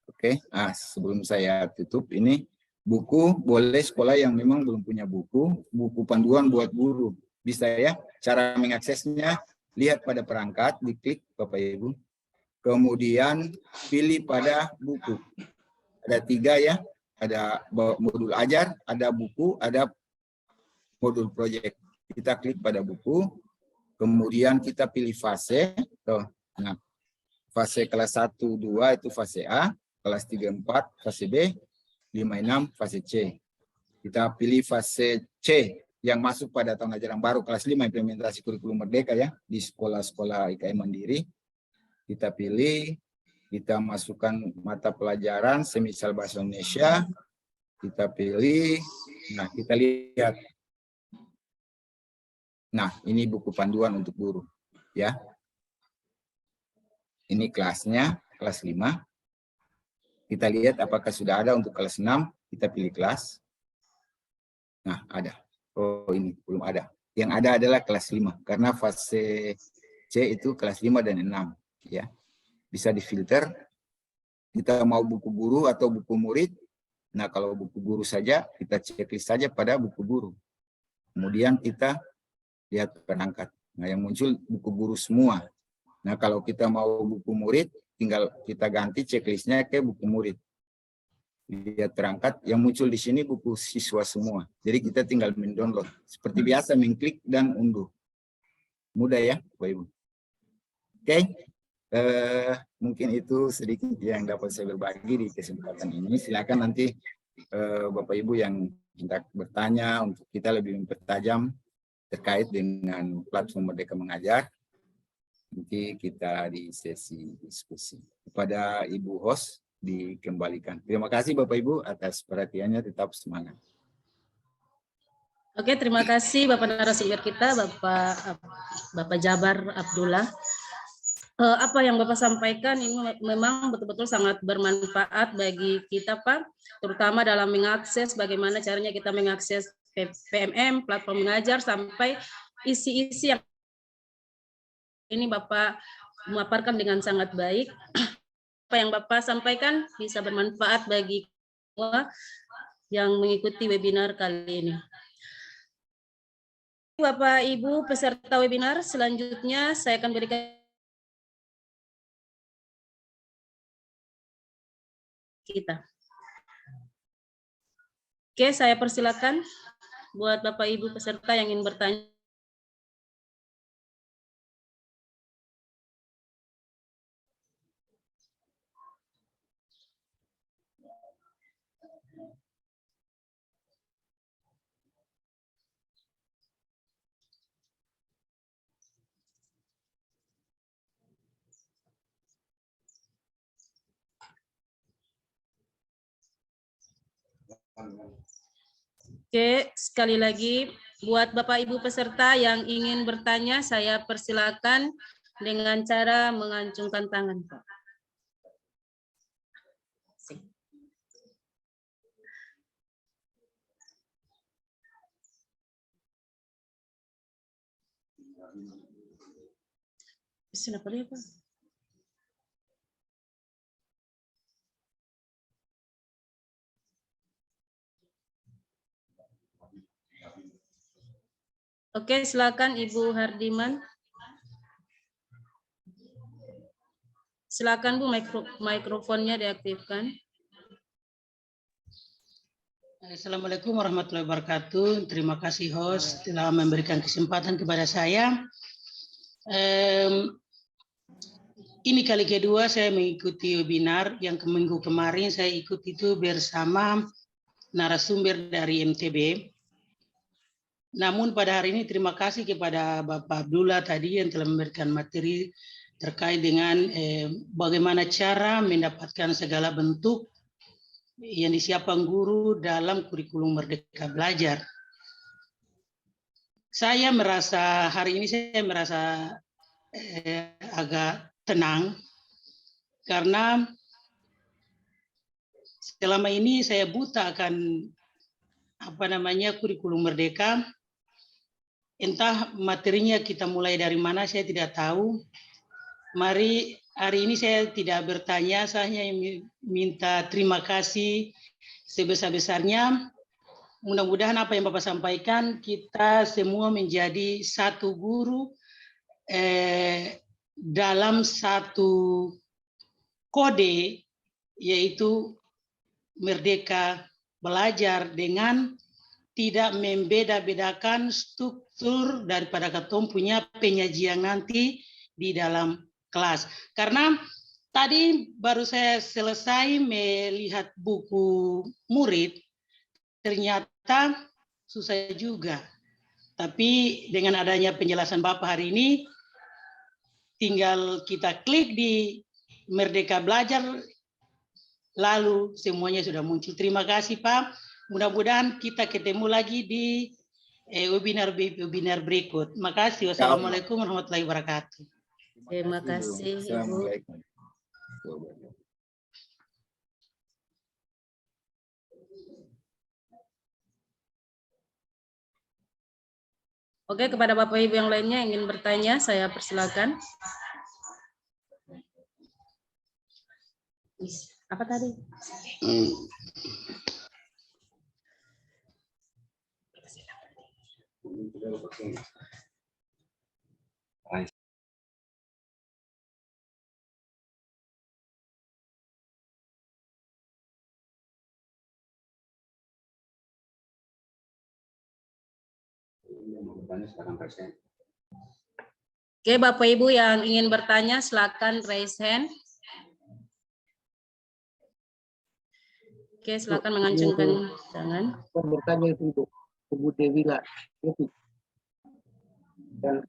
oke. Nah, sebelum saya tutup ini, buku boleh sekolah yang memang belum punya buku panduan buat guru. Bisa ya, cara mengaksesnya, lihat pada perangkat, diklik Bapak Ibu. Kemudian pilih pada buku. Ada 3 ya, ada modul ajar, ada buku, ada modul proyek. Kita klik pada buku, kemudian kita pilih fase. Nah, fase kelas 1, 2 itu fase A, kelas 3, 4 fase B, 5, 6 fase C. Kita pilih fase C yang masuk pada tahun ajaran baru kelas 5 implementasi kurikulum Merdeka ya di sekolah-sekolah IKM Mandiri. Kita pilih, kita masukkan mata pelajaran semisal bahasa Indonesia, kita pilih, nah kita lihat. Nah, ini buku panduan untuk guru ya. Ini kelasnya, kelas 5. Kita lihat apakah sudah ada untuk kelas 6, kita pilih kelas. Nah, ada. Oh, ini belum ada. Yang ada adalah kelas 5 karena fase C itu kelas 5 dan 6 ya. Bisa difilter. Kita mau buku guru atau buku murid. Nah, kalau buku guru saja, kita checklist saja pada buku guru. Kemudian kita lihat perangkat. Nah, yang muncul buku guru semua. Nah, kalau kita mau buku murid, tinggal kita ganti checklistnya ke buku murid. Lihat perangkat, yang muncul di sini buku siswa semua. Jadi kita tinggal mendownload. Seperti biasa, mengklik dan unduh. Mudah ya, Bapak Ibu. Oke. Mungkin itu sedikit yang dapat saya berbagi di kesempatan ini. Silakan nanti Bapak Ibu yang hendak bertanya untuk kita lebih mempertajam terkait dengan platform Merdeka Mengajar. Nanti kita di sesi diskusi. Kepada Ibu host dikembalikan. Terima kasih Bapak Ibu atas perhatiannya, tetap semangat. Oke, terima kasih Bapak narasumber kita, Bapak Jabar Abdullah. Apa yang Bapak sampaikan ini memang betul-betul sangat bermanfaat bagi kita, Pak, terutama dalam mengakses bagaimana caranya kita mengakses PMM, platform mengajar, sampai isi-isi yang ini Bapak memaparkan dengan sangat baik. Apa yang Bapak sampaikan bisa bermanfaat bagi semua yang mengikuti webinar kali ini. Bapak Ibu peserta webinar, selanjutnya saya akan berikan kita. Oke, saya persilakan buat Bapak Ibu peserta yang ingin bertanya. Oke, sekali lagi buat Bapak Ibu peserta yang ingin bertanya, saya persilakan dengan cara mengacungkan tangan, Pak. Kenapa dia, Pak? Oke, silakan Ibu Hardiman. Silakan Bu, mikrofonnya diaktifkan. Assalamualaikum warahmatullahi wabarakatuh. Terima kasih host telah memberikan kesempatan kepada saya. Ini kali kedua saya mengikuti webinar. Yang minggu kemarin saya ikut itu bersama narasumber dari MTB. Namun pada hari ini terima kasih kepada Bapak Abdullah tadi yang telah memberikan materi terkait dengan bagaimana cara mendapatkan segala bentuk yang disiapkan guru dalam kurikulum Merdeka Belajar. Saya merasa hari ini agak tenang karena selama ini saya buta kurikulum merdeka. Entah materinya kita mulai dari mana, saya tidak tahu. Mari hari ini saya tidak bertanya, saya hanya minta terima kasih sebesar-besarnya. Mudah-mudahan apa yang Bapak sampaikan, kita semua menjadi satu guru dalam satu kode, yaitu merdeka belajar dengan tidak membeda-bedakan struktur daripada ketemu punya penyajian nanti di dalam kelas. Karena tadi baru saya selesai melihat buku murid, ternyata susah juga. Tapi dengan adanya penjelasan Bapak hari ini, tinggal kita klik di Merdeka Belajar, lalu semuanya sudah muncul. Terima kasih Pak. Mudah-mudahan kita ketemu lagi di webinar berikut. Makasih. Wassalamualaikum warahmatullahi wabarakatuh. Terima kasih, Ibu. Assalamualaikum. Oke, kepada Bapak Ibu yang lainnya yang ingin bertanya, saya persilakan. Apa tadi? Oke, Bapak Ibu yang ingin bertanya, silakan raise hand. Oke, silakan mengacungkan tangan. Bertanya itu untuk Ibu Dewi lah. Dan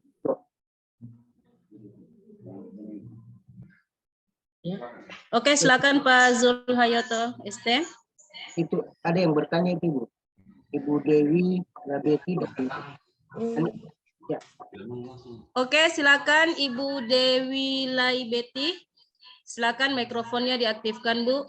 Ya. Oke, silakan Pak Zulhayoto ST. itu ada yang bertanya itu Ibu. Ibu Dewi Rabeti dan ya. Oke, silakan Ibu Dewi Laibeti. Silakan mikrofonnya diaktifkan, Bu.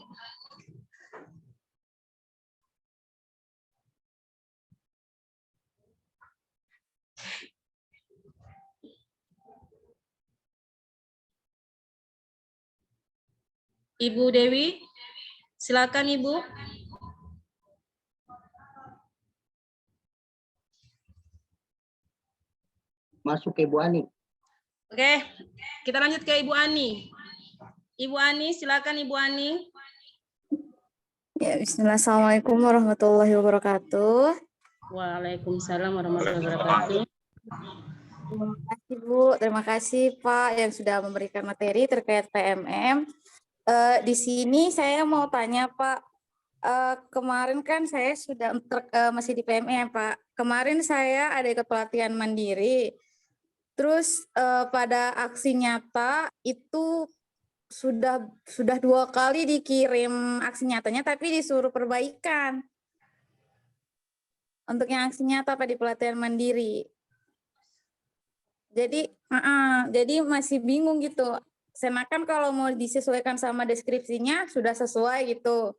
Ibu Dewi, silakan Ibu. Masuk ke Ibu Ani. Oke, kita lanjut ke Ibu Ani. Ibu Ani, silakan Ibu Ani. Ya, bismillah. Assalamualaikum warahmatullahi wabarakatuh. Waalaikumsalam warahmatullahi wabarakatuh. Terima kasih Bu, terima kasih Pak yang sudah memberikan materi terkait PMM. Di sini saya mau tanya Pak, kemarin kan saya sudah masih di PMM Pak. Kemarin saya ada ikut pelatihan mandiri. Terus pada aksi nyata itu sudah 2 kali dikirim aksi nyatanya, tapi disuruh perbaikan. Untuk yang aksi nyata Pak di pelatihan mandiri. Jadi masih bingung gitu. Senakan kalau mau disesuaikan sama deskripsinya sudah sesuai gitu.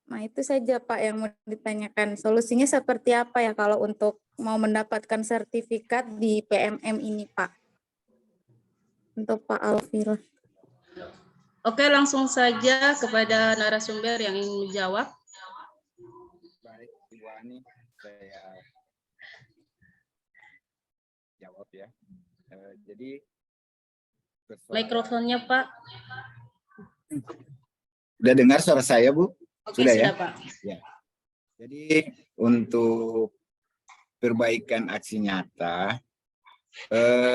Nah itu saja Pak yang mau ditanyakan. Solusinya seperti apa ya kalau untuk mau mendapatkan sertifikat di PMM ini Pak? Untuk Pak Alfil. Oke, langsung saja kepada narasumber yang ingin menjawab. Baik, Ibu Ani, saya jawab ya. Jadi mikrofonnya Pak. Udah dengar suara saya Bu? Oke, sudah ya? Pak. Ya. Jadi untuk perbaikan aksi nyata,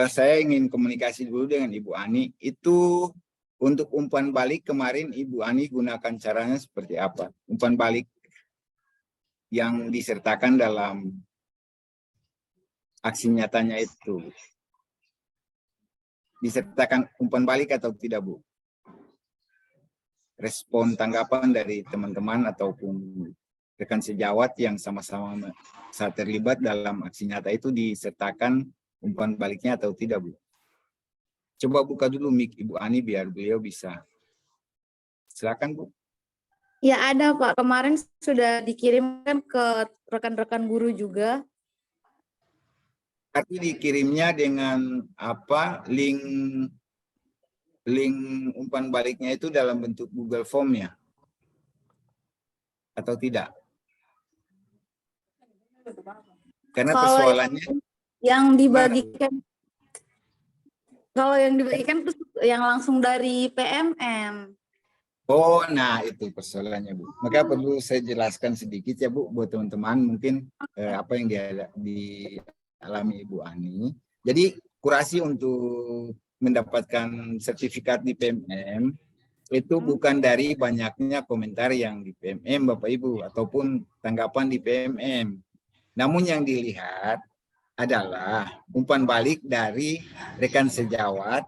saya ingin komunikasi dulu dengan Ibu Ani. Itu untuk umpan balik kemarin Ibu Ani gunakan caranya seperti apa? Umpan balik yang disertakan dalam aksi nyatanya itu disertakan umpan balik atau tidak Bu? Respon tanggapan dari teman-teman ataupun rekan sejawat yang sama-sama saat terlibat dalam aksi nyata itu disertakan umpan baliknya atau tidak Bu? Coba buka dulu mic Ibu Ani biar beliau bisa. Silakan Bu. Ya ada Pak, kemarin sudah dikirimkan ke rekan-rekan guru juga. Tapi dikirimnya dengan apa? Link umpan baliknya itu dalam bentuk Google Form ya? Atau tidak? Karena Kalau persoalannya yang dibagikan, kalau yang dibagikan itu yang langsung dari PMM. oh, nah itu persoalannya Bu. Maka perlu saya jelaskan sedikit ya Bu buat teman-teman mungkin apa yang dialami Ibu Ani. Jadi kurasi untuk mendapatkan sertifikat di PMM itu bukan dari banyaknya komentar yang di PMM Bapak Ibu ataupun tanggapan di PMM. Namun yang dilihat adalah umpan balik dari rekan sejawat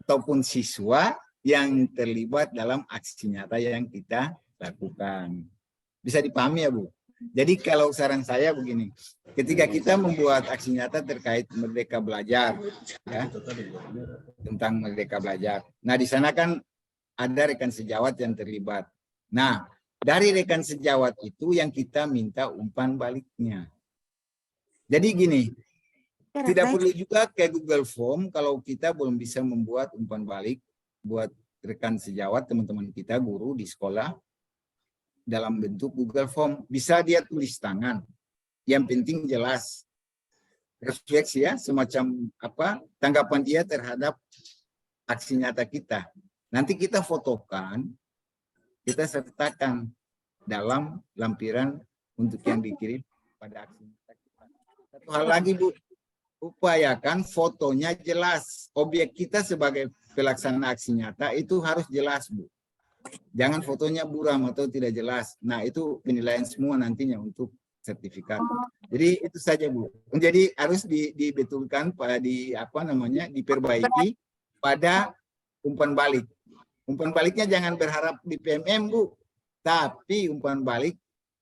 ataupun siswa yang terlibat dalam aksi nyata yang kita lakukan. Bisa dipahami ya Bu? Jadi kalau saran saya begini, ketika kita membuat aksi nyata terkait Merdeka Belajar, ya, tentang Merdeka Belajar. Nah di sana kan ada rekan sejawat yang terlibat. Nah dari rekan sejawat itu yang kita minta umpan baliknya. Jadi gini, tidak perlu juga kayak Google Form kalau kita belum bisa membuat umpan balik buat rekan sejawat, teman-teman kita, guru di sekolah, dalam bentuk Google Form. Bisa dia tulis tangan. Yang penting jelas. Refleksi ya, semacam apa tanggapan dia terhadap aksi nyata kita. Nanti kita fotokan, kita sertakan dalam lampiran untuk yang dikirim pada aksi nyata kita. Satu hal lagi Bu, upayakan fotonya jelas. Objek kita sebagai pelaksana aksi nyata itu harus jelas Bu. Jangan fotonya buram atau tidak jelas. Nah itu penilaian semua nantinya untuk sertifikat. Jadi itu saja Bu. Jadi harus dibetulkan pada diperbaiki pada umpan balik. Umpan baliknya jangan berharap di PMM Bu, tapi umpan balik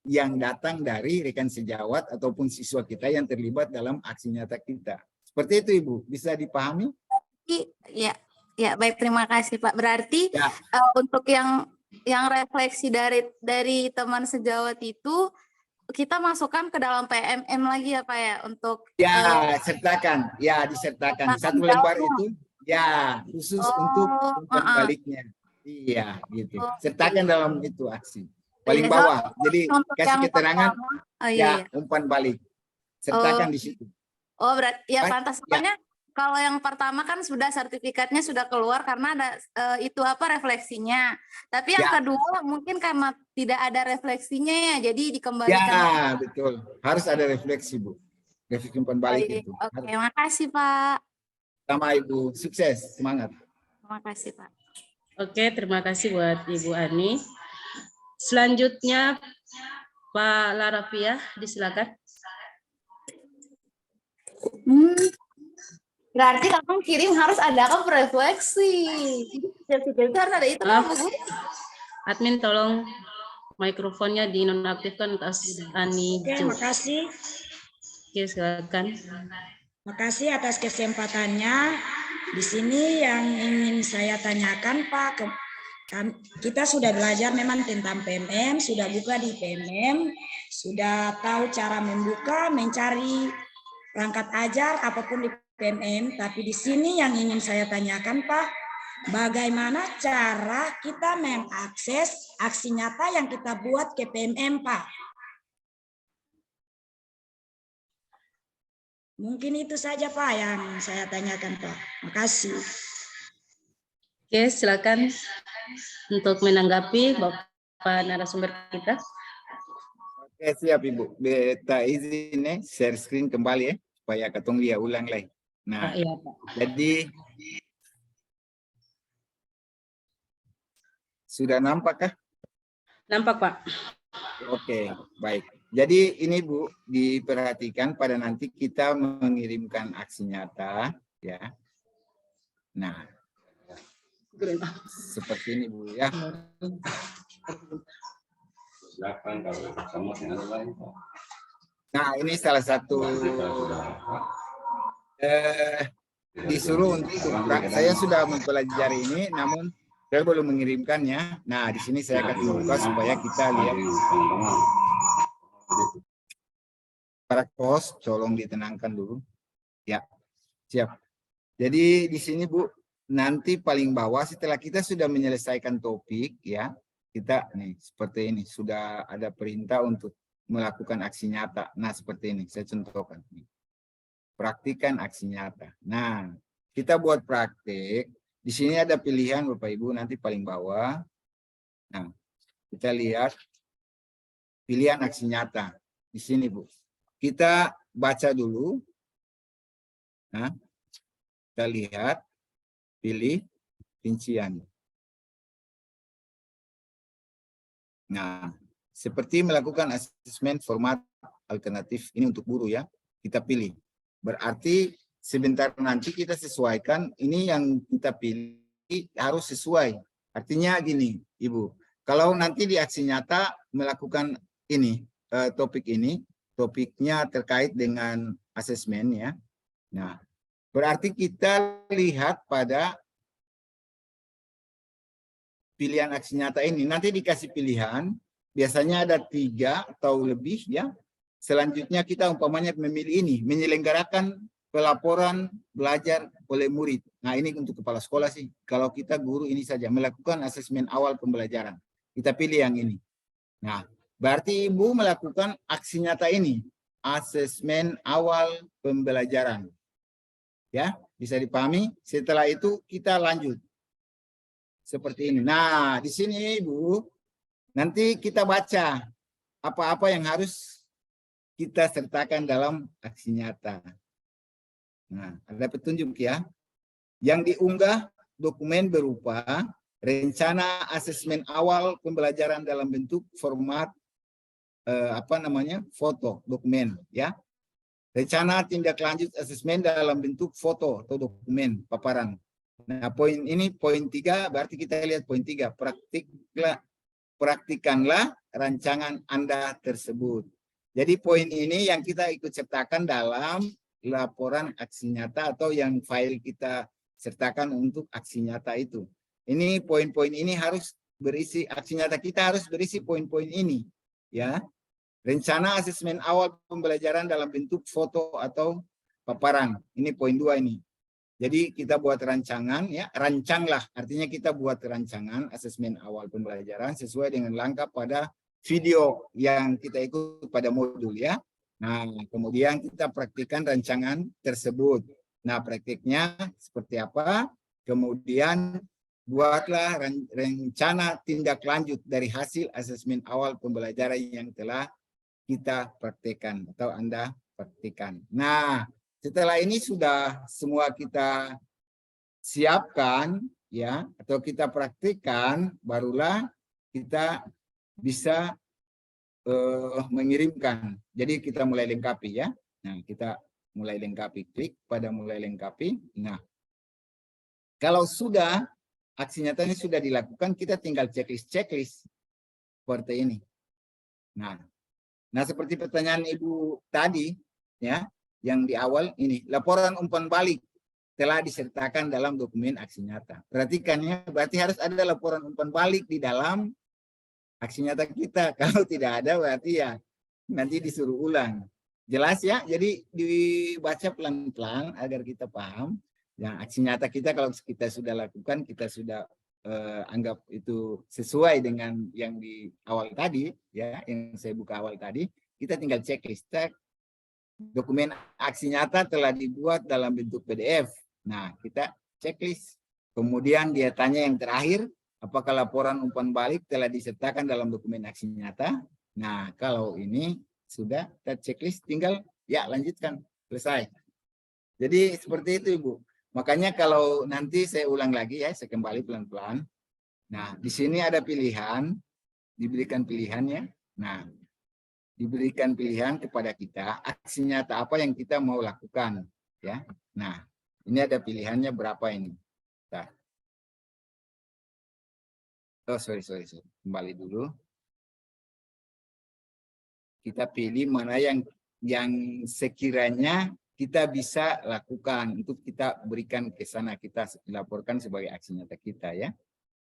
yang datang dari rekan sejawat ataupun siswa kita yang terlibat dalam aksi nyata kita. Seperti itu Ibu, bisa dipahami? Ya, baik, terima kasih Pak. Berarti ya. Untuk yang refleksi dari teman sejawat itu kita masukkan ke dalam PMM lagi ya Pak ya untuk sertakan, disertakan satu lembar itu ya khusus untuk umpan baliknya. Iya, gitu. Sertakan dalam itu aksi. Paling bawah. Jadi kasih keterangan umpan balik. Sertakan di situ. Oh, berarti ya pantas pokoknya kalau yang pertama kan sudah sertifikatnya sudah keluar karena ada refleksinya. Tapi yang kedua mungkin karena tidak ada refleksinya ya, jadi dikembalikan. Ya, betul. Harus ada refleksi, Bu. Refleksi umpan balik itu. Oke, makasih Pak. Sama Ibu, sukses, semangat. Terima kasih Pak. Oke, terima kasih buat Ibu Ani. Selanjutnya Pak Larafiah, disilakan. Berarti kamu kirim harus ada refleksi. Sertifikat harus ada itu. Admin tolong mikrofonnya dinonaktifkan atas Ani. Oke, makasih. Oke, silakan. Makasih atas kesempatannya. Di sini yang ingin saya tanyakan Pak, kita sudah belajar memang tentang PMM, sudah buka di PMM, sudah tahu cara membuka, mencari perangkat ajar apapun di PMM, tapi di sini yang ingin saya tanyakan Pak, bagaimana cara kita mengakses aksi nyata yang kita buat ke PMM Pak? Mungkin itu saja Pak yang saya tanyakan Pak. Makasih. Oke, silakan untuk menanggapi Bapak narasumber kita. Oke, siap Ibu. Beta izin share screen kembali ya, supaya ketong lihat ulang lagi. Nah, iya, Pak. Jadi sudah nampakkah? Nampak Pak. Oke, baik. Jadi ini Bu, diperhatikan pada nanti kita mengirimkan aksi nyata, ya. Nah, seperti ini Bu ya. Nah, ini salah satu disuruh untuk saya sudah mempelajari ini, namun Saya belum mengirimkannya. Nah, di sini saya akan buka supaya kita lihat. Para host, tolong ditenangkan dulu. Ya, siap. Jadi di sini Bu, nanti paling bawah setelah kita sudah menyelesaikan topik, ya, kita nih seperti ini sudah ada perintah untuk melakukan aksi nyata. Nah, seperti ini saya contohkan. Praktikan aksi nyata. Nah, kita buat praktik. Di sini ada pilihan Bapak Ibu nanti paling bawah. Nah, kita lihat pilihan aksi nyata di sini Bu. Kita baca dulu. Nah, kita lihat, pilih rincian. Nah, seperti melakukan asesmen format alternatif ini untuk guru ya, kita pilih. Berarti sebentar nanti kita sesuaikan, ini yang kita pilih harus sesuai. Artinya gini, Ibu, kalau nanti di aksi nyata melakukan ini, topik ini, topiknya terkait dengan asesmen ya. Nah, berarti kita lihat pada pilihan aksi nyata ini. Nanti dikasih pilihan, biasanya ada 3 atau lebih ya. Selanjutnya kita umpamanya memilih ini, menyelenggarakan pelaporan belajar oleh murid. Nah, ini untuk kepala sekolah sih. Kalau kita guru ini saja, melakukan asesmen awal pembelajaran. Kita pilih yang ini. Nah, berarti Ibu melakukan aksi nyata ini, asesmen awal pembelajaran. Ya, bisa dipahami? Setelah itu kita lanjut. Seperti ini. Nah, di sini Ibu, nanti kita baca apa-apa yang harus kita sertakan dalam aksi nyata. Nah, ada petunjuk ya. Yang diunggah dokumen berupa rencana asesmen awal pembelajaran dalam bentuk format foto dokumen ya. Rencana tindak lanjut asesmen dalam bentuk foto atau dokumen paparan. Nah, poin ini poin 3 berarti kita lihat poin 3, praktikanlah rancangan Anda tersebut. Jadi poin ini yang kita ikut sertakan dalam laporan aksi nyata atau yang file kita sertakan untuk aksi nyata itu. Ini poin-poin ini harus berisi, aksi nyata kita harus berisi poin-poin ini ya. Rencana asesmen awal pembelajaran dalam bentuk foto atau paparan. Ini poin 2 ini. Jadi kita buat rancangan ya, rancanglah. Artinya kita buat rancangan asesmen awal pembelajaran sesuai dengan langkah pada video yang kita ikut pada modul ya. Nah, kemudian kita praktikkan rancangan tersebut. Nah, praktiknya seperti apa? Kemudian buatlah rencana tindak lanjut dari hasil asesmen awal pembelajaran yang telah kita praktikkan atau Anda praktikkan. Nah, setelah ini sudah semua kita siapkan ya atau kita praktikkan, barulah kita bisa mengirimkan. Jadi kita mulai lengkapi ya. Nah, kita mulai lengkapi, klik pada mulai lengkapi. Nah, kalau sudah aksi nyatanya sudah dilakukan, kita tinggal checklist seperti ini. Nah, seperti pertanyaan Ibu tadi ya, yang di awal ini, laporan umpan balik telah disertakan dalam dokumen aksi nyata. Perhatikan ya, berarti harus ada laporan umpan balik di dalam aksi nyata kita. Kalau tidak ada berarti ya nanti disuruh ulang. Jelas ya? Jadi dibaca pelan-pelan agar kita paham. Yang aksi nyata kita kalau kita sudah lakukan, kita sudah anggap itu sesuai dengan yang di awal tadi, ya, yang saya buka awal tadi, kita tinggal checklist. Dokumen aksi nyata telah dibuat dalam bentuk PDF. Nah, kita checklist. Kemudian dia tanya yang terakhir, apakah laporan umpan balik telah disertakan dalam dokumen aksi nyata? Nah, kalau ini sudah kita checklist, tinggal ya lanjutkan, selesai. Jadi seperti itu Ibu. Makanya kalau nanti saya ulang lagi ya, saya kembali pelan-pelan. Nah, di sini ada pilihan, diberikan pilihannya. Nah, diberikan pilihan kepada kita, aksi nyata apa yang kita mau lakukan. Ya. Nah, ini ada pilihannya berapa ini. Nah. Oh, sorry. Kembali dulu. Kita pilih mana yang sekiranya kita bisa lakukan untuk kita berikan ke sana, kita laporkan sebagai aksi nyata kita ya.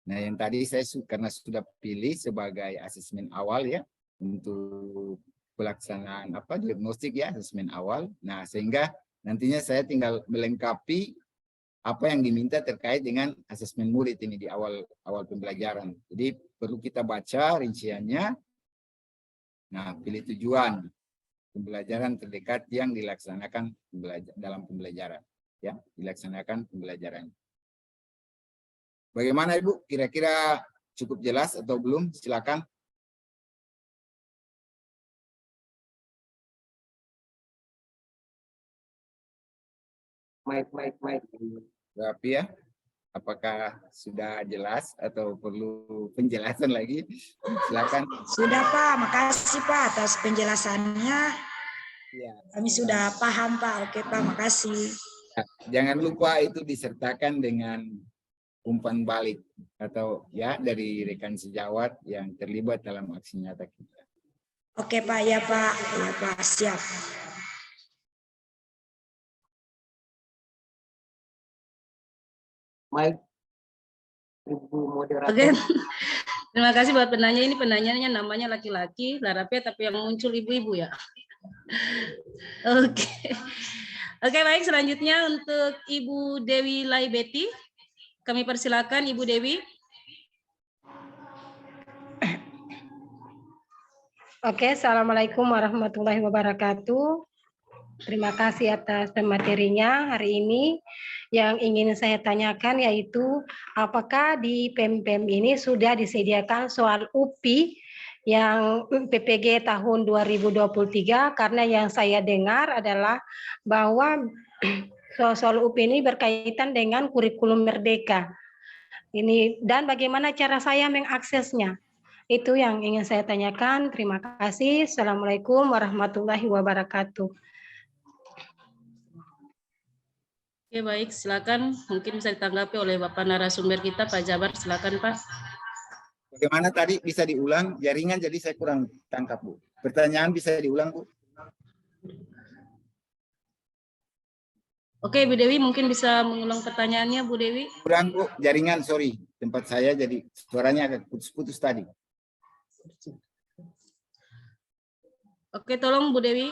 Nah, yang tadi saya karena sudah pilih sebagai asesmen awal ya untuk pelaksanaan diagnostik ya, asesmen awal. Nah, sehingga nantinya saya tinggal melengkapi apa yang diminta terkait dengan asesmen murid ini di awal pembelajaran. Jadi perlu kita baca rinciannya. Nah, pilih tujuan pembelajaran terdekat yang dilaksanakan dalam pembelajaran ya, dilaksanakan pembelajaran. Bagaimana Ibu? Kira-kira cukup jelas atau belum? Silakan. Baik. Tapi ya, apakah sudah jelas atau perlu penjelasan lagi? Silakan. Sudah Pak, makasih Pak atas penjelasannya. Ya. Kami sudah paham Pak. Oke Pak, makasih. Jangan lupa itu disertakan dengan umpan balik atau ya dari rekan sejawat yang terlibat dalam aksi nyata kita. Oke Pak, ya Pak, siap. Baik, Ibu moderator. Oke, terima kasih buat penanya. Ini penanyanya namanya laki-laki, Larape, tapi yang muncul ibu-ibu ya. Oke, baik. Selanjutnya untuk Ibu Dewi Laibeti. Kami persilakan Ibu Dewi. Oke, Assalamualaikum warahmatullahi wabarakatuh. Terima kasih atas materinya hari ini. Yang ingin saya tanyakan yaitu apakah di PEM-PEM ini sudah disediakan soal UPI yang PPG tahun 2023, karena yang saya dengar adalah bahwa soal UPI ini berkaitan dengan kurikulum Merdeka. Ini dan bagaimana cara saya mengaksesnya? Itu yang ingin saya tanyakan. Terima kasih. Assalamualaikum warahmatullahi wabarakatuh. Oke, baik, silakan. Mungkin bisa ditanggapi oleh Bapak narasumber kita, Pak Jabar. Silakan, Pak. Bagaimana tadi, bisa diulang? Jaringan jadi saya kurang tangkap, Bu. Pertanyaan bisa diulang, Bu? Oke, Bu Dewi mungkin bisa mengulang pertanyaannya, Bu Dewi. Kurang, Bu. Jaringan, sorry. Tempat saya jadi suaranya agak putus-putus tadi. Oke, tolong Bu Dewi.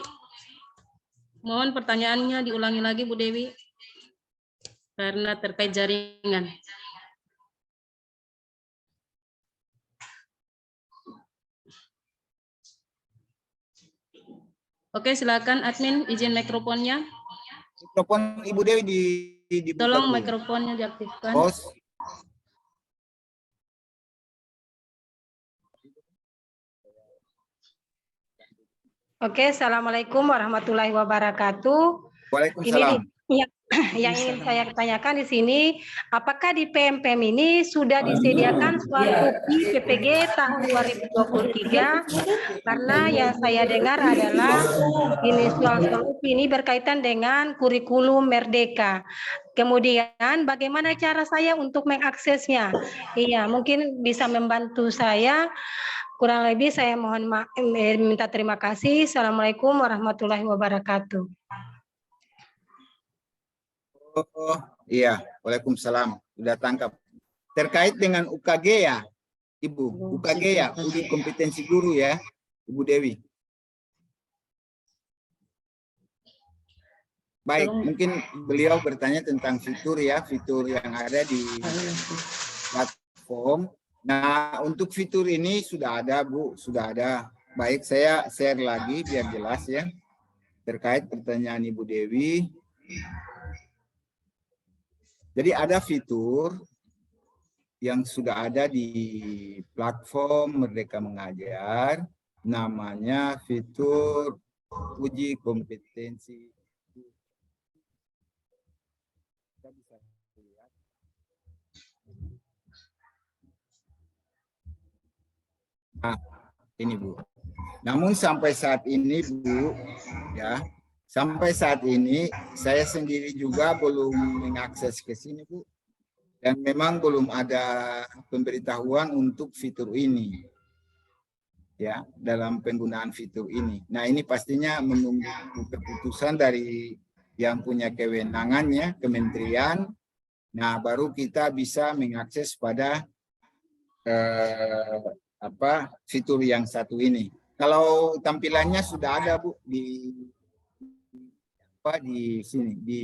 Mohon pertanyaannya diulangi lagi, Bu Dewi. Karena terkait jaringan. Oke, silakan admin izin mikrofonnya. Mikrofon Ibu Dewi dibuka. Tolong dulu. mikrofonnya diaktifkan. Oke, Assalamualaikum warahmatullahi wabarakatuh. Waalaikumsalam. Ini yang ingin saya tanyakan di sini, apakah di PEM-PEM ini sudah disediakan soal UPI PPG tahun 2023? Karena yang saya dengar adalah ini soal UPI ini berkaitan dengan kurikulum Merdeka. Kemudian bagaimana cara saya untuk mengaksesnya? Iya, mungkin bisa membantu saya. Kurang lebih saya mohon minta terima kasih. Assalamualaikum warahmatullahi wabarakatuh. Oh, iya, Waalaikumsalam. Sudah tangkap. Terkait dengan UKG ya, Ibu. UKG ya, uji kompetensi guru ya, Ibu Dewi. Baik, mungkin beliau bertanya tentang fitur ya, fitur yang ada di platform. Nah, untuk fitur ini sudah ada, Bu, sudah ada. Baik, saya share lagi biar jelas ya. Terkait pertanyaan Ibu Dewi. Jadi ada fitur yang sudah ada di platform Merdeka Mengajar, namanya fitur uji kompetensi. Kita bisa lihat. Nah, ini Bu. Namun sampai saat ini Bu, ya. Sampai saat ini saya sendiri juga belum mengakses ke sini, Bu. Dan memang belum ada pemberitahuan untuk fitur ini. Ya, dalam penggunaan fitur ini. Nah, ini pastinya menunggu keputusan dari yang punya kewenangannya, kementerian. Nah, baru kita bisa mengakses pada fitur yang satu ini. Kalau tampilannya sudah ada Bu di sini di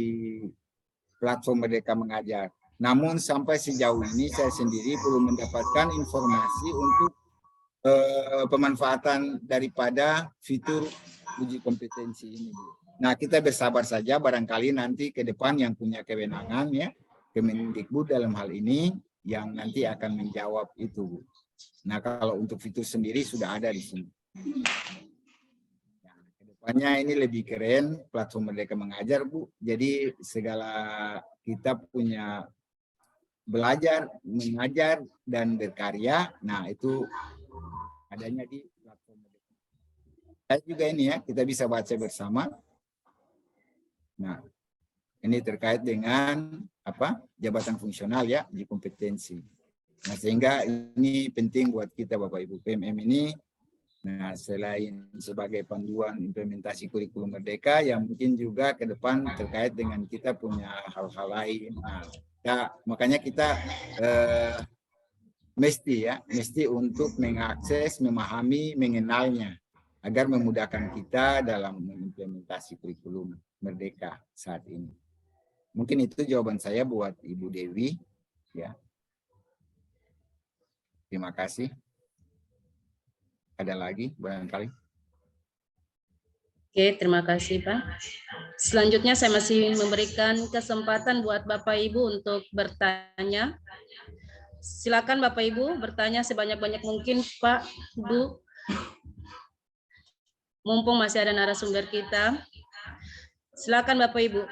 platform Merdeka Mengajar. Namun sampai sejauh ini saya sendiri belum mendapatkan informasi untuk pemanfaatan daripada fitur uji kompetensi ini, Bu. Nah, kita bersabar saja, barangkali nanti ke depan yang punya kewenangan ya, Kemendikbud dalam hal ini yang nanti akan menjawab itu, Bu. Nah, kalau untuk fitur sendiri sudah ada di sini. Nah, kedepannya ini lebih keren platform Merdeka Mengajar, Bu. Jadi segala kita punya belajar, mengajar, dan berkarya. Nah, itu adanya di platform Merdeka. Saya juga ini ya, kita bisa baca bersama. Nah, ini terkait dengan jabatan fungsional ya, uji kompetensi. Nah, sehingga ini penting buat kita Bapak Ibu PMM ini. Nah, selain sebagai panduan implementasi kurikulum Merdeka, yang mungkin juga ke depan terkait dengan kita punya hal-hal lain. Nah, ya, makanya kita mesti untuk mengakses, memahami, mengenalnya agar memudahkan kita dalam mengimplementasi kurikulum Merdeka saat ini. Mungkin itu jawaban saya buat Ibu Dewi ya. Terima kasih. Ada lagi barangkali? Oke, terima kasih Pak. Selanjutnya saya masih memberikan kesempatan buat Bapak Ibu untuk bertanya. Silakan Bapak Ibu bertanya sebanyak-banyak mungkin Pak, Bu. Mumpung masih ada narasumber kita. Silakan Bapak Ibu.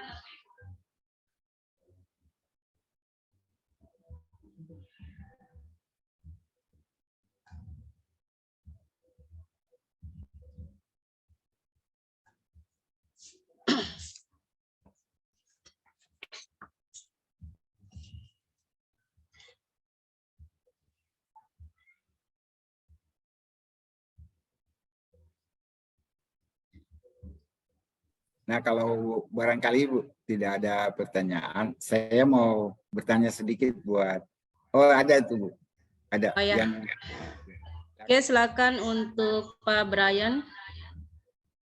Nah, kalau barangkali Bu tidak ada pertanyaan, saya mau bertanya sedikit buat, ada tuh Bu, ada ya. Oke, silakan untuk Pak Brian,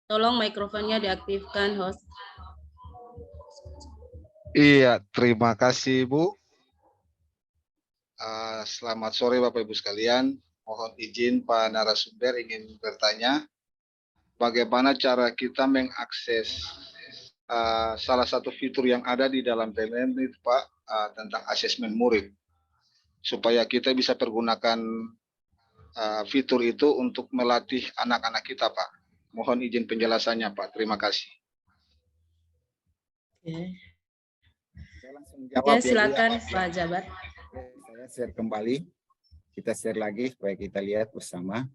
tolong mikrofonnya diaktifkan host. Iya, terima kasih Bu. Selamat sore Bapak Ibu sekalian, mohon izin Pak narasumber ingin bertanya. Bagaimana cara kita mengakses salah satu fitur yang ada di dalam PMM itu Pak, tentang asesmen murid, supaya kita bisa pergunakan fitur itu untuk melatih anak-anak kita Pak. Mohon izin penjelasannya Pak, terima kasih. Oke, silakan Pak Jabar. Saya share kembali, kita share lagi supaya kita lihat bersama.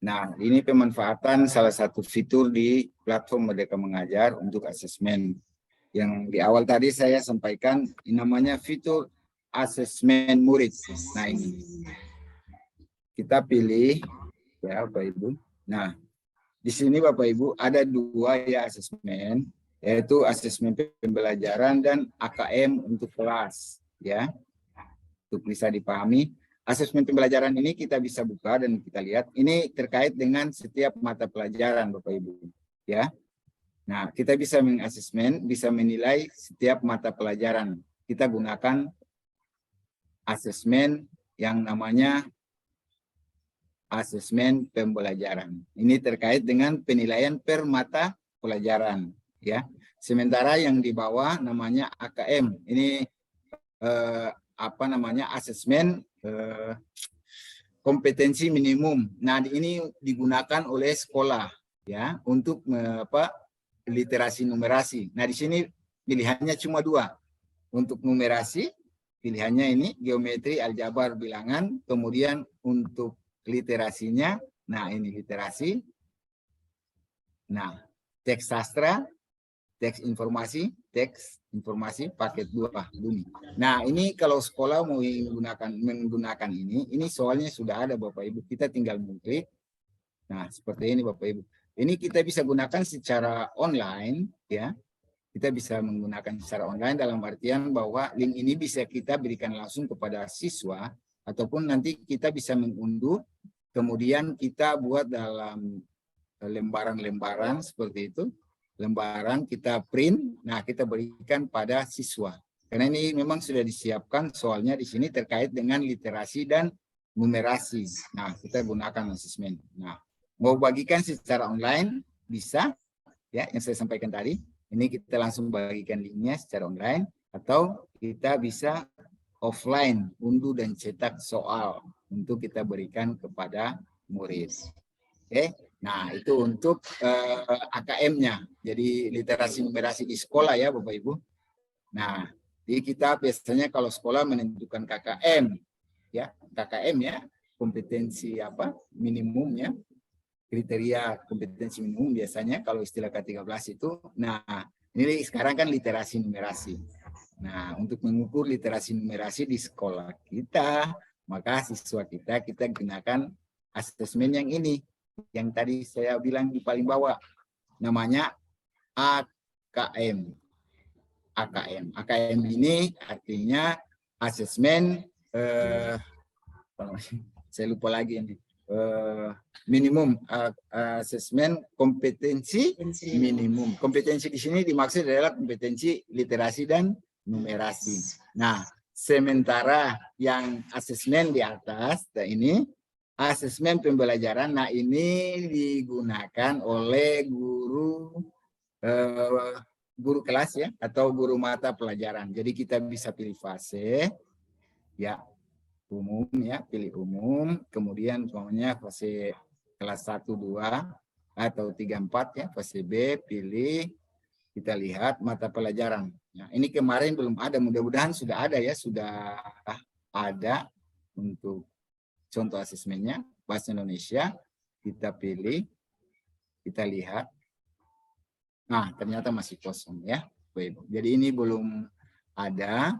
Nah, ini pemanfaatan salah satu fitur di platform Merdeka Mengajar untuk asesmen. Yang di awal tadi saya sampaikan, ini namanya fitur asesmen murid. Nah, ini. Kita pilih, ya Bapak Ibu. Nah, di sini Bapak Ibu ada dua ya asesmen, yaitu asesmen pembelajaran dan AKM untuk kelas. Ya, untuk bisa dipahami. Asesmen pembelajaran ini kita bisa buka dan kita lihat ini terkait dengan setiap mata pelajaran Bapak Ibu ya. Nah, kita bisa mengasesmen, bisa menilai setiap mata pelajaran. Kita gunakan asesmen yang namanya asesmen pembelajaran. Ini terkait dengan penilaian per mata pelajaran ya. Sementara yang di bawah namanya AKM. Ini asesmen kompetensi minimum. Nah, ini digunakan oleh sekolah ya untuk literasi numerasi. Nah, di sini pilihannya cuma dua. Untuk numerasi pilihannya ini geometri, aljabar, bilangan. Kemudian untuk literasinya, nah ini literasi. Nah, teks sastra, teks informasi paket 2 bumi. Nah, ini kalau sekolah mau menggunakan ini soalnya sudah ada Bapak Ibu. Kita tinggal mengklik. Nah, seperti ini Bapak Ibu. Ini kita bisa gunakan secara online ya. Kita bisa menggunakan secara online dalam artian bahwa link ini bisa kita berikan langsung kepada siswa ataupun nanti kita bisa mengunduh, kemudian kita buat dalam lembaran-lembaran seperti itu, lembaran kita print, nah kita berikan pada siswa. Karena ini memang sudah disiapkan soalnya di sini terkait dengan literasi dan numerasi. Nah, kita gunakan asesmen. Nah, mau bagikan secara online bisa, ya yang saya sampaikan tadi. Ini kita langsung bagikan linknya secara online, atau kita bisa offline, unduh dan cetak soal untuk kita berikan kepada murid. Oke. Nah, itu untuk AKM-nya. Jadi literasi numerasi di sekolah ya Bapak Ibu. Nah, jadi kita biasanya kalau sekolah menentukan KKM ya, KKM ya, kompetensi apa? Minimumnya. Kriteria kompetensi minimum biasanya kalau istilah K13 itu. Nah, ini sekarang kan literasi numerasi. Nah, untuk mengukur literasi numerasi di sekolah kita, maka siswa kita gunakan asesmen yang ini. Yang tadi saya bilang di paling bawah, namanya AKM. AKM ini artinya asesmen saya lupa lagi ini, minimum, asesmen kompetensi minimum. Kompetensi di sini dimaksud adalah kompetensi literasi dan numerasi. Nah, sementara yang asesmen di atas, nah ini asesmen pembelajaran, nah ini digunakan oleh guru kelas ya, atau guru mata pelajaran. Jadi kita bisa pilih fase ya, umum ya, pilih umum, kemudian umpamanya fase kelas 1, 2 atau 3, 4 ya, fase B pilih, kita lihat mata pelajaran. Nah, ini kemarin belum ada, mudah-mudahan sudah ada ya, sudah ada untuk contoh asesmennya. Bahasa Indonesia kita pilih, kita lihat. Nah, ternyata masih kosong ya. Jadi ini belum ada.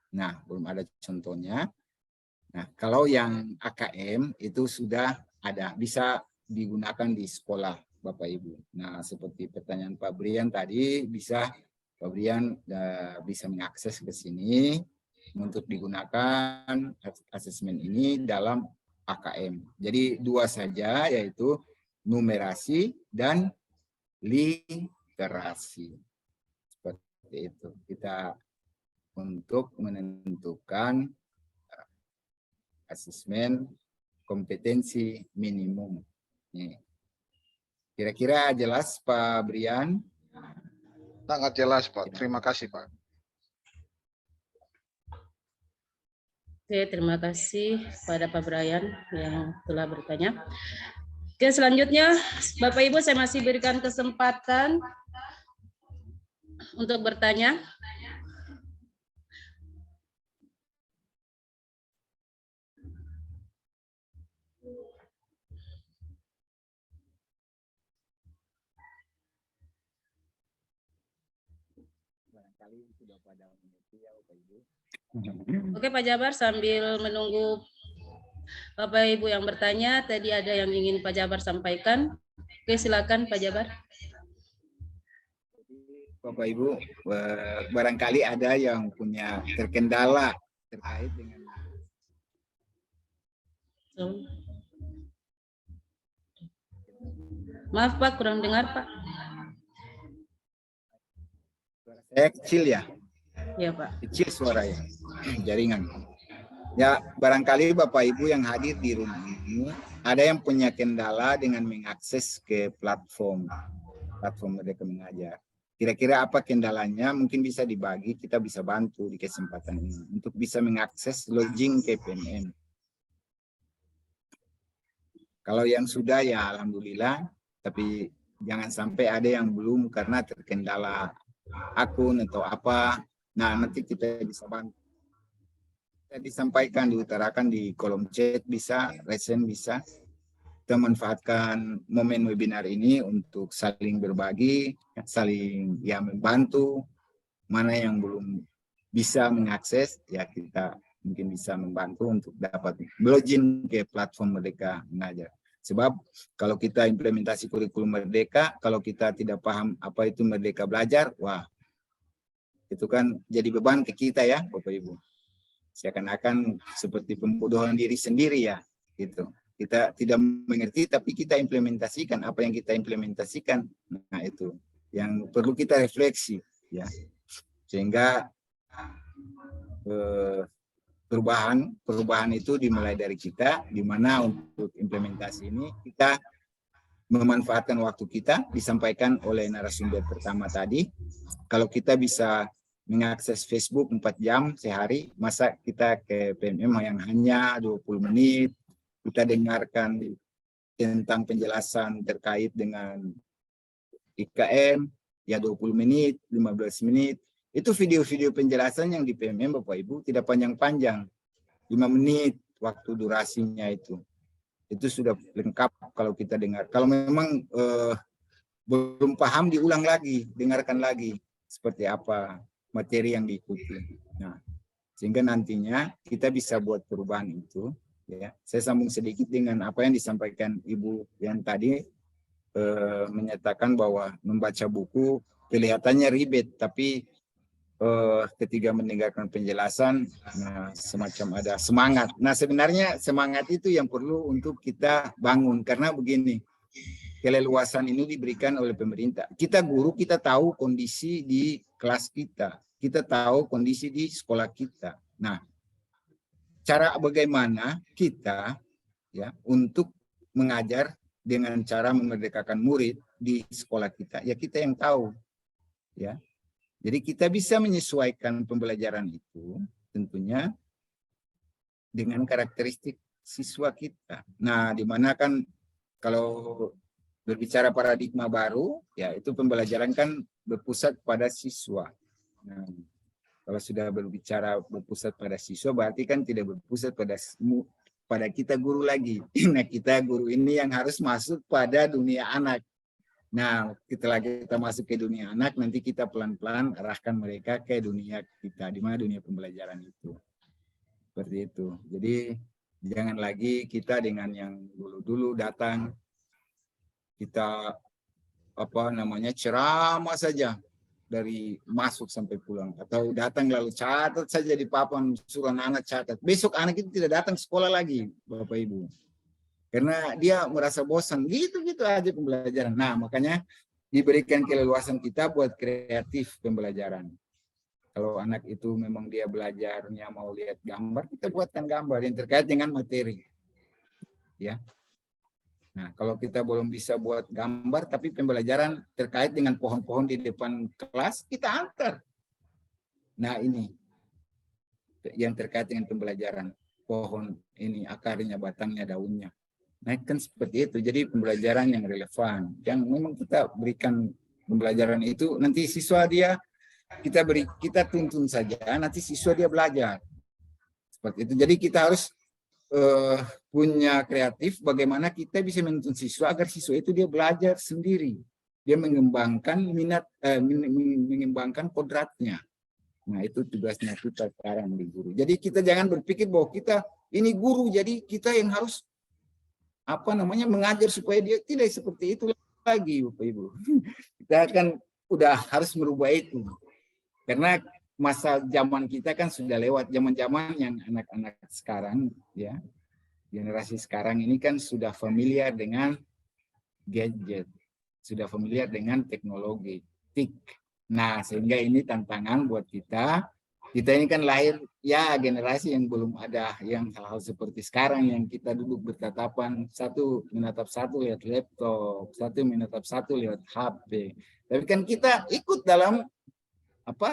Nah, belum ada contohnya. Nah, kalau yang AKM itu sudah ada, bisa digunakan di sekolah Bapak Ibu. Nah, seperti pertanyaan Pak Brian tadi, bisa Pak Brian bisa mengakses ke sini untuk digunakan asesmen ini dalam AKM. Jadi 2 saja, yaitu numerasi dan literasi. Seperti itu. Kita untuk menentukan asesmen kompetensi minimum. Kira-kira jelas Pak Brian? Sangat jelas Pak. Terima kasih Pak. Oke, terima kasih pada Pak Brian yang telah bertanya. Oke, selanjutnya Bapak Ibu saya masih berikan kesempatan untuk bertanya. Oke Pak Jabar, sambil menunggu Bapak Ibu yang bertanya, tadi ada yang ingin Pak Jabar sampaikan. Oke, silakan Pak Jabar. Bapak Ibu, barangkali ada yang punya terkendala terkait dengan Maaf Pak, kurang dengar Pak. Saya kecil ya? Ya Pak. Kecil suaranya, jaringan. Ya, barangkali Bapak Ibu yang hadir di rumah ini ada yang punya kendala dengan mengakses ke platform Merdeka Mengajar. Kira-kira apa kendalanya? Mungkin bisa dibagi, kita bisa bantu di kesempatan ini untuk bisa mengakses login ke PMM. Kalau yang sudah ya alhamdulillah, tapi jangan sampai ada yang belum karena terkendala akun atau apa. Nah, nanti kita bisa bantu. Kita disampaikan, diutarakan di kolom chat bisa, resen bisa. Kita manfaatkan momen webinar ini untuk saling berbagi, saling ya membantu. Mana yang belum bisa mengakses, ya kita mungkin bisa membantu untuk dapat login ke platform Merdeka Mengajar. Sebab kalau kita implementasi kurikulum Merdeka, kalau kita tidak paham apa itu Merdeka Belajar, wah, itu kan jadi beban ke kita ya Bapak Ibu. seakan-akan seperti pembodohan diri sendiri ya, gitu. Kita tidak mengerti, tapi kita implementasikan apa yang kita implementasikan. Nah itu yang perlu kita refleksi, ya, sehingga perubahan itu dimulai dari kita, di mana untuk implementasi ini kita memanfaatkan waktu kita, disampaikan oleh narasumber pertama tadi. Kalau kita bisa mengakses Facebook 4 jam sehari, masa kita ke PMM yang hanya 20 menit, kita dengarkan tentang penjelasan terkait dengan IKM, ya 20 menit, 15 menit. Itu video-video penjelasan yang di PMM Bapak Ibu tidak panjang-panjang, 5 menit waktu durasinya itu. Itu sudah lengkap kalau kita dengar. Kalau memang belum paham, diulang lagi, dengarkan lagi seperti apa materi yang diikuti. Nah, sehingga nantinya kita bisa buat perubahan itu. Ya, saya sambung sedikit dengan apa yang disampaikan Ibu yang tadi menyatakan bahwa membaca buku kelihatannya ribet, tapi ketika mendengarkan penjelasan, nah, semacam ada semangat. Nah, sebenarnya semangat itu yang perlu untuk kita bangun, karena begini, keleluasan ini diberikan oleh pemerintah. Kita guru, kita tahu kondisi di kelas kita tahu kondisi di sekolah kita. Nah, cara bagaimana kita ya untuk mengajar dengan cara memerdekakan murid di sekolah kita, ya kita yang tahu, ya. Jadi kita bisa menyesuaikan pembelajaran itu tentunya dengan karakteristik siswa kita. Nah, di mana kan kalau berbicara paradigma baru, ya itu pembelajaran kan berpusat pada siswa. Nah, kalau sudah berbicara berpusat pada siswa, berarti kan tidak berpusat pada kita guru lagi. Nah, kita guru ini yang harus masuk pada dunia anak. Nah, setelah kita masuk ke dunia anak, nanti kita pelan-pelan arahkan mereka ke dunia kita, di mana dunia pembelajaran itu. Seperti itu. Jadi, jangan lagi kita dengan yang dulu-dulu datang, kita ceramah saja dari masuk sampai pulang, atau datang lalu catat saja di papan, suruh anak catat. Besok anak itu tidak datang sekolah lagi, Bapak Ibu. Karena dia merasa bosan, gitu-gitu aja pembelajaran. Nah, makanya diberikan keleluasan kita buat kreatif pembelajaran. Kalau anak itu memang dia belajarnya mau lihat gambar, kita buatkan gambar yang terkait dengan materi. Ya. Nah, kalau kita belum bisa buat gambar, tapi pembelajaran terkait dengan pohon-pohon di depan kelas, kita antar. Nah, ini yang terkait dengan pembelajaran. Pohon ini, akarnya, batangnya, daunnya. Nah, kan seperti itu. Jadi pembelajaran yang relevan. Yang memang kita berikan pembelajaran itu, nanti siswa dia, kita tuntun saja, nanti siswa dia belajar. Seperti itu. Jadi kita harus punya kreatif bagaimana kita bisa menuntun siswa agar siswa itu dia belajar sendiri. Dia mengembangkan minat, mengembangkan kodratnya. Nah, itu tugasnya kita sekarang di guru. Jadi kita jangan berpikir bahwa kita ini guru, jadi kita yang harus mengajar supaya dia tidak seperti itu lagi, Bapak Ibu. Kita kan udah harus merubah itu. Karena masa zaman kita kan sudah lewat, zaman-zaman yang anak-anak sekarang, ya, generasi sekarang ini kan sudah familiar dengan gadget, sudah familiar dengan teknologi, TIK. Nah, sehingga ini tantangan buat kita. Kita ini kan lahir ya generasi yang belum ada yang hal-hal seperti sekarang yang kita duduk bertatapan, satu menatap satu lihat laptop, satu menatap satu lihat HP. Tapi kan kita ikut dalam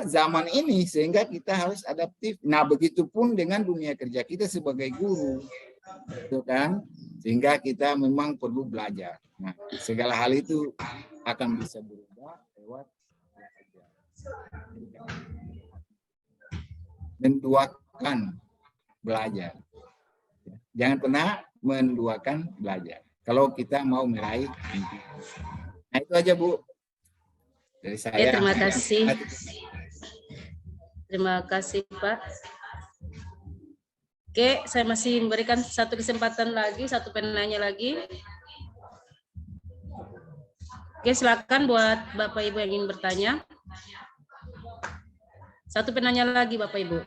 zaman ini sehingga kita harus adaptif. Nah, begitupun dengan dunia kerja kita sebagai guru. Itu kan sehingga kita memang perlu belajar. Nah, segala hal itu akan bisa berubah lewat belajar. Menduakan belajar. Jangan pernah menduakan belajar. Kalau kita mau meraih mimpi. Nah, itu aja, Bu. Dari saya. Ya, terima kasih. Terima kasih, Pak. Oke, saya masih memberikan satu kesempatan lagi, satu penanya lagi. Oke, silakan buat Bapak Ibu yang ingin bertanya. Satu penanya lagi, Bapak Ibu.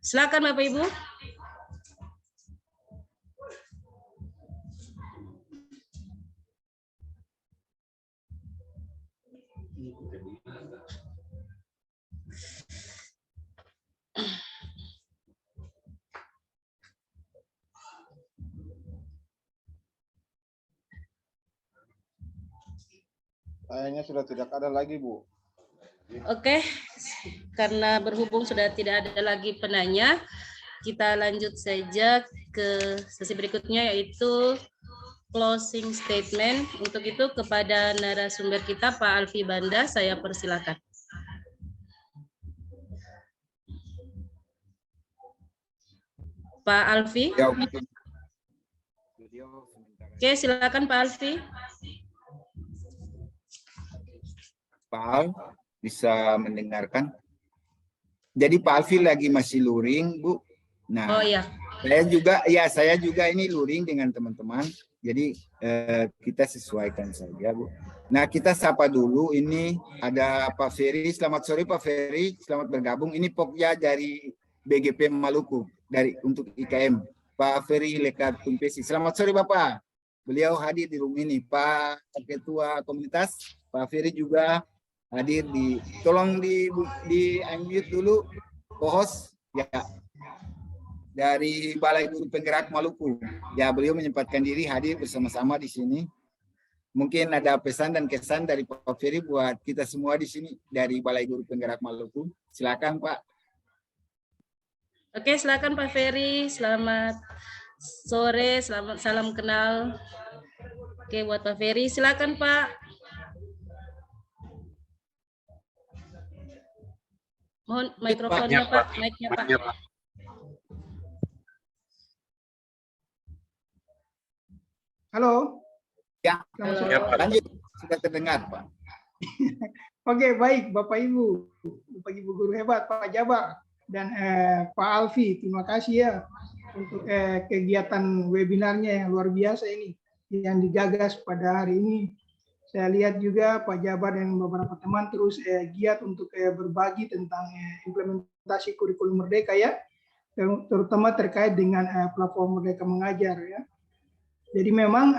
Silakan Bapak Ibu. Kayaknya sudah tidak ada lagi, Bu. Oke, karena berhubung sudah tidak ada lagi penanya, kita lanjut saja ke sesi berikutnya, yaitu closing statement. Untuk itu kepada narasumber kita Pak Alfi Banda, saya persilakan. Pak Alfi. Oke, silakan Pak Alfi. Pak Al, bisa mendengarkan? Jadi Pak Alfi lagi masih luring, Bu. Nah, oh iya. Saya juga ini luring dengan teman-teman. Jadi kita sesuaikan saja, Bu. Nah, kita sapa dulu. Ini ada Pak Ferry. Selamat sore Pak Ferry. Selamat bergabung. Ini Pokja dari BGP Maluku untuk IKM. Pak Ferry Lekat Tumpesi. Selamat sore Bapak. Beliau hadir di room ini. Pak Ketua Komunitas, Pak Ferry juga hadir tolong di unmute dulu, co-host ya, dari Balai Guru Penggerak Maluku. Ya, beliau menyempatkan diri hadir bersama-sama di sini. Mungkin ada pesan dan kesan dari Pak Ferry buat kita semua di sini dari Balai Guru Penggerak Maluku. Silakan Pak. Oke, silakan Pak Ferry. Selamat sore, selamat salam kenal. Oke, buat Pak Ferry, silakan Pak. Mohon mikrofonnya Pak, mic-nya Pak. Halo. Ya, lanjut. Sudah terdengar Pak. Oke, baik Bapak Ibu, Bapak Ibu guru hebat, Pak Jabar dan Pak Alfi, terima kasih ya untuk kegiatan webinarnya yang luar biasa ini yang digagas pada hari ini. Saya lihat juga Pak Jabar dan beberapa teman terus giat untuk berbagi tentang implementasi kurikulum Merdeka ya, terutama terkait dengan platform Merdeka Mengajar ya. Jadi memang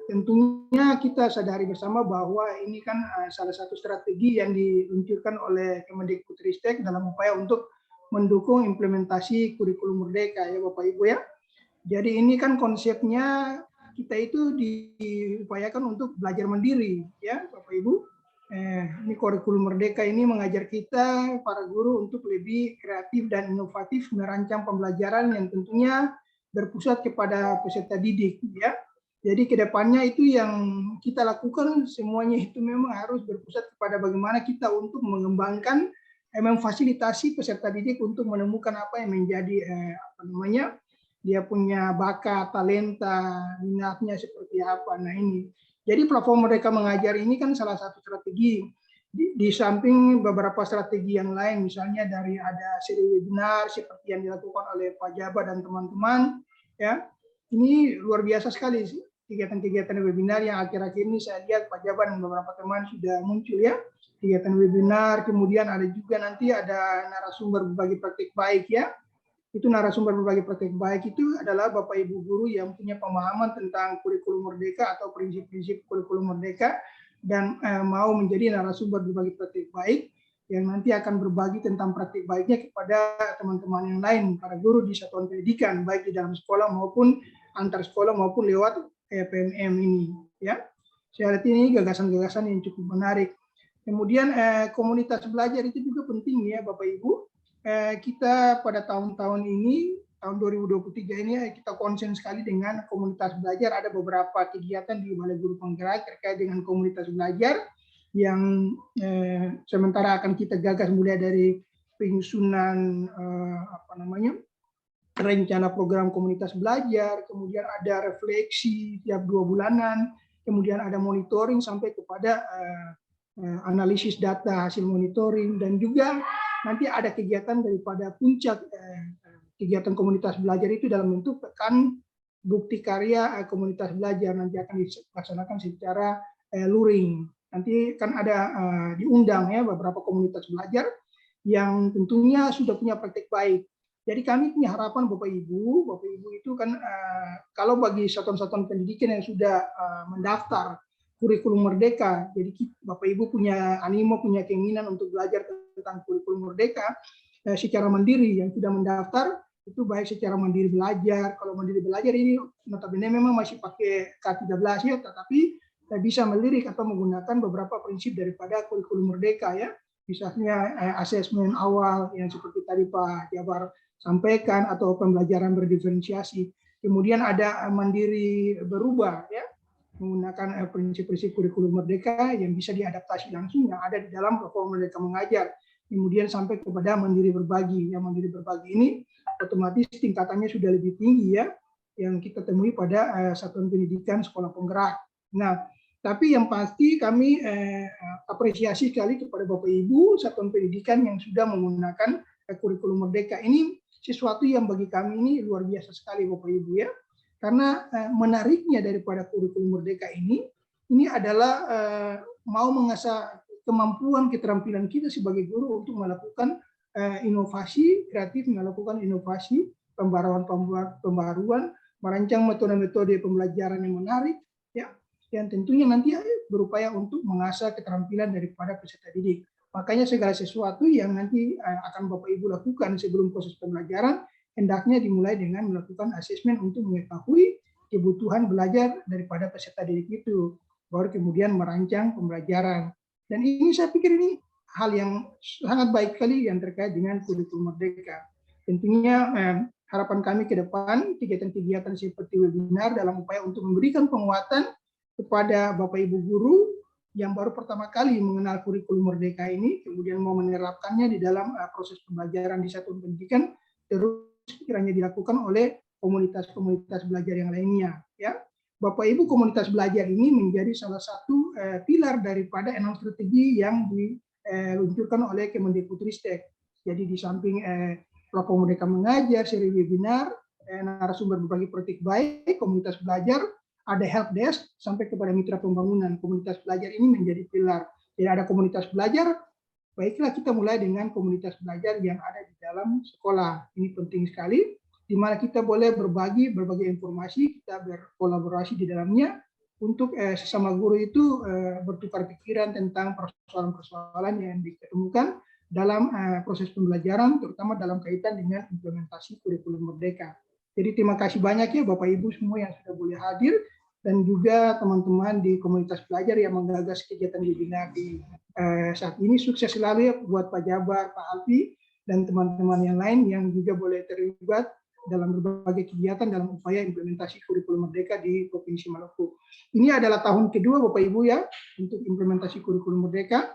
tentunya kita sadari bersama bahwa ini kan salah satu strategi yang diluncurkan oleh Kemendikbudristek dalam upaya untuk mendukung implementasi kurikulum Merdeka ya Bapak Ibu ya. Jadi ini kan konsepnya kita itu diupayakan untuk belajar mandiri ya Bapak Ibu. Ini kurikulum Merdeka ini mengajar kita para guru untuk lebih kreatif dan inovatif merancang pembelajaran yang tentunya berpusat kepada peserta didik ya. Jadi kedepannya itu yang kita lakukan semuanya itu memang harus berpusat kepada bagaimana kita untuk mengembangkan, memfasilitasi peserta didik untuk menemukan apa yang menjadi dia punya bakat, talenta, minatnya seperti apa. Nah ini, jadi platform Merdeka Mengajar ini kan salah satu strategi di samping beberapa strategi yang lain, misalnya dari ada seri webinar seperti yang dilakukan oleh Pak Jabar dan teman-teman, ya ini luar biasa sekali kegiatan-kegiatan webinar yang akhir-akhir ini saya lihat Pak Jabar dan beberapa teman sudah muncul ya, kegiatan webinar, kemudian ada juga nanti ada narasumber berbagi praktik baik ya. Itu narasumber berbagi praktik baik itu adalah Bapak Ibu guru yang punya pemahaman tentang kurikulum Merdeka atau prinsip-prinsip kurikulum Merdeka dan mau menjadi narasumber berbagi praktik baik yang nanti akan berbagi tentang praktik baiknya kepada teman-teman yang lain, para guru di satuan pendidikan, baik di dalam sekolah maupun antar sekolah maupun lewat PMM ini. Ya, saya lihat ini gagasan-gagasan yang cukup menarik. Kemudian komunitas belajar itu juga penting ya Bapak Ibu. Kita pada tahun-tahun ini, tahun 2023 ini kita konsen sekali dengan komunitas belajar. Ada beberapa kegiatan di Balai Guru Penggerak terkait dengan komunitas belajar yang sementara akan kita gagas mulai dari penyusunan rencana program komunitas belajar, kemudian ada refleksi tiap 2 bulanan, kemudian ada monitoring sampai kepada analisis data hasil monitoring, dan juga nanti ada kegiatan daripada puncak kegiatan komunitas belajar itu dalam bentuk pekan bukti karya komunitas belajar, nanti akan dilaksanakan secara luring. Nanti kan ada diundang ya beberapa komunitas belajar yang tentunya sudah punya praktik baik. Jadi kami punya harapan Bapak Ibu itu kan kalau bagi satuan-satuan pendidikan yang sudah mendaftar kurikulum merdeka, jadi Bapak Ibu punya animo, punya keinginan untuk belajar tentang kurikulum merdeka secara mandiri, yang sudah mendaftar itu baik secara mandiri belajar. Kalau mandiri belajar ini notabene memang masih pakai K13 ya, tetapi bisa melirik atau menggunakan beberapa prinsip daripada kurikulum merdeka ya. Misalnya asesmen awal yang seperti tadi Pak Jabar sampaikan, atau pembelajaran berdiferensiasi. Kemudian ada mandiri berubah ya, menggunakan prinsip-prinsip kurikulum merdeka yang bisa diadaptasi langsung yang ada di dalam platform Merdeka Mengajar. Kemudian sampai kepada mandiri berbagi. Yang mandiri berbagi ini otomatis tingkatannya sudah lebih tinggi ya, yang kita temui pada satuan pendidikan sekolah penggerak. Nah, tapi yang pasti kami apresiasi sekali kepada Bapak Ibu satuan pendidikan yang sudah menggunakan kurikulum merdeka. Ini sesuatu yang bagi kami ini luar biasa sekali Bapak Ibu ya. Karena menariknya daripada kurikulum merdeka ini adalah mau mengasah kemampuan keterampilan kita sebagai guru untuk melakukan inovasi kreatif, melakukan inovasi pembaruan, merancang metode-metode pembelajaran yang menarik ya, yang tentunya nanti berupaya untuk mengasah keterampilan daripada peserta didik. Makanya segala sesuatu yang nanti akan Bapak Ibu lakukan sebelum proses pembelajaran, hendaknya dimulai dengan melakukan asesmen untuk mengetahui kebutuhan belajar daripada peserta didik itu. Baru kemudian merancang pembelajaran. Dan ini saya pikir ini hal yang sangat baik sekali yang terkait dengan kurikulum merdeka. Tentunya harapan kami ke depan, kegiatan-kegiatan seperti webinar dalam upaya untuk memberikan penguatan kepada Bapak Ibu guru yang baru pertama kali mengenal kurikulum merdeka ini, kemudian mau menerapkannya di dalam proses pembelajaran di satuan pendidikan, terus kiranya dilakukan oleh komunitas-komunitas belajar yang lainnya. Ya, Bapak Ibu, komunitas belajar ini menjadi salah satu pilar daripada 6 strategi yang diluncurkan oleh Kemendikbudristek. Jadi di samping platform Merdeka Mengajar, seri webinar, narasumber berbagi praktik baik, komunitas belajar, ada help desk sampai kepada mitra pembangunan. Komunitas belajar ini menjadi pilar. Jadi ada komunitas belajar, baiklah kita mulai dengan komunitas belajar yang ada di dalam sekolah. Ini penting sekali, di mana kita boleh berbagi informasi, kita berkolaborasi di dalamnya untuk sesama guru itu bertukar pikiran tentang persoalan-persoalan yang ditemukan dalam proses pembelajaran, terutama dalam kaitan dengan implementasi kurikulum merdeka. Jadi terima kasih banyak ya Bapak Ibu semua yang sudah boleh hadir, dan juga teman-teman di komunitas belajar yang menggagas kegiatan webinar di saat ini. Sukses selalu ya buat Pak Jabar, Pak Alfi, dan teman-teman yang lain yang juga boleh terlibat dalam berbagai kegiatan dalam upaya implementasi kurikulum merdeka di Provinsi Maluku. Ini adalah tahun kedua Bapak Ibu ya untuk implementasi kurikulum merdeka,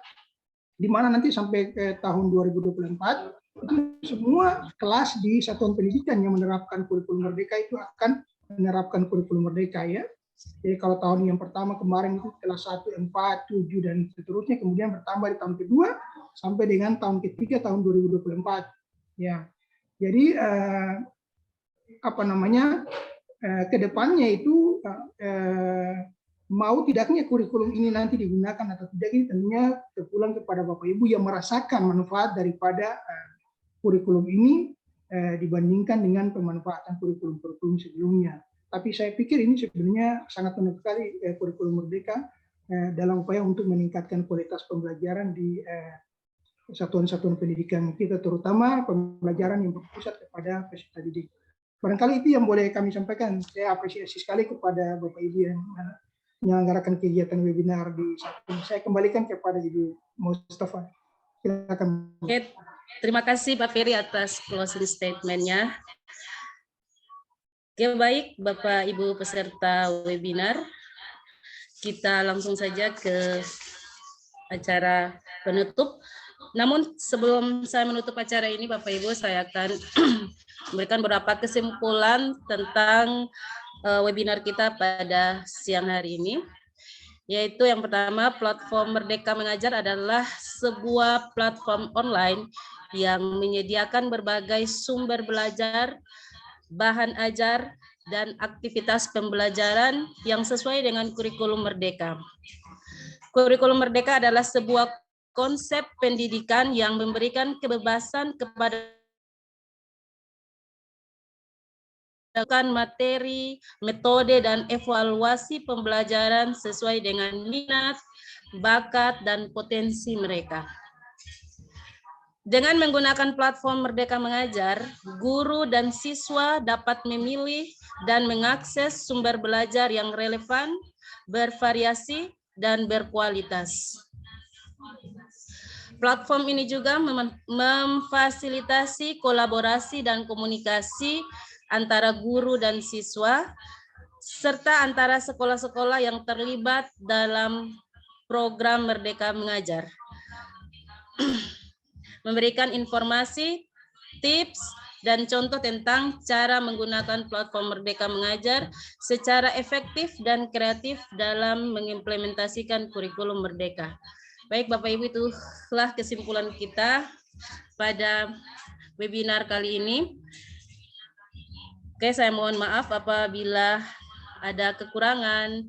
di mana nanti sampai ke tahun 2024 itu semua kelas di satuan pendidikan yang menerapkan kurikulum merdeka itu akan menerapkan kurikulum merdeka ya. Jadi kalau tahun yang pertama kemarin itu kelas 1, 4, 7 dan seterusnya, kemudian bertambah di tahun kedua sampai dengan tahun ketiga tahun 2024 ya. Jadi kedepannya itu mau tidaknya kurikulum ini nanti digunakan atau tidak, ini tentunya terpulang kepada Bapak Ibu yang merasakan manfaat daripada kurikulum ini dibandingkan dengan pemanfaatan kurikulum-kurikulum sebelumnya. Tapi saya pikir ini sebenarnya sangat penting sekali kurikulum merdeka dalam upaya untuk meningkatkan kualitas pembelajaran di satuan-satuan pendidikan kita, terutama pembelajaran yang berpusat kepada peserta didik. Barangkali itu yang boleh kami sampaikan. Saya apresiasi sekali kepada Bapak Ibu yang menyelenggarakan kegiatan webinar di saat ini. Saya kembalikan kepada Ibu Mustafa. Silakan. Oke, terima kasih Pak Ferry atas closing statement-nya. Oke, baik Bapak Ibu peserta webinar, kita langsung saja ke acara penutup. Namun sebelum saya menutup acara ini Bapak Ibu, saya akan memberikan beberapa kesimpulan tentang webinar kita pada siang hari ini. Yaitu yang pertama, platform Merdeka Mengajar adalah sebuah platform online yang menyediakan berbagai sumber belajar, bahan ajar, dan aktivitas pembelajaran yang sesuai dengan kurikulum merdeka. Kurikulum merdeka adalah sebuah konsep pendidikan yang memberikan kebebasan kepada materi, metode, dan evaluasi pembelajaran sesuai dengan minat, bakat, dan potensi mereka. Dengan menggunakan platform Merdeka Mengajar, guru dan siswa dapat memilih dan mengakses sumber belajar yang relevan, bervariasi, dan berkualitas. Platform ini juga memfasilitasi kolaborasi dan komunikasi antara guru dan siswa, serta antara sekolah-sekolah yang terlibat dalam program Merdeka Mengajar. Memberikan informasi, tips, dan contoh tentang cara menggunakan platform Merdeka Mengajar secara efektif dan kreatif dalam mengimplementasikan kurikulum Merdeka. Baik Bapak Ibu, itulah kesimpulan kita pada webinar kali ini. Oke, saya mohon maaf apabila ada kekurangan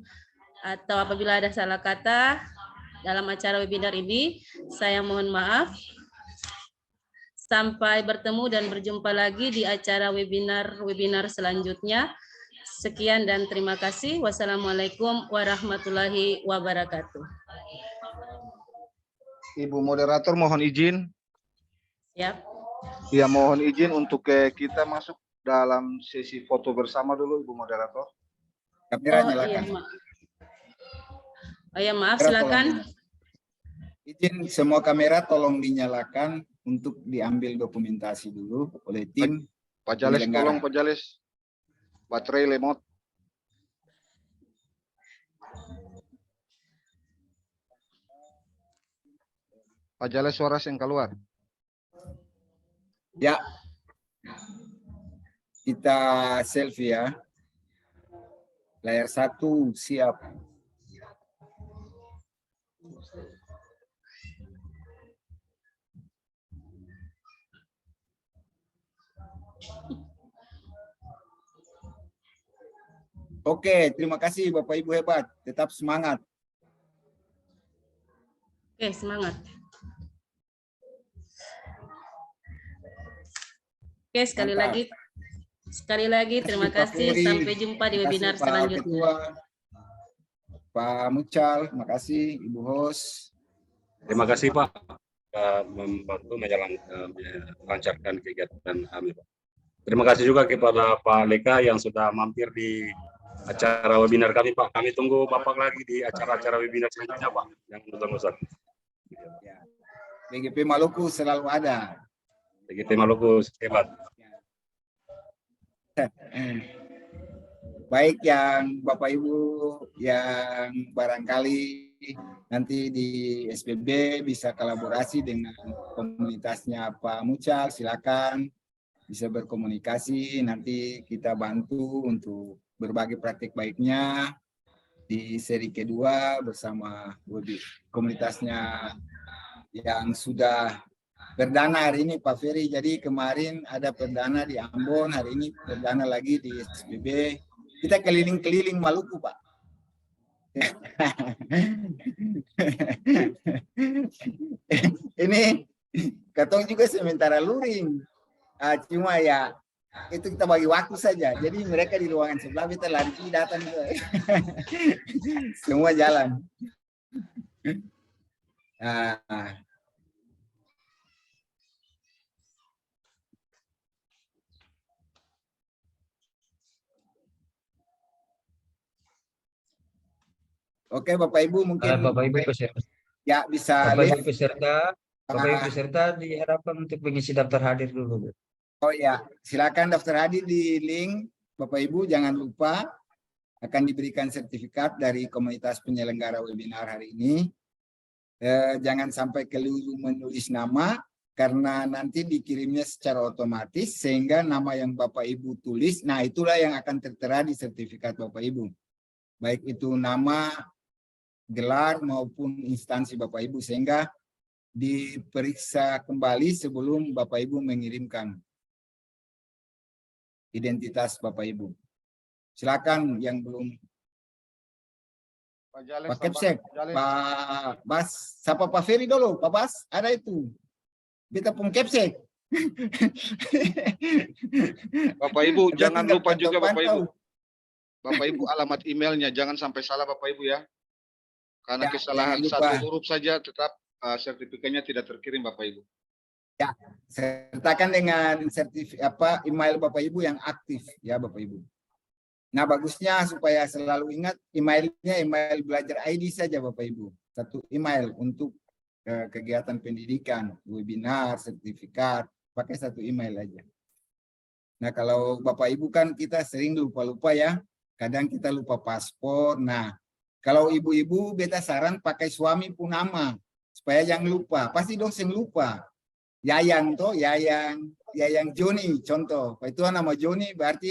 atau apabila ada salah kata dalam acara webinar ini. Saya mohon maaf. Sampai bertemu dan berjumpa lagi di acara webinar selanjutnya. Sekian dan terima kasih. Wassalamualaikum warahmatullahi wabarakatuh. Ibu moderator mohon izin. Siap. Ya, mohon izin untuk kita masuk dalam sesi foto bersama dulu, Ibu moderator. Kamera Oh nyalakan. iya, maaf, silakan. Izin semua kamera tolong dinyalakan untuk diambil dokumentasi dulu oleh tim. Pak Jales, penyelenggara. tolong Pak Jales. Baterai lemot. Pak Jales, suara yang keluar. Ya. Kita selfie ya. Layar 1 siap. Oke, terima kasih Bapak Ibu hebat. Tetap semangat. Oke, semangat. Oke, sekali lagi terima kasih. Sampai jumpa di webinar selanjutnya. Pak Mucal, terima kasih Ibu Hos. Terima kasih Pak, membantu melancarkan kegiatan kami Pak. Terima kasih juga kepada Pak Leka yang sudah mampir di acara webinar kami Pak. Kami tunggu Bapak lagi di acara-acara webinar selanjutnya Pak. Yang besar-besar. BGP Maluku selalu ada. BGP Maluku hebat. Baik yang Bapak Ibu yang barangkali nanti di SPB bisa kolaborasi dengan komunitasnya Pak Mucal, silakan bisa berkomunikasi, nanti kita bantu untuk berbagi praktik baiknya di seri kedua bersama komunitasnya yang sudah perdana hari ini Pak Ferry. Jadi kemarin ada perdana di Ambon, hari ini perdana lagi di SPB. Kita keliling-keliling Maluku Pak. Ini katong juga sementara luring. Cuma ya itu kita bagi waktu saja. Jadi mereka di ruangan sebelah, kita lari datang. Semua jalan. Oke Bapak Ibu mungkin Bapak Ibu peserta. Ya bisa Bapak lihat. Ibu peserta diharapkan untuk mengisi daftar hadir dulu. Oh ya, silakan daftar hadir di link Bapak Ibu, jangan lupa akan diberikan sertifikat dari komunitas penyelenggara webinar hari ini. Jangan sampai keliru menulis nama karena nanti dikirimnya secara otomatis sehingga nama yang Bapak Ibu tulis, nah itulah yang akan tertera di sertifikat Bapak Ibu. Baik itu nama, gelar maupun instansi Bapak Ibu sehingga diperiksa kembali sebelum Bapak Ibu mengirimkan identitas Bapak Ibu. Silakan yang belum. Pak Kepsek, Pak Bas, siapa Pak Ferry dulu, Pak Bas, ada itu. Kita pun Kepsek. Bapak Ibu, Kita jangan tinggal lupa juga Bapak Ibu. pantau-pantau. Bapak Ibu alamat emailnya, jangan sampai salah Bapak Ibu ya. Karena Ya, kesalahan jangan satu lupa. huruf saja tetap sertifikatnya tidak terkirim Bapak Ibu. Ya, sertakan dengan email Bapak Ibu yang aktif ya Bapak Ibu. Nah, bagusnya supaya selalu ingat emailnya email belajar ID saja Bapak Ibu. Satu email untuk kegiatan pendidikan, webinar, sertifikat, pakai satu email aja. Nah, kalau Bapak Ibu kan kita sering lupa-lupa ya. Kadang kita lupa paspor. Nah, kalau ibu-ibu beta saran pakai suami pun nama supaya jangan lupa. Pasti dosen lupa. Yayang Joni contoh. Itu nama Joni berarti